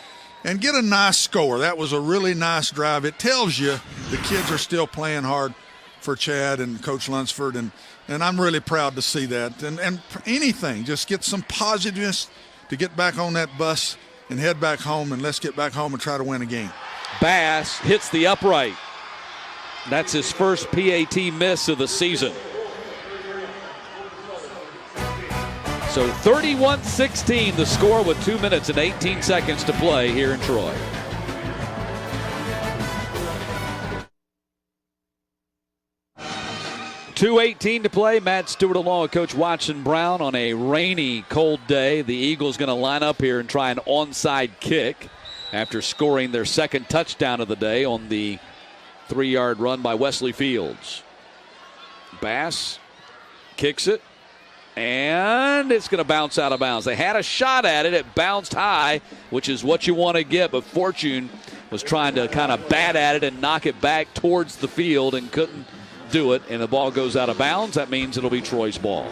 Speaker 6: And get a nice score. That was a really nice drive. It tells you the kids are still playing hard for Chad and Coach Lunsford, and I'm really proud to see that. And anything, just get some positiveness to get back on that bus and head back home, and let's get back home and try to win a game.
Speaker 1: Bass hits the upright. That's his first PAT miss of the season. So 31-16 the score with 2 minutes and 18 seconds to play here in Troy. .2:18 to play. Matt Stewart along with Coach Watson Brown on a rainy, cold day. The Eagles going to line up here and try an onside kick after scoring their second touchdown of the day on the 3-yard run by Wesley Fields. Bass kicks it, and it's going to bounce out of bounds. They had a shot at it. It bounced high, which is what you want to get, but Fortune was trying to kind of bat at it and knock it back towards the field and couldn't do it, and the ball goes out of bounds. That means it'll be Troy's ball.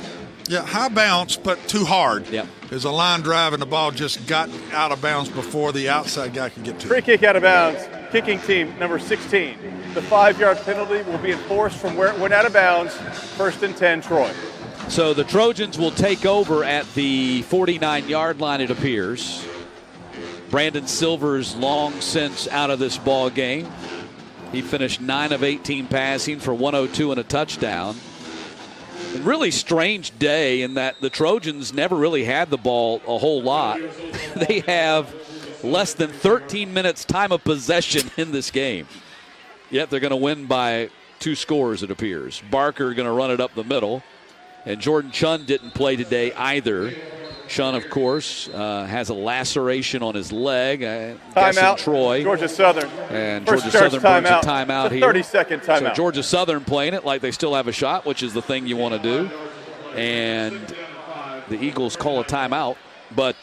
Speaker 6: Yeah, high bounce, but too hard.
Speaker 1: Yep.
Speaker 6: There's a line drive, and the ball just got out of bounds before the outside guy could get to it.
Speaker 3: Free kick out of bounds. Kicking team number 16. The 5-yard penalty will be enforced from where it went out of bounds. 1st and 10, Troy.
Speaker 1: So the Trojans will take over at the 49-yard line, it appears. Brandon Silver's long since out of this ball game. He finished 9 of 18 passing for 102 and a touchdown. A really strange day in that the Trojans never really had the ball a whole lot. They have less than 13 minutes time of possession in this game. Yet they're going to win by 2 scores, it appears. Barker going to run it up the middle. And Jordan Chun didn't play today either. Chun, of course, has a laceration on his leg.
Speaker 3: Timeout.
Speaker 1: Troy.
Speaker 3: Georgia Southern.
Speaker 1: And
Speaker 3: First
Speaker 1: Georgia Southern burns a
Speaker 3: timeout.
Speaker 1: timeout here.
Speaker 3: 30-second timeout.
Speaker 1: So Georgia Southern playing it like they still have a shot, which is the thing you want to do. And the Eagles call a timeout. But,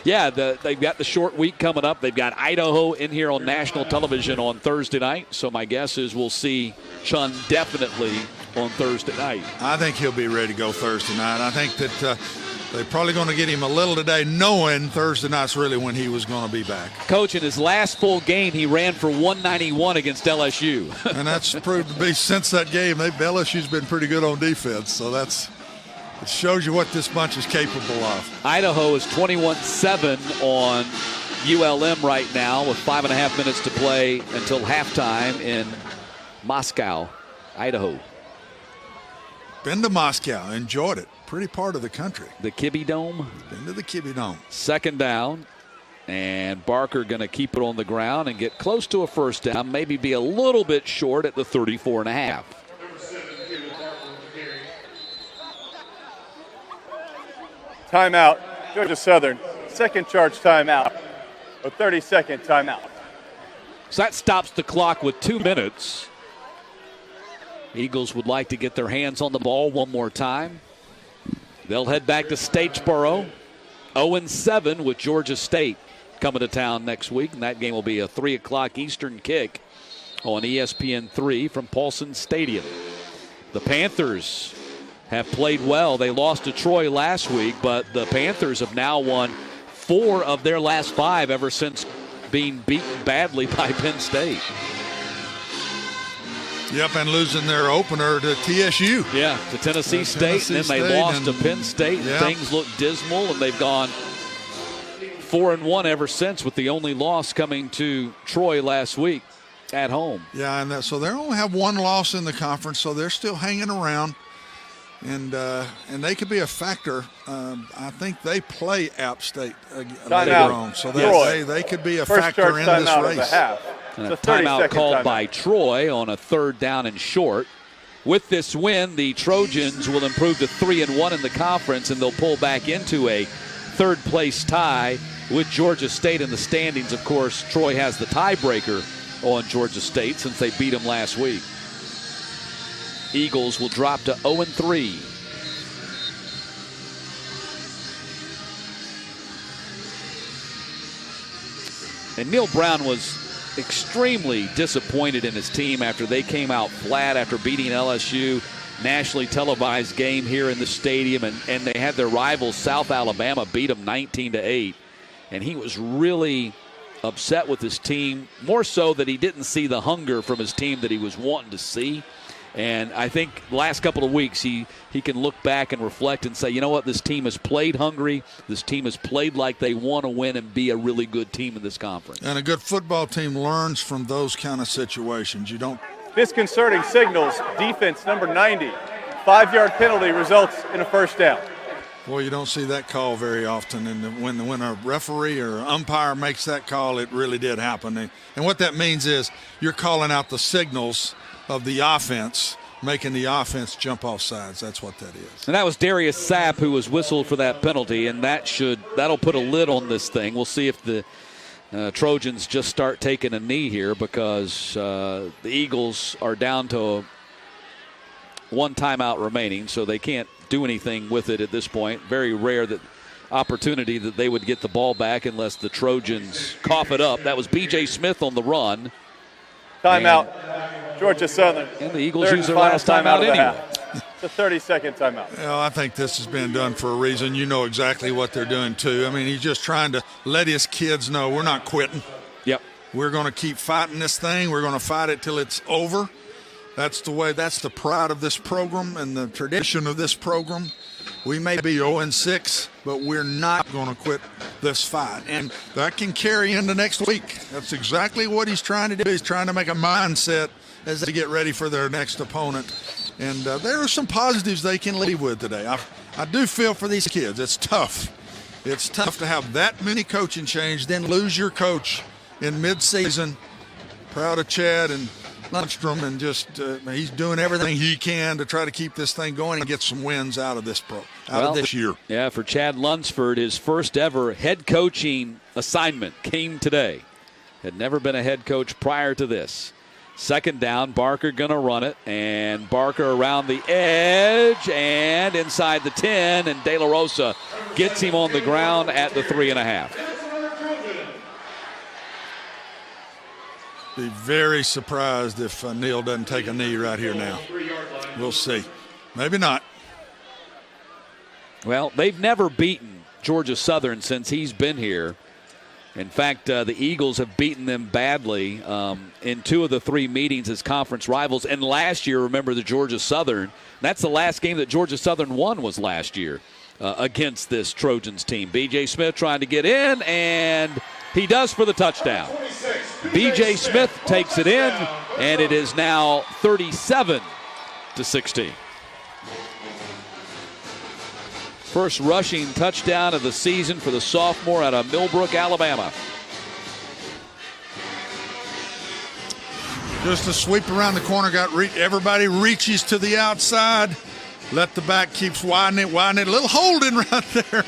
Speaker 1: they've got the short week coming up. They've got Idaho in here on national television on Thursday night. So my guess is we'll see Chun definitely on Thursday night.
Speaker 6: I think he'll be ready to go Thursday night. I think that they're probably going to get him a little today, knowing Thursday night's really when he was going to be back.
Speaker 1: Coach, in his last full game, he ran for 191 against LSU.
Speaker 6: And that's proved to be, since that game, LSU's been pretty good on defense. So it shows you what this bunch is capable of.
Speaker 1: Idaho is 21-7 on ULM right now with 5.5 minutes to play until halftime in Moscow, Idaho.
Speaker 6: Been to Moscow, enjoyed it. Pretty part of the country.
Speaker 1: The Kibbe Dome.
Speaker 6: Been to the Kibbe Dome.
Speaker 1: 2nd down, and Barker going to keep it on the ground and get close to a 1st down, maybe be a little bit short at the 34.5.
Speaker 3: Timeout. Georgia Southern. 2nd charge timeout. A 30-second timeout.
Speaker 1: So that stops the clock with 2 minutes. Eagles would like to get their hands on the ball one more time. They'll head back to Statesboro. 0-7 with Georgia State coming to town next week. And that game will be a 3 o'clock Eastern kick on ESPN3 from Paulson Stadium. The Panthers have played well. They lost to Troy last week, but the Panthers have now won 4 of their last 5 ever since being beaten badly by Penn State.
Speaker 6: Yep, and losing their opener to TSU.
Speaker 1: Yeah, to Tennessee State, and then they lost to Penn State.
Speaker 6: Yeah.
Speaker 1: Things look dismal, and they've gone 4-1 ever since, with the only loss coming to Troy last week at home.
Speaker 6: Yeah, and so they only have 1 loss in the conference, so they're still hanging around, and they could be a factor. I think they play App State later on, so they could be a factor in this race.
Speaker 1: And a timeout called by Troy on a 3rd down and short. With this win, the Trojans will improve to 3-1 in the conference, and they'll pull back into a 3rd-place tie with Georgia State in the standings. Of course, Troy has the tiebreaker on Georgia State since they beat them last week. Eagles will drop to 0-3. And Neil Brown was extremely disappointed in his team after they came out flat after beating LSU. Nationally televised game here in the stadium, and they had their rivals South Alabama beat them 19-8. And he was really upset with his team, more so that he didn't see the hunger from his team that he was wanting to see. And I think the last couple of weeks he can look back and reflect and say, you know what, this team has played hungry. This team has played like they want to win and be a really good team in this conference.
Speaker 6: And a good football team learns from those kind of situations. You don't.
Speaker 3: Disconcerting signals. Defense number 90. 5-yard penalty results in a first down.
Speaker 6: Boy, you don't see that call very often. And when a referee or umpire makes that call, it really did happen. And what that means is you're calling out the signals of the offense, making the offense jump off sides. That's what that is.
Speaker 1: And that was Darius Sapp who was whistled for that penalty, and that'll put a lid on this thing. We'll see if the Trojans just start taking a knee here, because the Eagles are down to one timeout remaining, so they can't do anything with it at this point. Very rare that opportunity that they would get the ball back unless the Trojans cough it up. That was B.J. Smith on the run.
Speaker 3: Timeout, Georgia Southern.
Speaker 1: And the Eagles use their last timeout anyway.
Speaker 3: It's a 30-second timeout.
Speaker 6: Well, I think this has been done for a reason. You know exactly what they're doing, too. I mean, he's just trying to let his kids know we're not quitting.
Speaker 1: Yep.
Speaker 6: We're going to keep fighting this thing. We're going to fight it till it's over. That's the way. That's the pride of this program and the tradition of this program. We may be 0-6, but we're not going to quit this fight. And that can carry into next week. That's exactly what he's trying to do. He's trying to make a mindset as they get ready for their next opponent. And there are some positives they can leave with today. I do feel for these kids. It's tough. It's tough to have that many coaching change, then lose your coach in midseason. Proud of Chad and Lundstrom, and just he's doing everything he can to try to keep this thing going and get some wins out of this of this year.
Speaker 1: Yeah, for Chad Lunsford, his first ever head coaching assignment came today. Had never been a head coach prior to this. Second down, Barker going to run it, and Barker around the edge and inside the 10, and De La Rosa gets him on the ground at the 3.5.
Speaker 6: Be very surprised if Neal doesn't take a knee right here now. We'll see. Maybe not.
Speaker 1: Well, they've never beaten Georgia Southern since he's been here. In fact, the Eagles have beaten them badly in 2 of the 3 meetings as conference rivals. And last year, remember, the Georgia Southern, that's the last game that Georgia Southern won was last year against this Trojans team. B.J. Smith trying to get in, and he does for the touchdown. B.J. Smith takes it in, and it is now 37-16. First rushing touchdown of the season for the sophomore out of Millbrook, Alabama.
Speaker 6: Just a sweep around the corner. Everybody reaches to the outside. Let the back keeps widening. A little holding right there.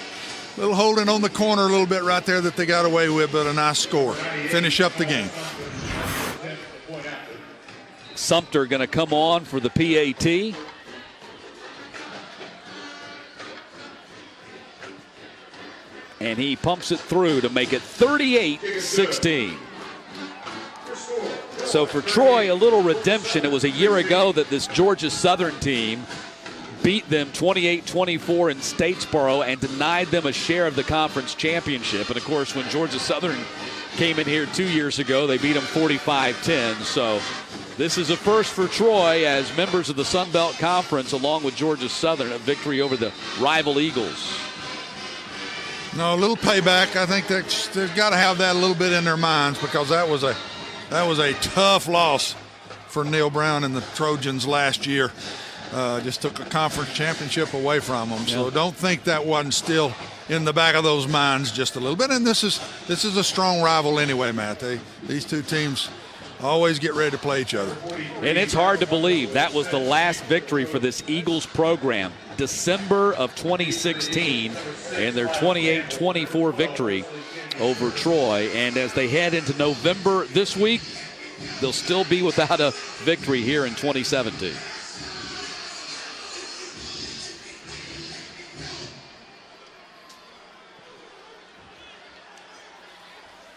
Speaker 6: A little holding on the corner a little bit right there that they got away with, but a nice score. Finish up the game.
Speaker 1: Sumter going to come on for the PAT. And he pumps it through to make it 38-16. So for Troy, a little redemption. It was a year ago that this Georgia Southern team beat them 28-24 in Statesboro and denied them a share of the conference championship. And, of course, when Georgia Southern came in here 2 years ago, they beat them 45-10. So this is a first for Troy as members of the Sun Belt Conference, along with Georgia Southern, a victory over the rival Eagles.
Speaker 6: No, a little payback. I think they've got to have that a little bit in their minds, because that was a tough loss for Neil Brown and the Trojans last year. Just took a conference championship away from them. So don't think that wasn't still in the back of those minds just a little bit. And this is a strong rival anyway, Matt. These two teams always get ready to play each other.
Speaker 1: And it's hard to believe that was the last victory for this Eagles program. December of 2016 and their 28-24 victory over Troy. And as they head into November this week, they'll still be without a victory here in 2017.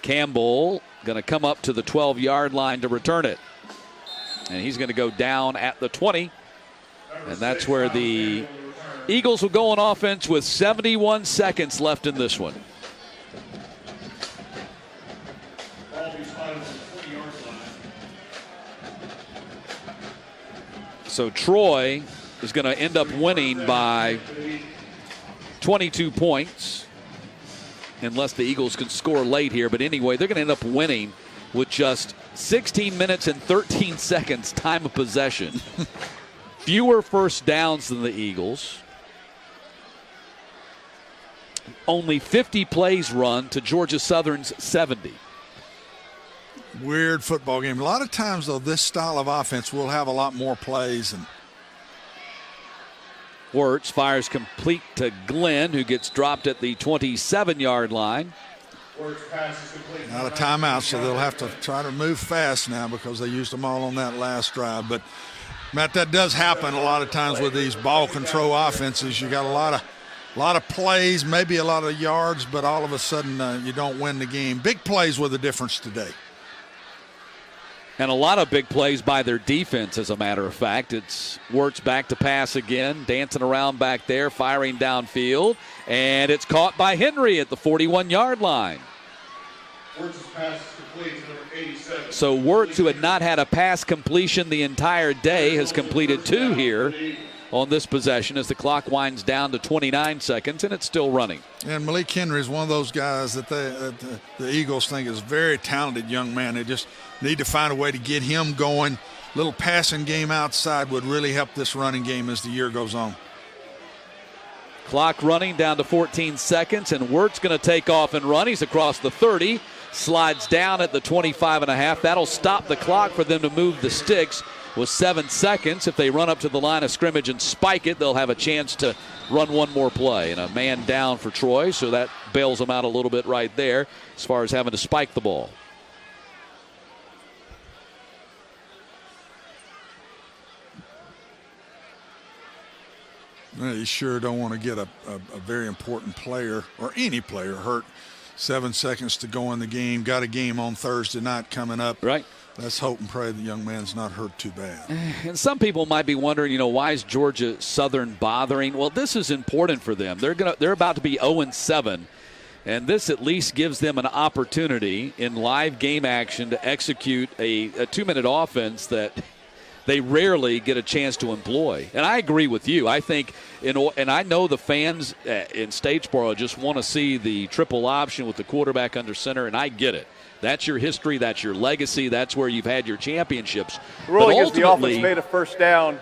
Speaker 1: Campbell going to come up to the 12-yard line to return it. And he's going to go down at the 20. And that's where the Eagles will go on offense with 71 seconds left in this one. So Troy is going to end up winning by 22 points unless the Eagles can score late here. But anyway, they're going to end up winning with just 16 minutes and 13 seconds time of possession. Fewer first downs than the Eagles. Only 50 plays run to Georgia Southern's 70.
Speaker 6: Weird football game. A lot of times, though, this style of offense will have a lot more plays. And
Speaker 1: Wirtz fires complete to Glenn, who gets dropped at the 27-yard line.
Speaker 6: Out of timeout, so they'll have to try to move fast now because they used them all on that last drive. But, Matt, that does happen a lot of times with these ball control offenses. You got a lot of plays, maybe a lot of yards, but all of a sudden you don't win the game. Big plays were the difference today.
Speaker 1: And a lot of big plays by their defense, as a matter of fact. It's Wirtz back to pass again, dancing around back there, firing downfield. And it's caught by Henry at the 41-yard line.
Speaker 4: Wirtz's pass is complete to number 87.
Speaker 1: So Wirtz, who had not had a pass completion the entire day, has completed 2 here on this possession as the clock winds down to 29 seconds, and it's still running.
Speaker 6: And Malik Henry is one of those guys that the Eagles think is a very talented young man. They just need to find a way to get him going. Little passing game outside would really help this running game as the year goes on.
Speaker 1: Clock running down to 14 seconds, and Wirtz going to take off and run. He's across the 30, slides down at the 25.5. That'll stop the clock for them to move the sticks with 7 seconds. If they run up to the line of scrimmage and spike it, they'll have a chance to run one more play. And a man down for Troy, so that bails them out a little bit right there as far as having to spike the ball.
Speaker 6: You sure don't want to get a very important player or any player hurt. 7 seconds to go in the game. Got a game on Thursday night coming up.
Speaker 1: Right.
Speaker 6: Let's hope and pray the young man's not hurt too bad.
Speaker 1: And some people might be wondering, why is Georgia Southern bothering? Well, this is important for them. They're about to be 0-7, and this at least gives them an opportunity in live game action to execute a 2-minute offense that they rarely get a chance to employ. And I agree with you. I think, and I know the fans in Statesboro just want to see the triple option with the quarterback under center, and I get it. That's your history. That's your legacy. That's where you've had your championships.
Speaker 3: The ruling is the offense made a first down.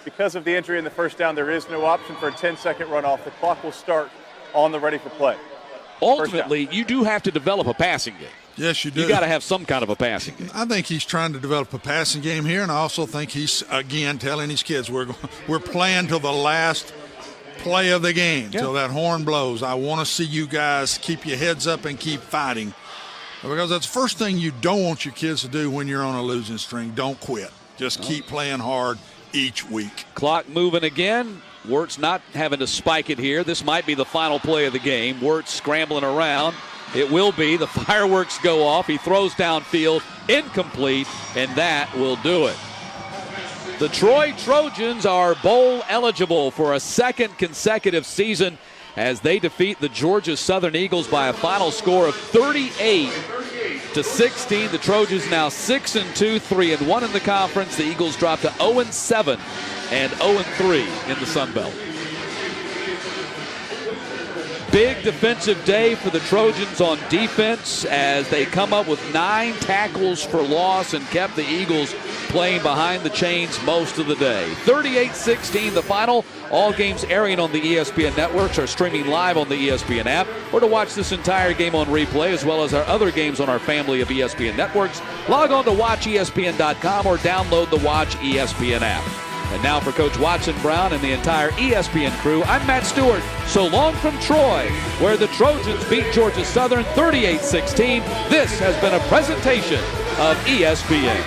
Speaker 3: Because of the injury in the first down, there is no option for a 10-second runoff. The clock will start on the ready for play.
Speaker 1: Ultimately, you do have to develop a passing game.
Speaker 6: Yes, you do.
Speaker 1: You got to have some kind of a passing game.
Speaker 6: I think he's trying to develop a passing game here, and I also think he's, again, telling his kids, we're playing till the last play of the game, till that horn blows. I want to see you guys keep your heads up and keep fighting. Because that's the first thing you don't want your kids to do when you're on a losing string. Don't quit. Just keep playing hard each week.
Speaker 1: Clock moving again. Wirtz not having to spike it here. This might be the final play of the game. Wirtz scrambling around. It will be. The fireworks go off. He throws downfield. Incomplete, and that will do it. The Troy Trojans are bowl eligible for a second consecutive season as they defeat the Georgia Southern Eagles by a final score of 38-16. The Trojans now 6-2, 3-1 in the conference. The Eagles drop to 0-7 and 0-3 in the Sun Belt. Big defensive day for the Trojans on defense as they come up with 9 tackles for loss and kept the Eagles playing behind the chains most of the day. 38-16 the final. All games airing on the ESPN networks are streaming live on the ESPN app, or to watch this entire game on replay as well as our other games on our family of ESPN networks. Log on to watchespn.com or download the Watch ESPN app. And now for Coach Watson Brown and the entire ESPN crew, I'm Matt Stewart. So long from Troy, where the Trojans beat Georgia Southern 38-16. This has been a presentation of ESPN.